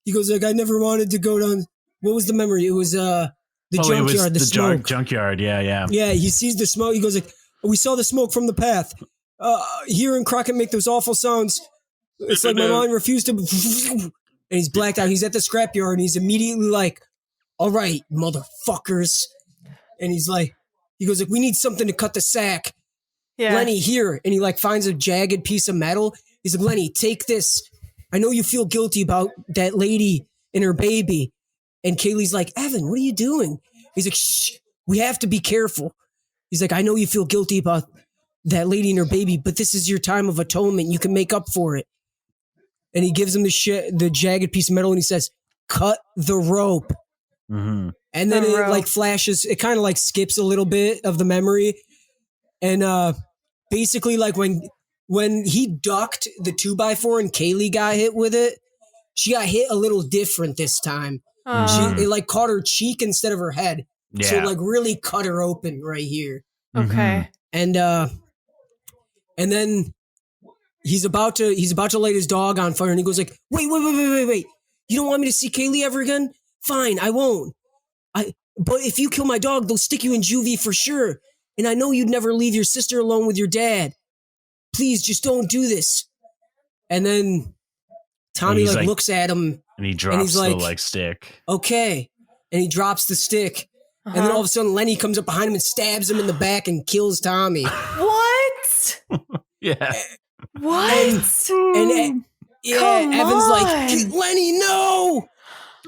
he goes like, "I never wanted to go down." What was the memory? It was the junkyard, the smoke. Junkyard. Yeah. Yeah, he sees the smoke. He goes like, "We saw the smoke from the path. Hearing Crockett make those awful sounds. It's like my mind refused to." And he's blacked out. He's at the scrapyard and he's immediately like, "All right, motherfuckers." And he goes like, "We need something to cut the sack." Yeah. "Lenny, here." And he like finds a jagged piece of metal. He's like, "Lenny, take this. I know you feel guilty about that lady and her baby." And Kaylee's like, "Evan, what are you doing?" He's like, "Shh, we have to be careful." He's like, "I know you feel guilty about that lady and her baby, but this is your time of atonement. You can make up for it." And he gives him the jagged piece of metal and he says, "Cut the rope." Mm-hmm. And then The it rope. like flashes, it kind of like skips a little bit of the memory. And basically like when he ducked the 2x4 and Kaylee got hit with it, she got hit a little different this time. It like caught her cheek instead of her head. So Yeah. it like really cut her open right here. Okay. And then he's about to light his dog on fire and he goes like, wait. You don't want me to see Kaylee ever again? Fine, I won't. But if you kill my dog, they'll stick you in juvie for sure. And I know you'd never leave your sister alone with your dad. Please, just don't do this. And then Tommy he's like like- looks at him, And he drops he's the like- like stick. okay. And he drops the stick. And then Uh-huh. all of a sudden Lenny comes up behind him and stabs him in the back and kills Tommy. What? Yeah. What? And yeah, Come Evan's on. like, "Lenny, no!"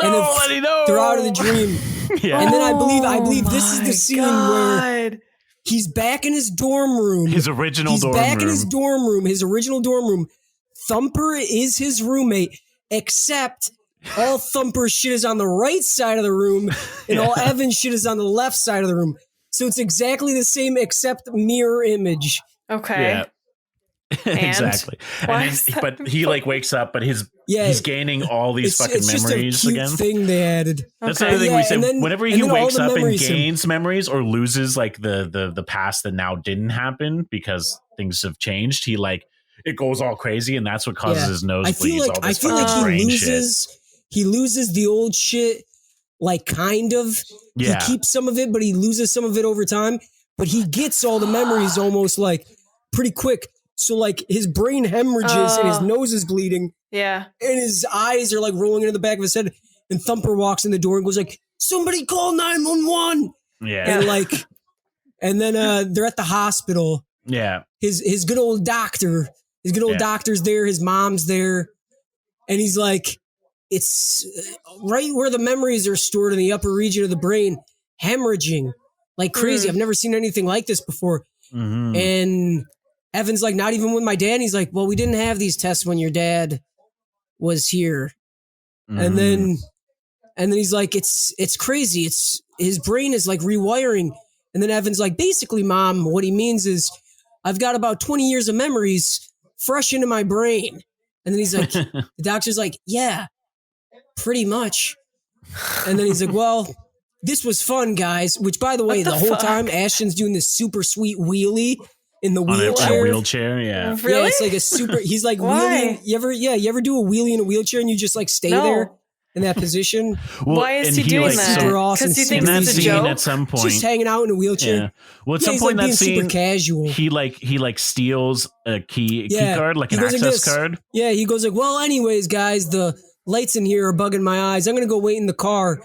No, And then Lenny, no. they're out of the dream. Yeah. And then I believe this is the scene where God. he's back in his dorm room. His original He's dorm back room. in his dorm room, his original dorm room. Thumper is his roommate, except all Thumper's shit is on the right side of the room, and all Evan's shit is on the left side of the room. So it's exactly the same, except mirror image. Okay. Yeah. Exactly. Why And is then, that but he like wakes up, but he's gaining all these fucking it's memories just a cute again. thing they added. That's Okay. another thing we Yeah, say. and then- Whenever and he then all wakes the up and memories gains memories or loses like the past that now didn't happen because things have changed, he like it goes all crazy, and that's what causes his nosebleeds. I feel like all this he fucking brain shit. loses the old shit, like kind of. Yeah. He keeps some of it, but he loses some of it over time. But he gets all the memories almost like pretty quick. So like his brain hemorrhages and his nose is bleeding Yeah. and his eyes are like rolling into the back of his head. And Thumper walks in the door and goes like, "Somebody call 911!" Yeah. And like, and then they're at the hospital. Yeah. His good old doctor, doctor's there. His mom's there, and he's like, it's right where the memories are stored in the upper region of the brain, hemorrhaging like crazy. I've never seen anything like this before. Mhm. And Evan's like, not even with my dad. He's like, well, we didn't have these tests when your dad was here. Mhm. And then he's like, it's crazy. It's his brain is like rewiring. And then Evan's like, basically, Mom, what he means is I've got about 20 years of memories fresh into my brain. And then he's like, the doctor's like, yeah, pretty much. And then he's like, well, this was fun, guys. Which, by the way, the whole time Ashton's doing this super sweet wheelie in the on a wheelchair. wheelchair, yeah. Really? Yeah, it's like a super. He's like Why? wheeling. You ever do a wheelie in a wheelchair and you just like stay No. there in that position, Well, Why is and he doing like, that? super awesome, Because he super thinks in that it's a scene joke. at some point, just hanging out in a wheelchair? yeah. Well, at Yeah, some he's point like in that being super scene, casual. he like steals a key Yeah, card, like he an goes like access this. card. Yeah, he goes like, well, anyways, guys, the lights in here are bugging my eyes. I'm gonna go wait in the car.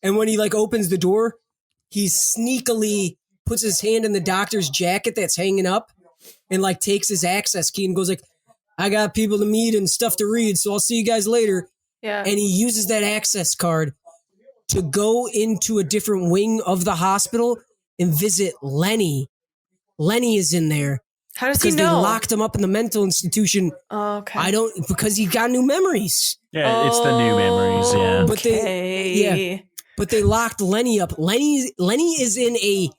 And when he like opens the door, he sneakily puts his hand in the doctor's jacket that's hanging up and like takes his access key and goes like, I got people to meet and stuff to read, so I'll see you guys later. Yeah. And he uses that access card to go into a different wing of the hospital and visit Lenny. Lenny is in there How does he because they know? locked him up in the mental institution. Oh, okay. Because he got new memories. Yeah, it's the new memories. Yeah, But but they locked Lenny up. Lenny is in a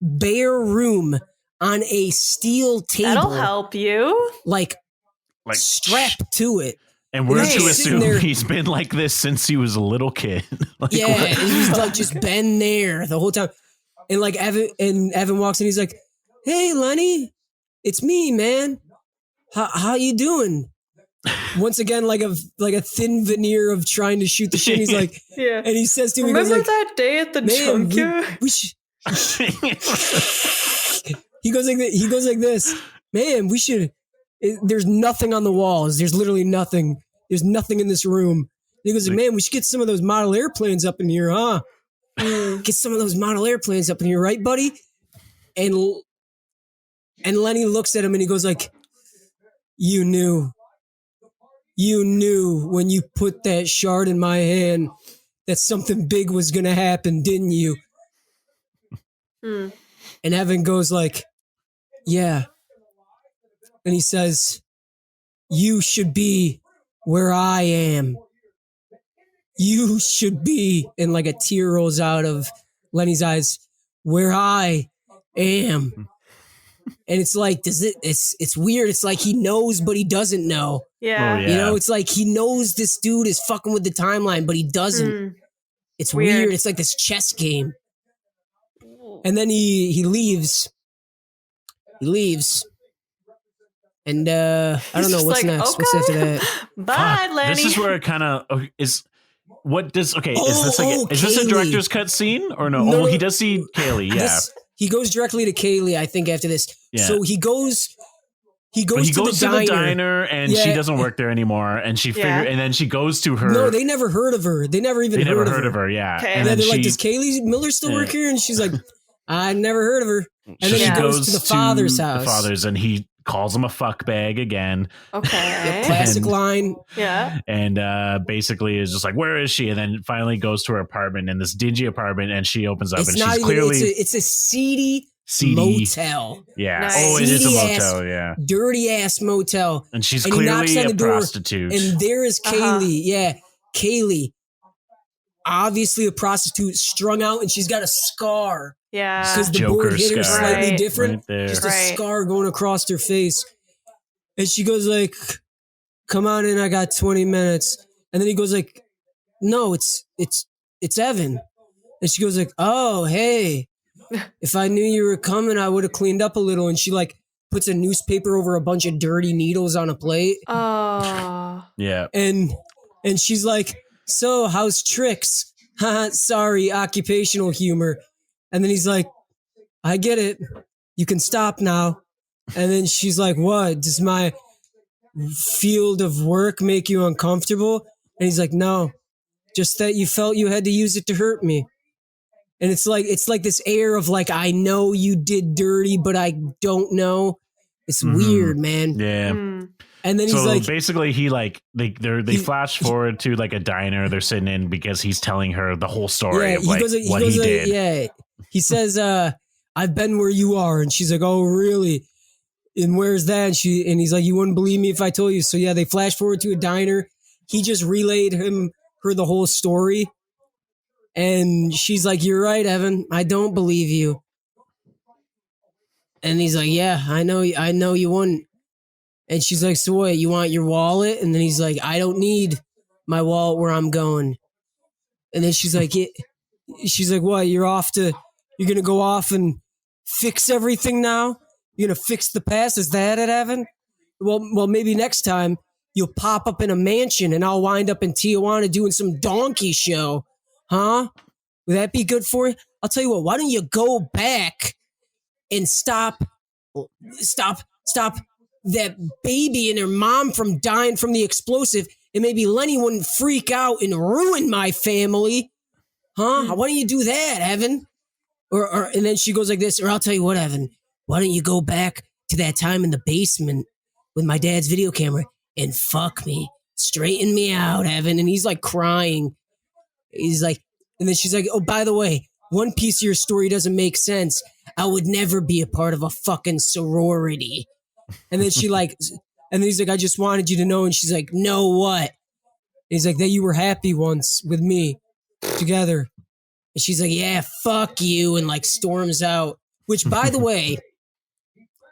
bare room on a steel table. That'll help you. Like like strapped to it. And we're He's to just sitting assume there. he's been like this since he was a little kid. Like, Yeah, what? and he's like just been there the whole time. And like Evan walks in, he's like, "Hey, Lenny, it's me, man. How you doing?" Once again, like a thin veneer of trying to shoot the shit. He's like, Yeah. and he says to me, he Remember goes like, that day at the "Man, junkyard? we should." He goes like this, "Man, we should." There's nothing on the walls. There's literally nothing. There's nothing in this room. And he goes like, "Man, we should get some of those model airplanes up in here, huh? Get some of those model airplanes up in here, right, buddy?" And Lenny looks at him and he goes like, You knew when you put that shard in my hand that something big was going to happen, didn't you?" Hmm. And Evan goes like, "Yeah." And he says, "You should be where I am. You should be," and like a tear rolls out of Lenny's eyes, "where I am." And it's like, it's weird. It's like he knows, but he doesn't know. Yeah. Oh, yeah. You know, it's like he knows this dude is fucking with the timeline, but he doesn't. Hmm. It's Weird. weird. It's like this chess game. And then he leaves. He leaves. And I don't He's know just what's like, next. What's after okay. that? Bye, Fuck, Lenny. This is where it kind of is. What does is Oh, this a Kaylee. director's cut scene or no? No, Oh, he no. does see Kaylee. Yeah, He goes directly to Kaylee, I think, after this. Yeah. So he goes but he to goes the to the diner. diner and she Yeah. doesn't work there anymore, and she Yeah. and then she goes to her. No, they never heard of her. They never even They never heard of her. Yeah, Okay. and And then they're she like, "Does Kaylee Miller still Yeah. work here?" And she's like, "I never heard of her." And then she he goes to the father's house. The father's, and he calls him a fuck bag again. Okay. Classic And- line. Yeah. And basically is just like, where is she? And then finally goes to her apartment, in this dingy apartment, and she opens up It's and not she's even. clearly It's a seedy motel, Yeah. Nice. Oh, it is a Seedy ass- motel. Yeah. dirty ass motel. And she's And he knocks clearly on a the door, prostitute. And there is Uh-huh. Kaylee. Yeah, Kaylee. Obviously a prostitute, strung out, and she's got a scar Yeah. because the Joker board hit her scar. slightly Right. different. Right there. Just a Right. scar going across her face. And she goes like, "Come on in, I got 20 minutes." And then he goes like, "No, it's Evan." And she goes like, "Oh, hey. If I knew you were coming, I would have cleaned up a little." And she like puts a newspaper over a bunch of dirty needles on a plate. Oh. Yeah. And she's like, "So, how's tricks?" Haha, sorry, occupational humor. And then he's like, "I get it. You can stop now." And then she's like, "What? Does my field of work make you uncomfortable?" And he's like, "No, just that you felt you had to use it to hurt me." And it's like this air of like, I know you did dirty, but I don't know. It's Mhm. weird, man. Yeah. Mm. And then he's So like, basically, he like they He- flash forward to like a diner they're sitting in because he's telling her the whole story yeah, of like what he did. yeah. He says, "I've been where you are," and she's like, "Oh, really? And where's that?" And he's like, "You wouldn't believe me if I told you." So yeah, they flash forward to a diner. He just relayed her the whole story, and she's like, "You're right, Evan. I don't believe you." And he's like, "Yeah, I know you wouldn't." And she's like, "So what? You want your wallet?" And then he's like, "I don't need my wallet where I'm going." And then she's like, she's like, "What? You're gonna go off and fix everything now? You're gonna fix the past? Is that it, Evan? Well, maybe next time you'll pop up in a mansion and I'll wind up in Tijuana doing some donkey show, huh? Would that be good for you? I'll tell you what. Why don't you go back and stop that baby and her mom from dying from the explosive, and maybe Lenny wouldn't freak out and ruin my family, huh? Why don't you do that, Evan?" Or and then she goes like this, or I'll tell you what, Evan, why don't you go back to that time in the basement with my dad's video camera and fuck me, straighten me out, Evan? And he's like crying. He's like, and then she's like, "Oh, by the way, one piece of your story doesn't make sense. I would never be a part of a fucking sorority." And then she like, and then he's like, "I just wanted you to know." And she's like, "Know what?" And he's like, "That you were happy once with me together." And she's like, "Yeah, fuck you," and like storms out. Which, by the way,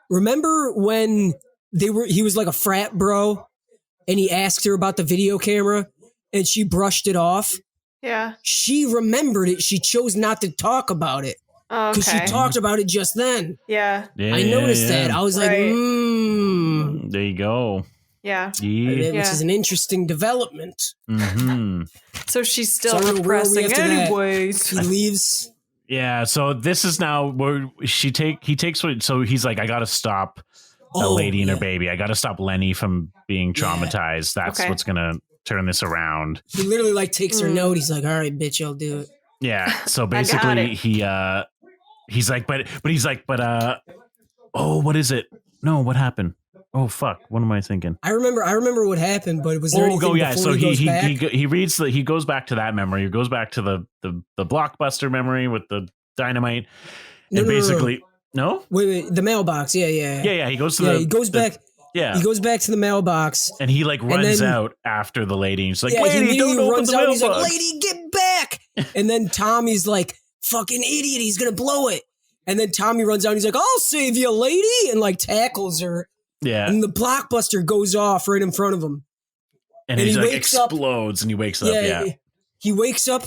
remember when he was like a frat bro and he asked her about the video camera and she brushed it off? Yeah. She remembered it. She chose not to talk about it because Okay. she talked about it just then. Yeah. Yeah, I noticed yeah. that. I was like, Right. There you go. Yeah. Yeah. which is an interesting development. hmm So she's still So where are we repressing after that? anyways. He leaves. Yeah. So this is now where he takes what. So he's like, I got to stop the lady and her baby. I got to stop Lenny from being traumatized. That's Okay. what's gonna turn this around. He literally like takes her note. He's like, "All right, bitch, I'll do it." Yeah. So I got basically, it. he's like, oh, what is it? No, what happened? Oh fuck, what am I thinking? I remember what happened, but was there anything before So he goes back? he goes back to that memory. He goes back to the blockbuster memory with the dynamite, No, and no, no, no. basically no. Wait, the mailbox. Yeah. Yeah, he goes to Yeah, the. he goes back. Yeah, He goes back to the mailbox. and he like runs then- out after the lady. And he's like, Yeah, he "Lady, immediately don't open runs the out. And he's like, mailbox." "Lady, get back!" And then Tommy's like, "Fucking idiot! He's gonna blow it." And then Tommy runs out. And he's like, "I'll save you, lady!" And like tackles her. Yeah, And the blockbuster goes off right in front of him. and and he's he like wakes up- explodes, and he wakes up. Yeah, He wakes up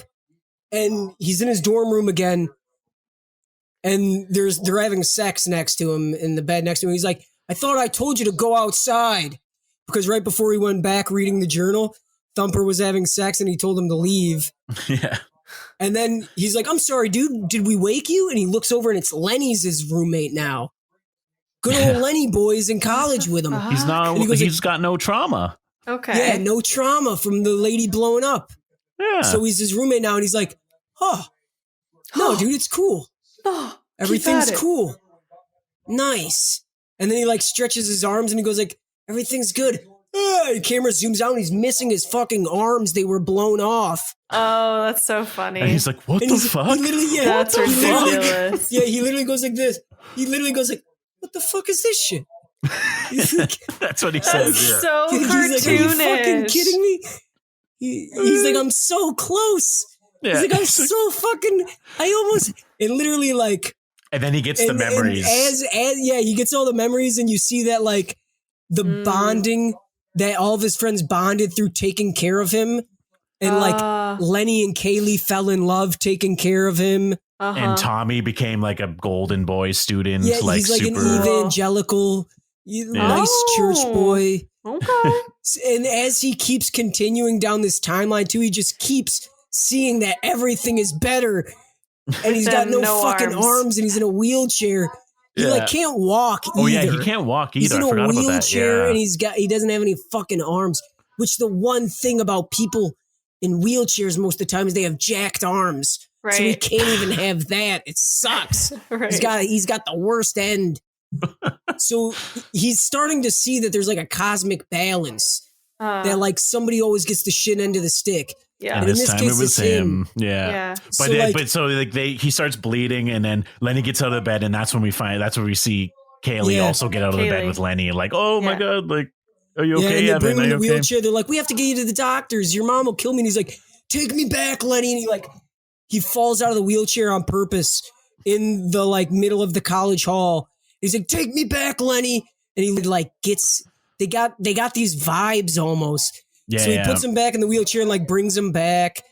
and he's in his dorm room again. And they're having sex next to him in the bed next to him. He's like, "I thought I told you to go outside." Because right before he went back reading the journal, Thumper was having sex and he told him to leave. yeah. And then he's like, "I'm sorry, dude. Did we wake you?" And he looks over and it's Lenny's his roommate now. Good old Lenny boy's in college with him. He's not. And he goes He's got no trauma. Okay. Yeah, no trauma from the lady blowing up. Yeah. So he's his roommate now, and he's like, "Oh, no, dude, it's cool. Oh, keep Everything's at it. cool. Nice." And then he like stretches his arms and he goes like, everything's good. The camera zooms out and he's missing his fucking arms. They were blown off. Oh, that's so funny. And he's like, what And the he's- fuck? He literally, yeah, That's what the fuck? ridiculous. Yeah, he literally goes like this. He literally goes like, what the fuck is this shit? He's like, That's what he That's says. Yeah. so he's like, are you fucking cartoonish. kidding me? He's like, I'm so close. Yeah. He's like, I'm so fucking, I almost, and literally like, And then he gets the and memories. as yeah, he gets all the memories, and you see that like the bonding that all of his friends bonded through taking care of him, and like Lenny and Kaylee fell in love taking care of him. And Tommy became like a golden boy student. Yeah, like he's like super. an evangelical, nice church boy. Okay. And as he keeps continuing down this timeline too, he just keeps seeing that everything is better. And he's got Then no fucking arms, and he's in a wheelchair. He like can't walk either. Oh yeah, he can't walk either. He's in I a forgot about that. wheelchair, Yeah. and he doesn't have any fucking arms. Which the one thing about people in wheelchairs most of the time is they have jacked arms. Right. So he can't even have that. It sucks. Right. He's got the worst end. So he's starting to see that there's like a cosmic balance. That like somebody always gets the shit end of the stick. Yeah. And And in this this time case, it was it's him. him. Yeah. Yeah. But he starts bleeding, and then Lenny gets out of the bed, and that's when we see Kaylee Yeah. also get out of the bed Kaylee. with Lenny. Like, oh my Yeah. god, like, are you Yeah, okay, and they Evan? bring him Are in you the okay? wheelchair. They're like, we have to get you to the doctors. Your mom will kill me. And he's like, take me back, Lenny. And he falls out of the wheelchair on purpose in the like middle of the college hall. He's like, take me back, Lenny. And he like they got these vibes almost. Yeah, So he puts him back in the wheelchair and like brings him back.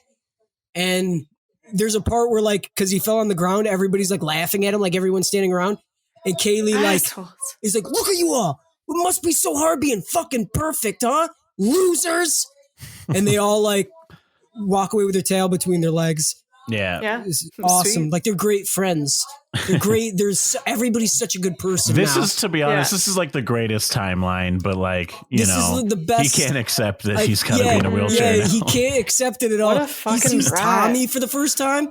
And there's a part where like, cause he fell on the ground, everybody's like laughing at him, like everyone's standing around. And Kaylee like Assholes. is like, look at you all. It must be so hard being fucking perfect, huh? Losers. And they all like walk away with their tail between their legs. Yeah. Yeah. It's awesome. Sweet. Like they're great friends. They're great. Everybody's such a good person. This now. is, to be honest, Yeah. this is like the greatest timeline, but like, This is the best. he can't accept that Like, he's kind of in a wheelchair Yeah, now. he can't accept it at all. What a He fucking sees brat. Tommy for the first time.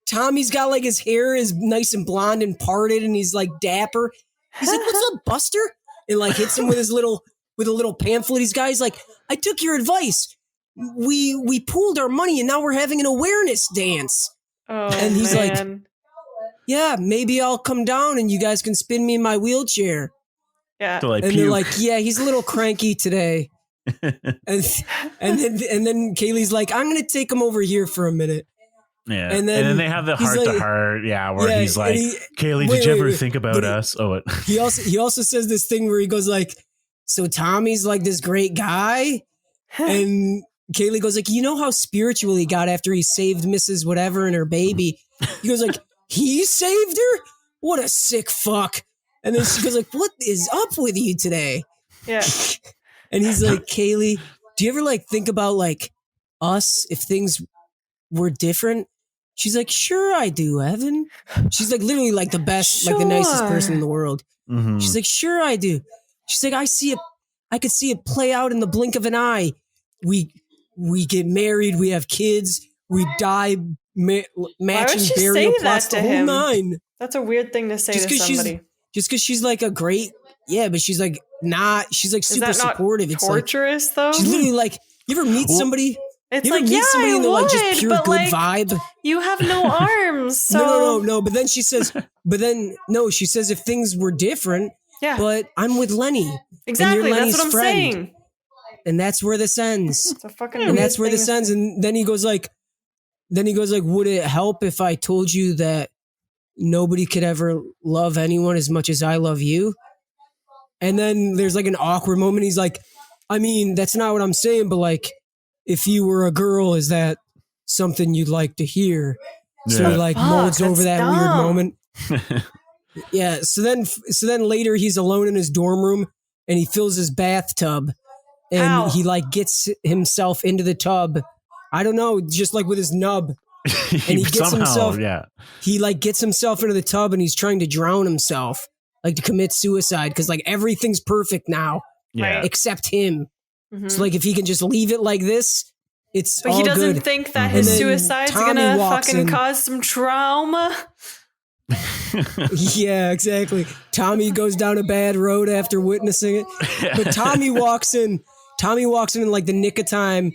Tommy's got like his hair is nice and blonde and parted, and he's like dapper. He's like, "What's up, Buster?" And like hits him with a little pamphlet. He's got. He's like, "I took your advice. We pooled our money, and now we're having an awareness dance." Oh, And he's like, man. Yeah, maybe I'll come down and you guys can spin me in my wheelchair. Yeah. To, like, And puke. they're like, yeah, he's a little cranky today. and then Kaylee's like, I'm gonna take him over here for a minute. Yeah. And then they have the he's heart like- to heart. Yeah. Where Yeah, he's like, and Kaylee, wait, did you ever wait. think about But us? Oh, what? he also says this thing where he goes like, so Tommy's like this great guy, and Kaylee goes like, you know how spiritual he got after he saved Mrs. Whatever and her baby. He goes like, he saved her? What a sick fuck. And then she goes like, what is up with you today? Yeah. And he's like, Kaylee, do you ever like think about like us if things were different? She's like, sure I do, Evan. She's like literally like the best, like the nicest Sure. person in the world. Mhm. She's like, sure I do. She's like, I could see it play out in the blink of an eye. We get married, we have kids, we die matching she burial say plots, that the to whole him? nine. That's a weird thing to say Just to 'cause somebody. Just because she's like a great, yeah, but she's like not, she's like Is super that not supportive. It's like, torturous though? she's literally like, you ever meet Well, somebody? It's You ever like, meet yeah, somebody I and they're like just would, pure but good like, vibe? you have no arms. So No. But then she says, she says if things were different, yeah, but I'm with Lenny. exactly. That's Lenny's what I'm friend. saying. And that's where this ends. It's a fucking And weird that's where thing this to ends. say. And then he goes like, would it help if I told you that nobody could ever love anyone as much as I love you? And then there's like an awkward moment. He's like, I mean, that's not what I'm saying, but like, if you were a girl, is that something you'd like to hear? So he Yeah. like Fuck, molds over that's that weird dumb. moment. Yeah. So then later he's alone in his dorm room and he fills his bathtub and How? he like gets himself into the tub. I don't know, just like with his nub. And he gets Somehow, himself- yeah. He like gets himself into the tub and he's trying to drown himself, like to commit suicide because like everything's perfect now Yeah. Right. except him. Mhm. So like if he can just leave it like this, it's But all he doesn't good. think that Mhm. his And then suicide's Tommy gonna walks fucking in. cause some trauma. Yeah, exactly. Tommy goes down a bad road after witnessing it. But Tommy walks in like the nick of time,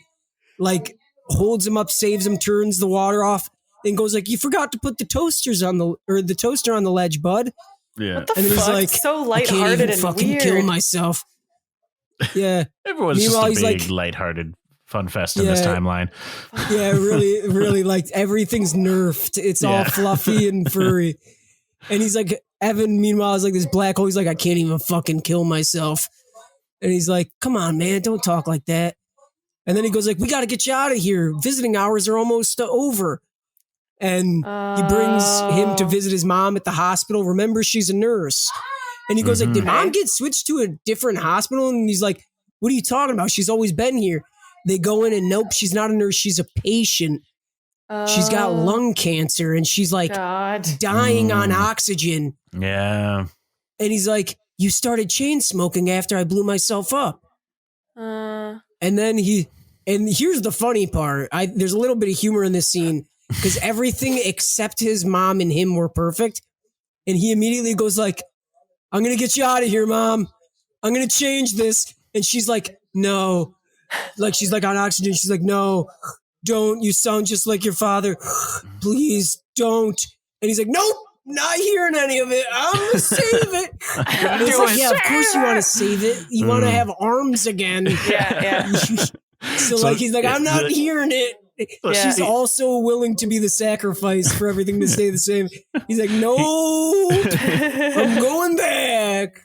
like holds him up, saves him, turns the water off, and goes like, "You forgot to put the toaster on the ledge, bud." Yeah. What the And then he's fuck? like, So "I lighthearted can't even and fucking weird. kill myself." Yeah. Everyone's Meanwhile, just he's a big, like- lighthearted fun fest in this Yeah. timeline. Yeah, really, really, like everything's nerfed. It's all Yeah. fluffy and furry. And he's like, Evan, meanwhile, is like this black hole. He's like, I can't even fucking kill myself. And he's like, come on, man, don't talk like that. And then he goes like, we got to get you out of here. Visiting hours are almost over. And he brings him to visit his mom at the hospital. Remember, she's a nurse. And he goes like, did mom get switched to a different hospital? And he's like, what are you talking about? She's always been here. They go in and nope, she's not a nurse. She's a patient. She's got lung cancer and she's like God. dying on oxygen. Yeah. And he's like, you started chain smoking after I blew myself up. And then here's the funny part. There's a little bit of humor in this scene because everything except his mom and him were perfect. And he immediately goes like, I'm going to get you out of here, Mom. I'm going to change this. And she's like, no. Like, she's like on oxygen. She's like, no, don't. You sound just like your father. Please don't. And he's like, nope, not hearing any of it. I'm going to save it. And it's like, yeah, of course you want to save it. You want to have arms again. Yeah. So like, he's like, I'm not hearing it. Yeah. She's also willing to be the sacrifice for everything to stay the same. He's like, no, I'm going back.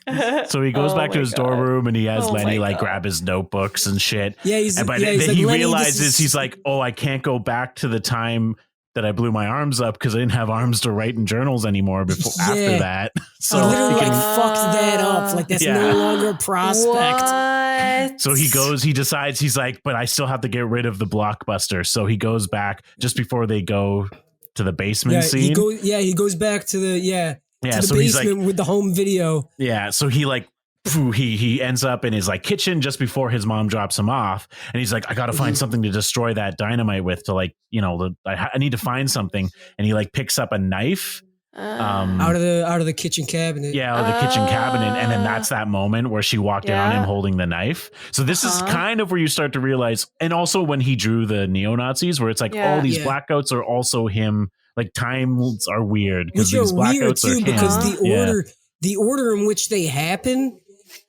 So he goes Oh back to my his God. dorm room and he has Oh Lenny my like God. grab his notebooks and shit. Yeah, he's But yeah, then he's like, he Lenny, this realizes is- he's like, oh, I can't go back to the time that I blew my arms up because I didn't have arms to write in journals anymore before after Yeah. that. So So literally he like can- fucked that up. Like that's Yeah. no longer a prospect. What? So he decides, he's like, but I still have to get rid of the blockbuster. So he goes back just before they go to the basement Yeah, scene. he goes back to the to the so he's basement like, with the home video. yeah. So he like, he ends up in his like kitchen just before his mom drops him off. And he's like, I got to find something to destroy that dynamite with to like, I need to find something. And he like picks up a knife. Out of the kitchen cabinet. Yeah, or the kitchen cabinet. And then that's that moment where she walked in on Yeah. him holding the knife. So this is kind of where you start to realize, and also when he drew the neo-Nazis, where it's like, Yeah. all these Yeah. blackouts are also him. Like times are weird because Which these are weird blackouts too, are because him. the order in which they happen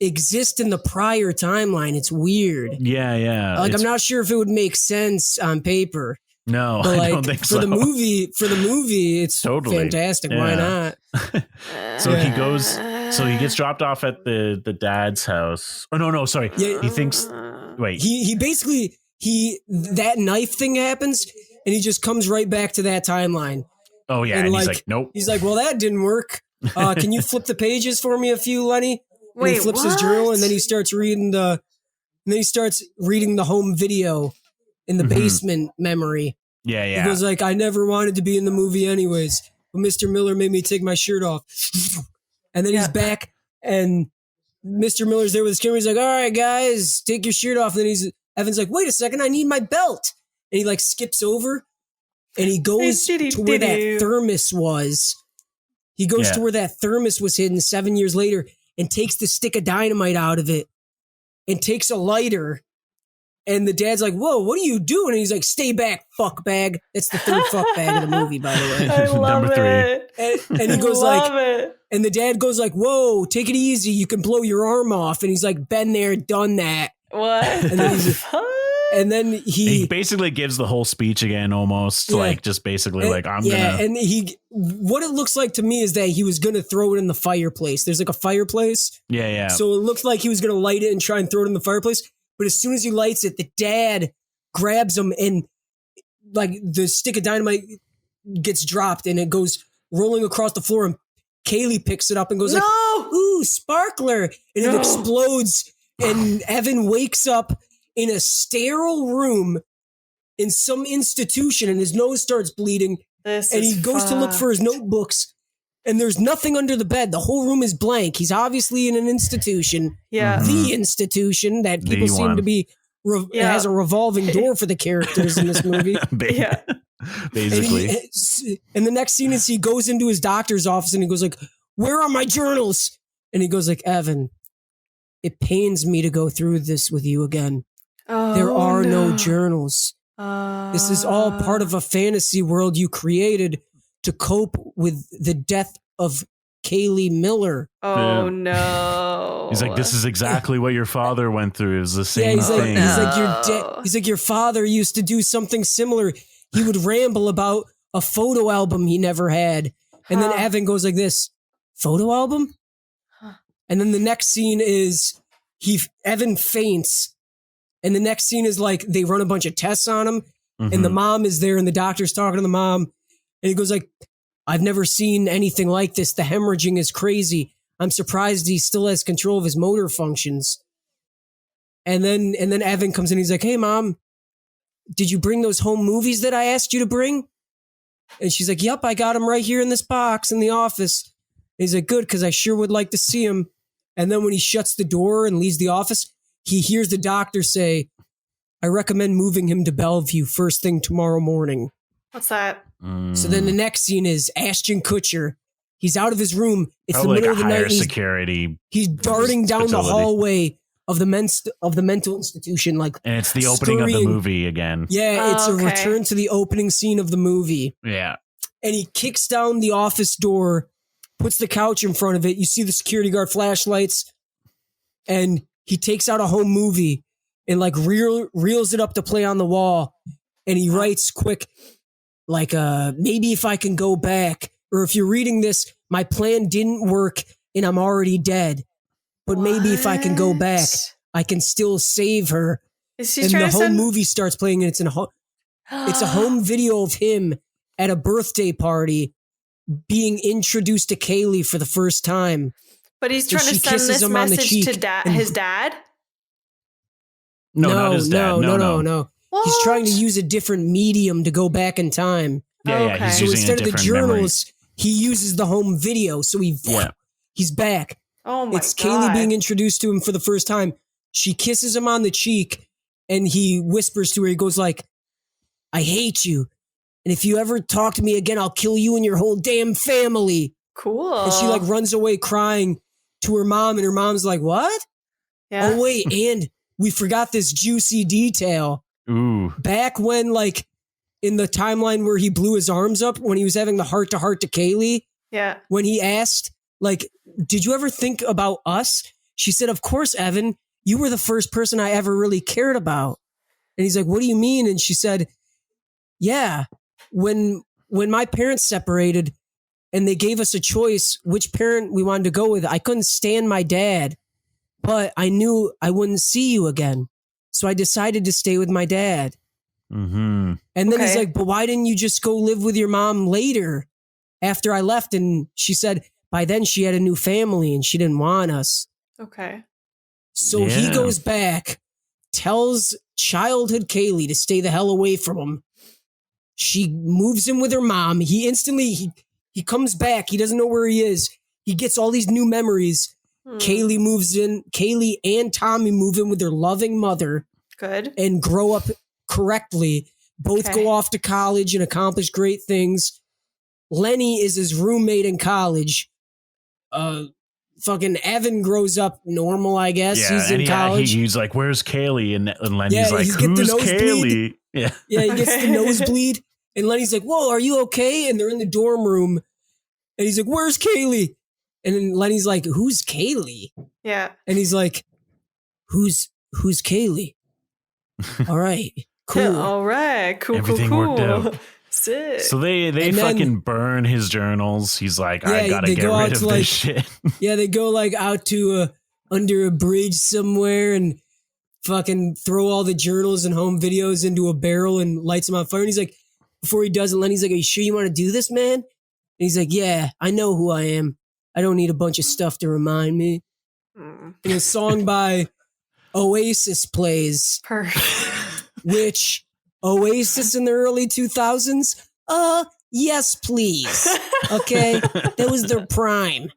exist in the prior timeline. It's weird. Yeah. Like It's- I'm not sure if it would make sense on paper. No, But I like don't think for so. the movie, it's Totally. fantastic. Why Yeah. not? So he goes. So he gets dropped off at the dad's house. Oh no, sorry. Yeah. He thinks. Wait. He basically that knife thing happens and he just comes right back to that timeline. Oh yeah, and and he's like- like, nope. He's like, well, that didn't work. Can you flip the pages for me a few, Lenny? And he Wait, flips his journal what? and then he starts reading the home video in the Mhm. basement memory. Yeah. He goes like, I never wanted to be in the movie anyways, but Mr. Miller made me take my shirt off. And then he's Yeah. back and Mr. Miller's there with his camera. He's like, all right, guys, take your shirt off. And then Evan's like, wait a second, I need my belt. And he like skips over and he goes to where that thermos was. He goes Yeah. to where that thermos was hidden 7 years later and takes the stick of dynamite out of it and takes a lighter. And the dad's like, whoa, what are you doing? And he's like, stay back, fuck bag. That's the third fuck bag of the movie, by the way. I love Number 3. it. And he goes Love like, it. and the dad goes like, whoa, take it easy. You can blow your arm off. And he's like, been there, done that. What? And then the fuck? And then He basically gives the whole speech again, almost Yeah. like just basically and- like I'm yeah, gonna. and what it looks like to me is that he was gonna throw it in the fireplace. There's like a fireplace. Yeah. So it looks like he was gonna light it and try and throw it in the fireplace. But as soon as he lights it, the dad grabs him and like the stick of dynamite gets dropped and it goes rolling across the floor. And Kaylee picks it up and goes like, No! "Ooh, sparkler!" And it No. explodes. And Evan wakes up in a sterile room in some institution, and his nose starts bleeding. This And he is goes to look for his notebooks, and there's nothing under the bed. The whole room is blank. He's obviously in an institution, Yeah. the institution that The people seem one. to be Yeah. has a revolving door for the characters in this movie. Yeah. Basically. And the next scene is he goes into his doctor's office and he goes like, "Where are my journals?" And he goes like, "Evan, it pains me to go through this with you again. There are no journals. This is all part of a fantasy world you created to cope with the death of Kaylee Miller." Oh no. He's like, this is exactly what your father went through. It was the same he's thing. He's like, your father used to do something similar. He would ramble about a photo album he never had. And then Evan goes like this, "Photo album?" And then the next scene is Evan faints. And the next scene is like they run a bunch of tests on him. And the mom is there and the doctor's talking to the mom. And he goes like, "I've never seen anything like this. The hemorrhaging is crazy. I'm surprised he still has control of his motor functions." And then Evan comes in. He's like, "Hey, Mom, did you bring those home movies that I asked you to bring?" And she's like, "Yep, I got them right here in this box in the office." And he's like, "Good, because I sure would like to see them." And then when he shuts the door and leaves the office, he hears the doctor say, "I recommend moving him to Bellevue first thing tomorrow morning." What's that? So then the next scene is Ashton Kutcher. He's out of his room. It's Probably the middle like of the a higher night. security. He's darting down facility. the hallway of the mental institution, like, And it's the opening of the scurrying. movie again. Yeah, it's a Okay. return to the opening scene of the movie. Yeah. And he kicks down the office door, puts the couch in front of it. You see the security guard flashlights, and he takes out a home movie and like reels it up to play on the wall. And he writes quick, like, "Maybe if I can go back, or if you're reading this, my plan didn't work and I'm already dead. But maybe if I can go back, I can still save her." Is he And trying the to whole send... movie starts playing, and it's a home video of him at a birthday party being introduced to Kaylee for the first time. But he's trying to she send kisses this him on the message to cheek and- his dad? No, not his dad. No. He's What? trying to use a different medium to go back in time. Yeah, Okay. He's So using instead a of the different memory. journals, he uses the home video. So he's back. Oh my It's God. Kaylee being introduced to him for the first time. She kisses him on the cheek, and he whispers to her, he goes like, "I hate you. And if you ever talk to me again, I'll kill you and your whole damn family." Cool. And she like runs away crying to her mom, and her mom's like, "What? Yeah. Oh, wait, and we forgot this juicy detail. Ooh. Back when, like, in the timeline where he blew his arms up, when he was having the heart-to-heart to Kaylee, Yeah. when he asked, like, "Did you ever think about us?" She said, "Of course, Evan. You were the first person I ever really cared about." And he's like, "What do you mean?" And she said, "Yeah, when my parents separated and they gave us a choice which parent we wanted to go with, I couldn't stand my dad, but I knew I wouldn't see you again. So I decided to stay with my dad." Mm-hmm. And then he's Okay. like, "But why didn't you just go live with your mom later after I left?" And she said, by then she had a new family and she didn't want us. Okay. So he Yeah. goes back, tells childhood Kaylee to stay the hell away from him. She moves in with her mom. He instantly, he comes back. He doesn't know where he is. He gets all these new memories. Kaylee moves in. Kaylee and Tommy move in with their loving mother Good. and grow up correctly. Both Okay. go off to college and accomplish great things. Lenny is his roommate in college. Fucking Evan grows up normal, I guess. Yeah, He's and in college. he's like, "Where's Kaylee?" And Lenny's Yeah, like, he's getting the "Who's nosebleed. Kaylee?" Yeah. Yeah, he gets Okay. the nosebleed. And Lenny's like, "Whoa, are you okay?" And they're in the dorm room. And he's like, "Where's Kaylee?" And then Lenny's like, "Who's Kaylee?" Yeah. And he's like, Who's Kaylee?" "All right, cool." All right. Cool. Everything cool. worked out. Sick. So they And then- fucking burn his journals. He's like, "I Yeah, gotta they get go out rid of to, this like- shit." Yeah, they go like out to under a bridge somewhere and fucking throw all the journals and home videos into a barrel and lights them on fire. And he's like, before he does it, Lenny's like, "Are you sure you want to do this, man?" And he's like, "Yeah, I know who I am. I don't need a bunch of stuff to remind me." Mm, And a song by Oasis plays, perfect. which Oasis in the early 2000s? Yes, please. Okay, that was their prime.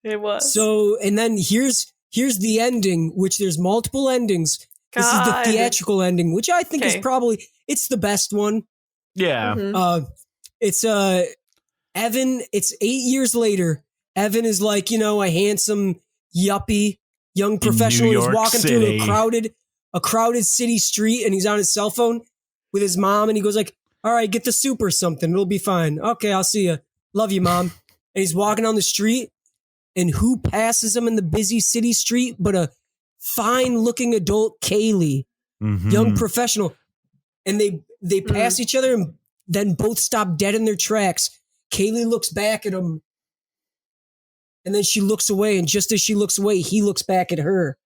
It was. So, and then here's the ending, which there's multiple endings. This is God. the theatrical ending, which I think is Okay. probably, it's the best one. Yeah. It's Evan. It's 8 years later. Evan is like, a handsome yuppie young professional. He's York walking City. through a crowded city street, and he's on his cell phone with his mom, and he goes like, "All right, get the soup or something. It'll be fine. Okay, I'll see you. Love you, Mom." And he's walking down the street, and who passes him in the busy city street but a fine-looking adult Kaylee, young professional. And they pass each other and then both stop dead in their tracks. Kaylee looks back at him, and then she looks away, and just as she looks away, he looks back at her.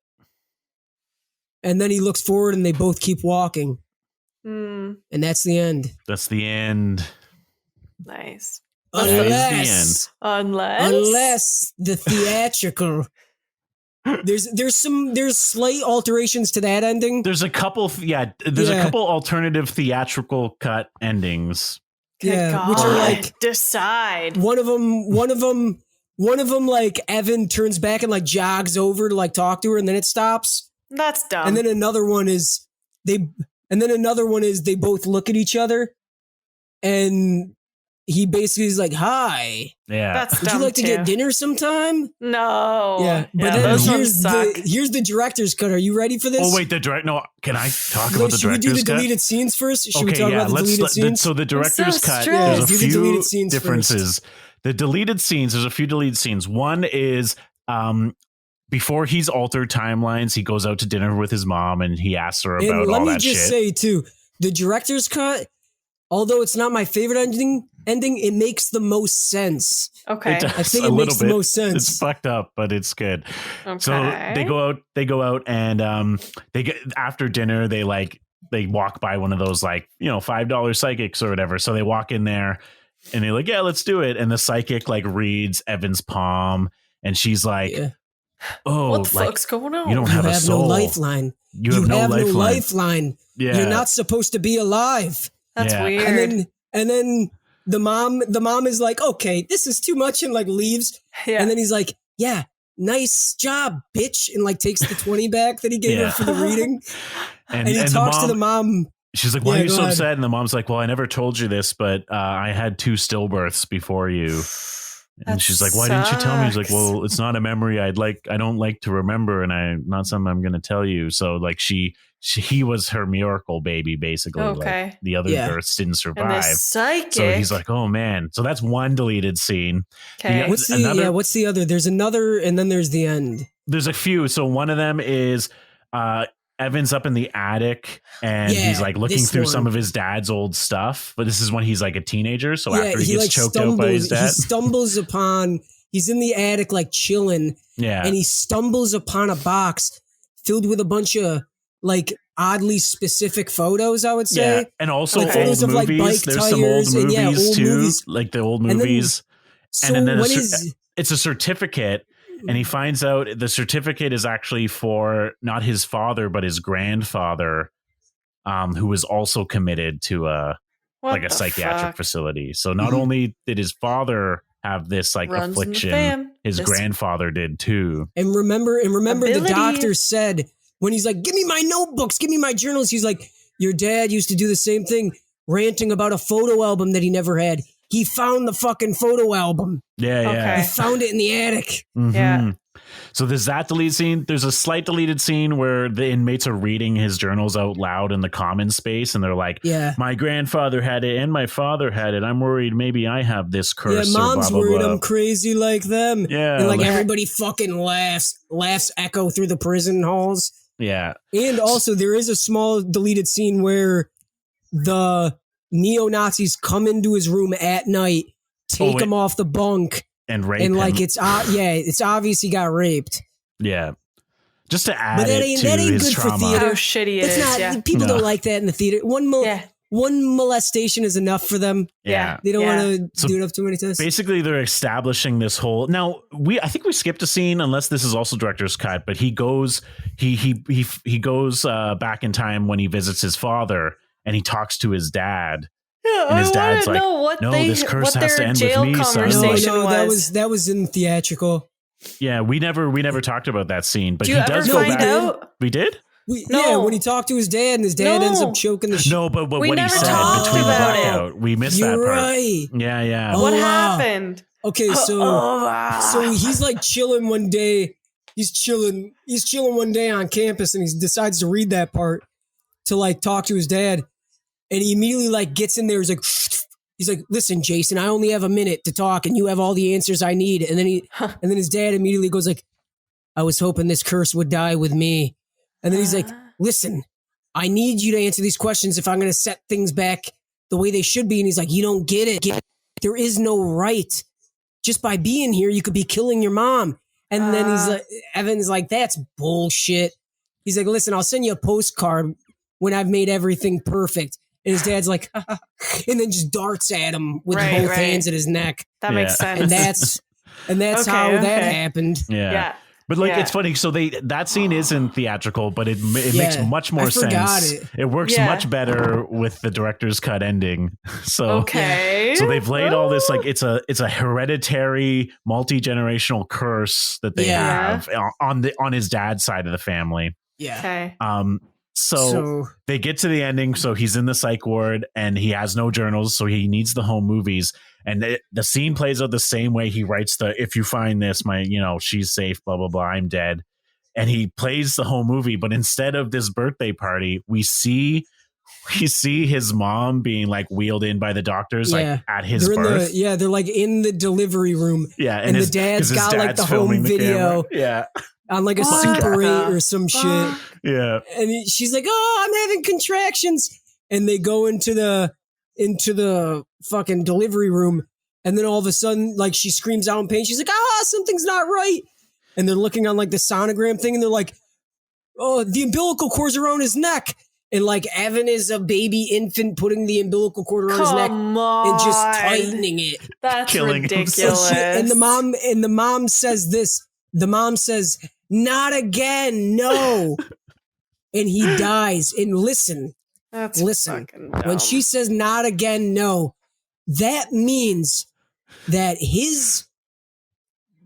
And then he looks forward, and they both keep walking. And that's the end. That's the end. Nice. Unless the theatrical. There's slight alterations to that ending. There's a couple. A couple alternative theatrical cut endings. God, which are like decide. One of them, like Evan turns back and like jogs over to like talk to her, and then it stops. That's dumb. And then another one is they both look at each other, and he basically is like, "Hi, Yeah, that's would dumb you like to too. get dinner sometime?" No. Yeah, but then those ones suck. here's the director's cut. Are you ready for this? Oh wait, no. Can I talk about the Should we do director's the cut? deleted scenes first? Should we talk about the deleted scenes? So the director's so cut, stressed. there's a Do the few deleted scenes differences. The deleted scenes, there's a few deleted scenes. One is before he's altered timelines, he goes out to dinner with his mom and he asks her about all that shit. Let me just say too, the director's cut, although it's not my favorite ending, it makes the most sense. Okay. I think it makes the most sense. It's fucked up, but it's good. Okay. So they go out and they get after dinner, they walk by one of those like, $5 psychics or whatever. So they walk in there and they're like, "Yeah, let's do it." And the psychic like reads Evan's palm and she's like, "Oh, what the fuck's going on? You don't have a soul. No lifeline. You have no lifeline. Yeah. You're not supposed to be alive." That's Yeah. weird. And then the mom is like, "Okay, this is too much," and like leaves. Yeah. And then he's like, "Yeah, nice job, bitch," and like takes the 20 back that he gave her for the reading. And he talks to the mom. She's like, "Why are you so upset?" And the mom's like, "Well, I never told you this, but I had 2 stillbirths before you." And she's like, "Why didn't you tell me?" He's like, "Well, it's not a memory I don't like to remember, and not something I'm going to tell you." So like he was her miracle baby, basically. Okay. Like, the other births didn't survive. And the psychic. So he's like, "Oh man." So that's one deleted scene. Okay. What's the other? There's another, and then there's the end. There's a few. So one of them is Evan's up in the attic and he's like looking through some of his dad's old stuff. But this is when he's like a teenager. So after he gets choked out by his dad, he's in the attic like chilling. Yeah. And he stumbles upon a box filled with a bunch of like oddly specific photos, I would say. Yeah. And also like photos old of movies. like bike There's some old tires movies old too. Movies. Like the old movies. And then it's a certificate. And he finds out the certificate is actually for not his father, but his grandfather, who was also committed to a psychiatric facility. So not only did his father have this like affliction, his grandfather did too. And remember the doctor said when he's like, "Give me my notebooks, give me my journals," he's like, "Your dad used to do the same thing, ranting about a photo album that he never had. He found the fucking photo album. Yeah. He found it in the attic." Mm-hmm. Yeah. So there's that deleted scene. There's a slight deleted scene where the inmates are reading his journals out loud in the common space. And they're like, "My grandfather had it and my father had it. I'm worried maybe I have this curse." Yeah, mom's blah, blah, worried blah. I'm crazy like them. Yeah. And like everybody fucking laughs echo through the prison halls. Yeah. And also there is a small deleted scene where the neo-Nazis come into his room at night, take him off the bunk, and rape and like him. it's obvious he got raped. Yeah. Just to add But that it ain't to his good trauma. for theater. How shitty it It's is. not. Yeah. People don't like that in the theater. One molestation is enough for them. Yeah. They don't want to do it up too many times. Basically, they're establishing this whole. Now, I think we skipped a scene, unless this is also director's cut. But he goes back in time when he visits his father, and he talks to his dad. Yeah, and his dad's I like, know what this curse has to their end jail with me, son. conversation that was in theatrical. Yeah, we never talked about that scene, but Do he you does ever go find back. out? We did? No. when he talked to his dad and his dad ends up choking the shit. No, but We what he never said talked between the about it. blackout, we missed that You're part. right. Yeah. Oh, What wow. happened? Okay, so he's like chilling one day. He's chilling one day on campus, and he decides to read that part to like talk to his dad. And he immediately like gets in there. He's like, listen, Jason, I only have a minute to talk, and you have all the answers I need. And then his dad immediately goes like, I was hoping this curse would die with me. And then he's like, listen, I need you to answer these questions if I'm going to set things back the way they should be. And he's like, you don't get it. There is no right. Just by being here, you could be killing your mom. And then he's like, Evan's like, that's bullshit. He's like, listen, I'll send you a postcard when I've made everything perfect. And his dad's like, and then just darts at him with both hands at his neck. That makes sense. And that's how that happened. Yeah. But like, it's funny. So that scene isn't theatrical, but it makes much more sense. It works much better with the director's cut ending. So so they've laid all this like it's a hereditary multi-generational curse that they have on his dad's side of the family. Yeah. Okay. So they get to the ending. So he's in the psych ward and he has no journals. So he needs the home movies. And the scene plays out the same way. He writes if you find this, she's safe, blah, blah, blah, I'm dead. And he plays the whole movie. But instead of this birthday party, we see his mom being like wheeled in by the doctors like at his birth. They're like in the delivery room. Yeah. And the dad's got like the home video. Yeah. On like a Super 8 or some shit. Yeah. And she's like, oh, I'm having contractions. And they go into the fucking delivery room. And then all of a sudden, like she screams out in pain. She's like, something's not right. And they're looking on like the sonogram thing. And they're like, oh, the umbilical cord's around his neck. And like Evan is a baby infant putting the umbilical cord around his neck and just tightening it. That's Killing ridiculous. And the mom says this. The mom says, not again, no. And he dies. And listen, when she says not again, no, that means that his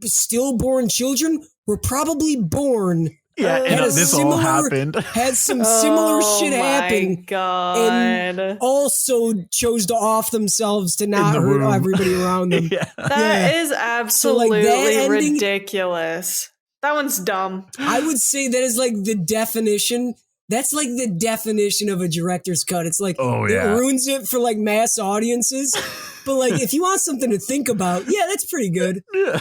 stillborn children were probably born. Yeah, and this all happened. Had some similar shit happen. God. And also chose to off themselves to not hurt everybody around them. That is absolutely ridiculous. That one's dumb. I would say that is like the definition. That's like the definition of a director's cut. It's like, it ruins it for like mass audiences. But like, if you want something to think about, that's pretty good. Yeah.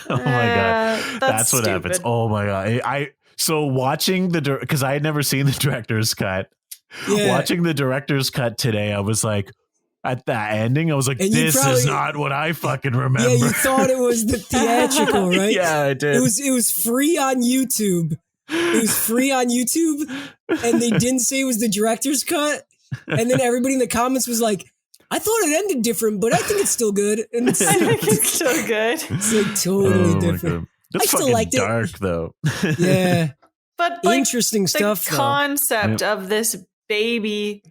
Oh my God. That's what happens. Oh my God. So watching because I had never seen the director's cut. Yeah. Watching the director's cut today, I was like, at that ending, I was like, this is not what I fucking remember. Yeah, you thought it was the theatrical, right? Yeah, I did. It was free on YouTube. It was free on YouTube, and they didn't say it was the director's cut. And then everybody in the comments was like, I thought it ended different, but I think it's still good. And I think it's still good. It's like totally different. That's still liked dark, though. Yeah. But like, interesting stuff, the concept of this baby,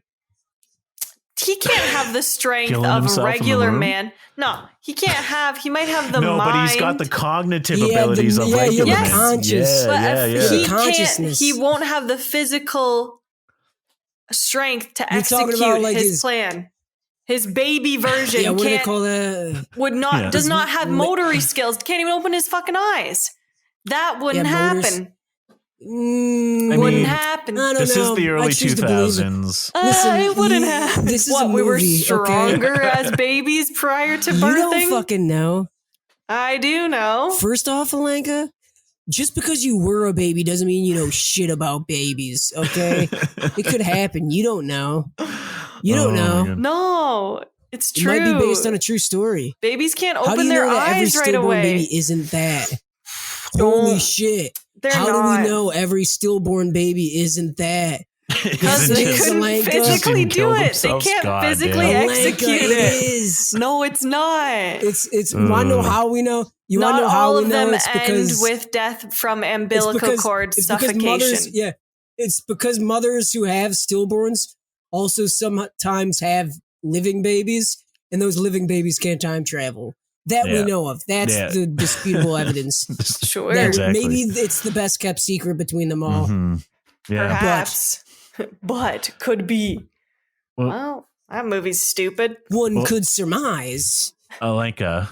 he can't have the strength of a regular man. No, he can't have. He might have the mind. But he's got the cognitive abilities of regular man. Conscious. He can't. He won't have the physical strength to execute his plan. His baby version what do they call that? Does not have motory skills. Can't even open his fucking eyes. That wouldn't happen. Wouldn't happen. This is the early 2000s. It wouldn't happen. This is we were stronger as babies prior to birthing? You don't fucking know. I do know. First off, Alenka, just because you were a baby doesn't mean you know shit about babies, okay? It could happen. You don't know. You don't know. No, it's true. It might be based on a true story. Babies can't open their eyes right away. Baby isn't that. Holy shit. How do we know every stillborn baby isn't that? Because they couldn't physically do it. They can't physically execute it. No, it's not. It's you want to know how we know? You want to know how we know? It's because end with death from umbilical cord suffocation. It's because mothers who have stillborns also sometimes have living babies, and those living babies can't time travel. That we know of. That's the disputable evidence. Sure. Maybe it's the best kept secret between them all. Mm-hmm. Yeah. Perhaps. But could be. Well, that movie's stupid. One could surmise. Alenka,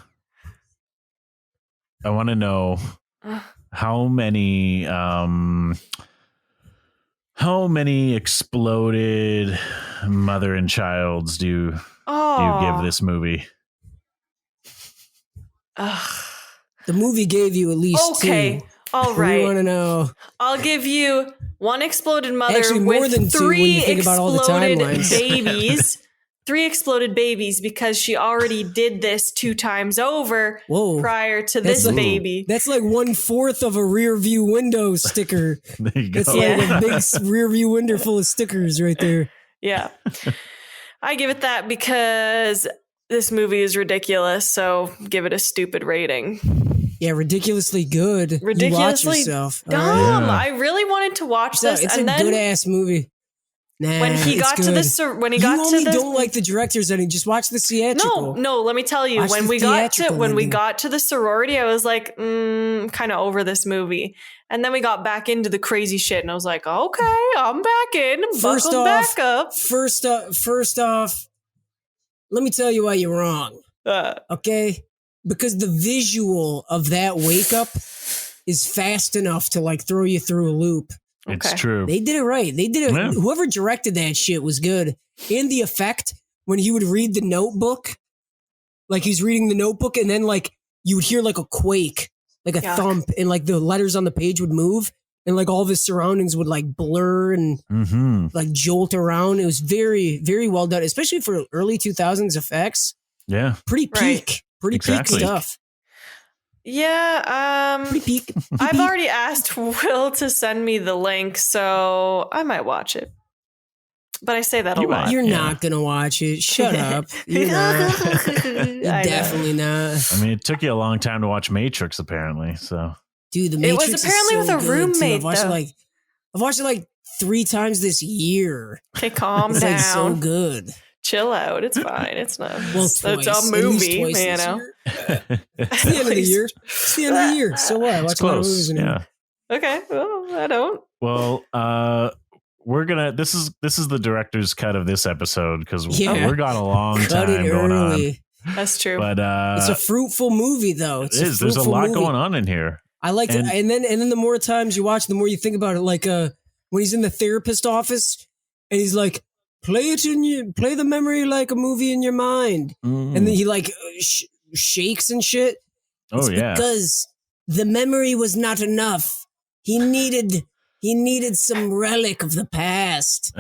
I want to know how many exploded mother and childs do you give this movie? The movie gave you at least two. All right. We want to know. I'll give you one exploded mother Actually, more with than two when three you think about all the exploded timelines. babies. 3 exploded babies because she already did this 2 times over prior to this baby. That's like 1/4 of a rear view window sticker. There you go. It's like a big rear view window full of stickers right there. Yeah. I give it that because this movie is ridiculous, so give it a stupid rating. Yeah, ridiculously good. Ridiculously you watch yourself. dumb. Right. I really wanted to watch this, It's and a then good ass movie. Nah, when he got to this, when he got to this, you only don't like the director's ending. Just watch the theatrical. No. Let me tell you, Watch when the we got theatrical to the sorority, I was like, kind of over this movie, and then we got back into the crazy shit, and I was like, okay, I'm back in. First Buckled off, back up. First off, let me tell you why you're wrong. Okay, because the visual of that wake up is fast enough to like throw you through a loop. It's true. They did it right. They did it. Yeah. Whoever directed that shit was good. And the effect when he would read the notebook, like he's reading the notebook, and then like you would hear like a quake, like a thump, and like the letters on the page would move, and like all of his surroundings would like blur and like jolt around. It was very, very well done, especially for early 2000s effects. Yeah. Pretty peak. Pretty peak stuff. Yeah, Pretty peak. I've already asked Will to send me the link, so I might watch it. But I say that a lot. You're not gonna watch it. Shut up. You're not. You're definitely not. I mean, it took you a long time to watch Matrix, apparently. So, dude, the Matrix it was apparently is so with a roommate. I've watched it like 3 times this year. Okay, calm it's down. Like so good. Chill out. It's fine. It's not. Well, it's twice, a movie, you know. It's the end of the year. It's the end of the year. So what? I watch a lot of movies now. Okay. Well, I don't. Well, we're gonna. This is the director's cut of this episode because we're got a long time going on. That's true. But it's a fruitful movie, though. It is. There's a lot going on in here. I like it, and then the more times you watch, the more you think about it. Like when he's in the therapist office, and he's like, play the memory like a movie in your mind, and then he like shakes and shit. It's because the memory was not enough. He needed some relic of the past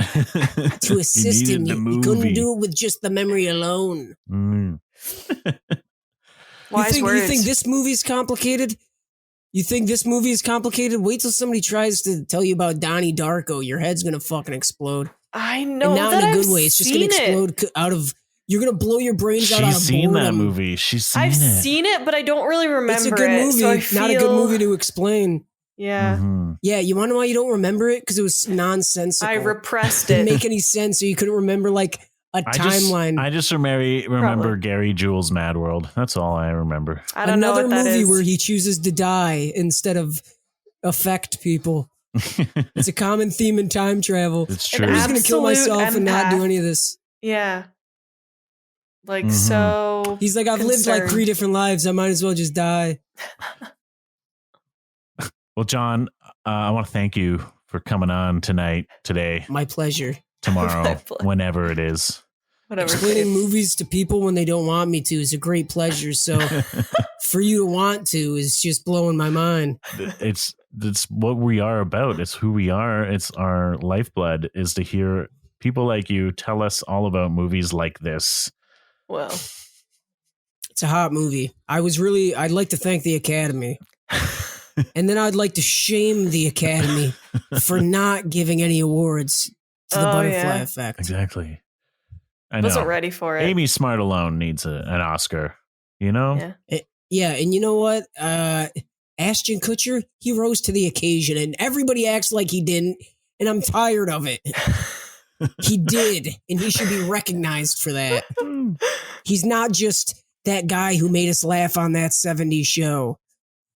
to assist him. He couldn't do it with just the memory alone. Wise words. You think this movie's complicated? You think this movie is complicated? Wait till somebody tries to tell you about Donnie Darko. Your head's gonna fucking explode. I know, and not in a good way. It's just gonna explode out of. You're gonna blow your brains out of boredom. She's seen that movie. I've seen it, but I don't really remember it. It's a good movie, so not a good movie to explain. Yeah. Yeah, you want to know why you don't remember it? Because it was nonsensical. I repressed it. It didn't make any sense, so you couldn't remember like a timeline. I just remember Gary Jules' Mad World. That's all I remember. I don't know what that movie is. Where he chooses to die instead of affect people. It's a common theme in time travel. It's true. I'm just going to kill myself and not do any of this. Yeah. Like, so. He's like, I've lived like 3 different lives. I might as well just die. Well, John, I want to thank you for coming on today. My pleasure. Tomorrow, whenever it is. Whatever. Explaining movies to people when they don't want me to is a great pleasure. So for you to want to is just blowing my mind. It's what we are about. It's who we are. It's our lifeblood is to hear people like you tell us all about movies like this. Well, it's a hot movie. I'd like to thank the Academy. And then I'd like to shame the Academy for not giving any awards to the Butterfly Effect. Exactly. I wasn't ready for it. Amy Smart alone needs an Oscar, you know? Yeah, and you know what? Ashton Kutcher, he rose to the occasion, and everybody acts like he didn't, and I'm tired of it. He did, and he should be recognized for that. He's not just that guy who made us laugh on that 70s show.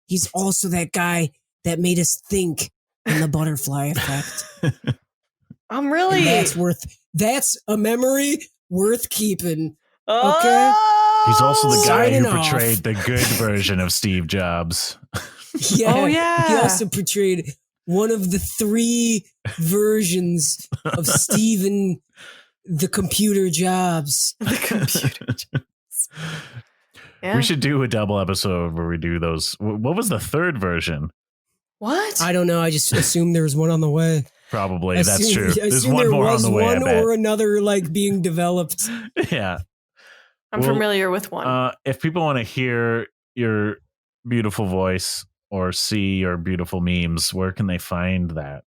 He's also that guy that made us think and the butterfly effect. I'm really. And that's a memory worth keeping. Oh! He's also the guy who Signing off. portrayed the good version of Steve Jobs. Yeah. Oh, yeah. He also portrayed one of the 3 versions of Steven the Computer Jobs. The computer. Yeah. We should do a double episode where we do those. What was the 3rd version? What? I don't know. I just assumed there was one on the way. Probably. I That's assume- true. I There's assume one there more on was the way, I one bet. or another like being developed. Yeah. I'm Well, familiar with one. If people want to hear your beautiful voice or see your beautiful memes, where can they find that?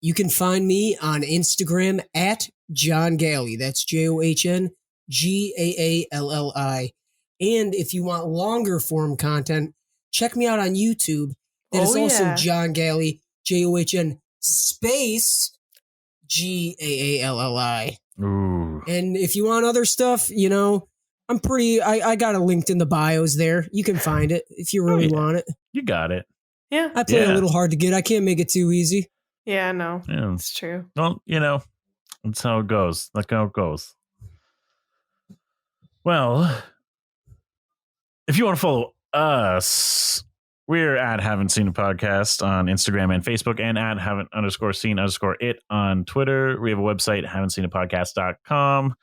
You can find me on Instagram at John Gaalli. That's JOHN GAALLI. And if you want longer form content, check me out on YouTube. That is Oh, also yeah. John Gaalli, JOHN space GAALLI. Ooh. And if you want other stuff, I got it linked in the bios there. You can find it if you really yeah. want it. You got it. Yeah. I play Yeah. a little hard to get. I can't make it too easy. Yeah, no. Yeah. It's true. Well, that's how it goes. That's how it goes. Well, if you want to follow us, we're at Haven't Seen a Podcast on Instagram and Facebook, and at haven't_seen_it on Twitter. We have a website, haven'tseenapodcast.com.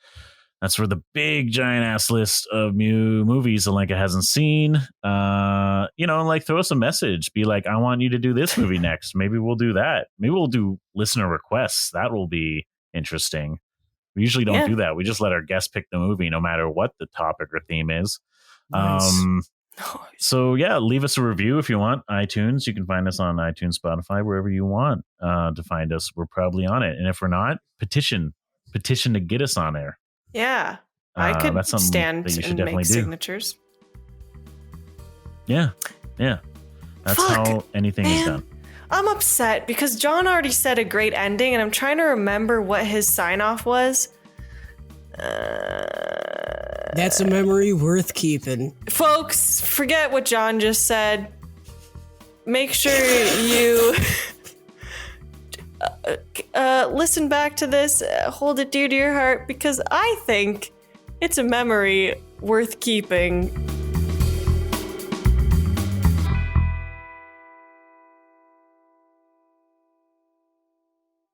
That's for the big giant ass list of new movies Alenka hasn't seen. And throw us a message. Be like, I want you to do this movie next. Maybe we'll do that. Maybe we'll do listener requests. That will be interesting. We usually don't do that. We just let our guests pick the movie no matter what the topic or theme is. Nice. So yeah, leave us a review if you want. iTunes. You can find us on iTunes, Spotify, wherever you want to find us. We're probably on it. And if we're not, petition to get us on there. Yeah. I could that's something stand that you should and definitely make do. signatures. Yeah. That's Fuck, how anything is man. done. I'm upset because John already said a great ending, and I'm trying to remember what his sign-off was. That's a memory worth keeping. Folks, forget what John just said. Make sure you listen back to this, hold it dear to your heart, because I think it's a memory worth keeping.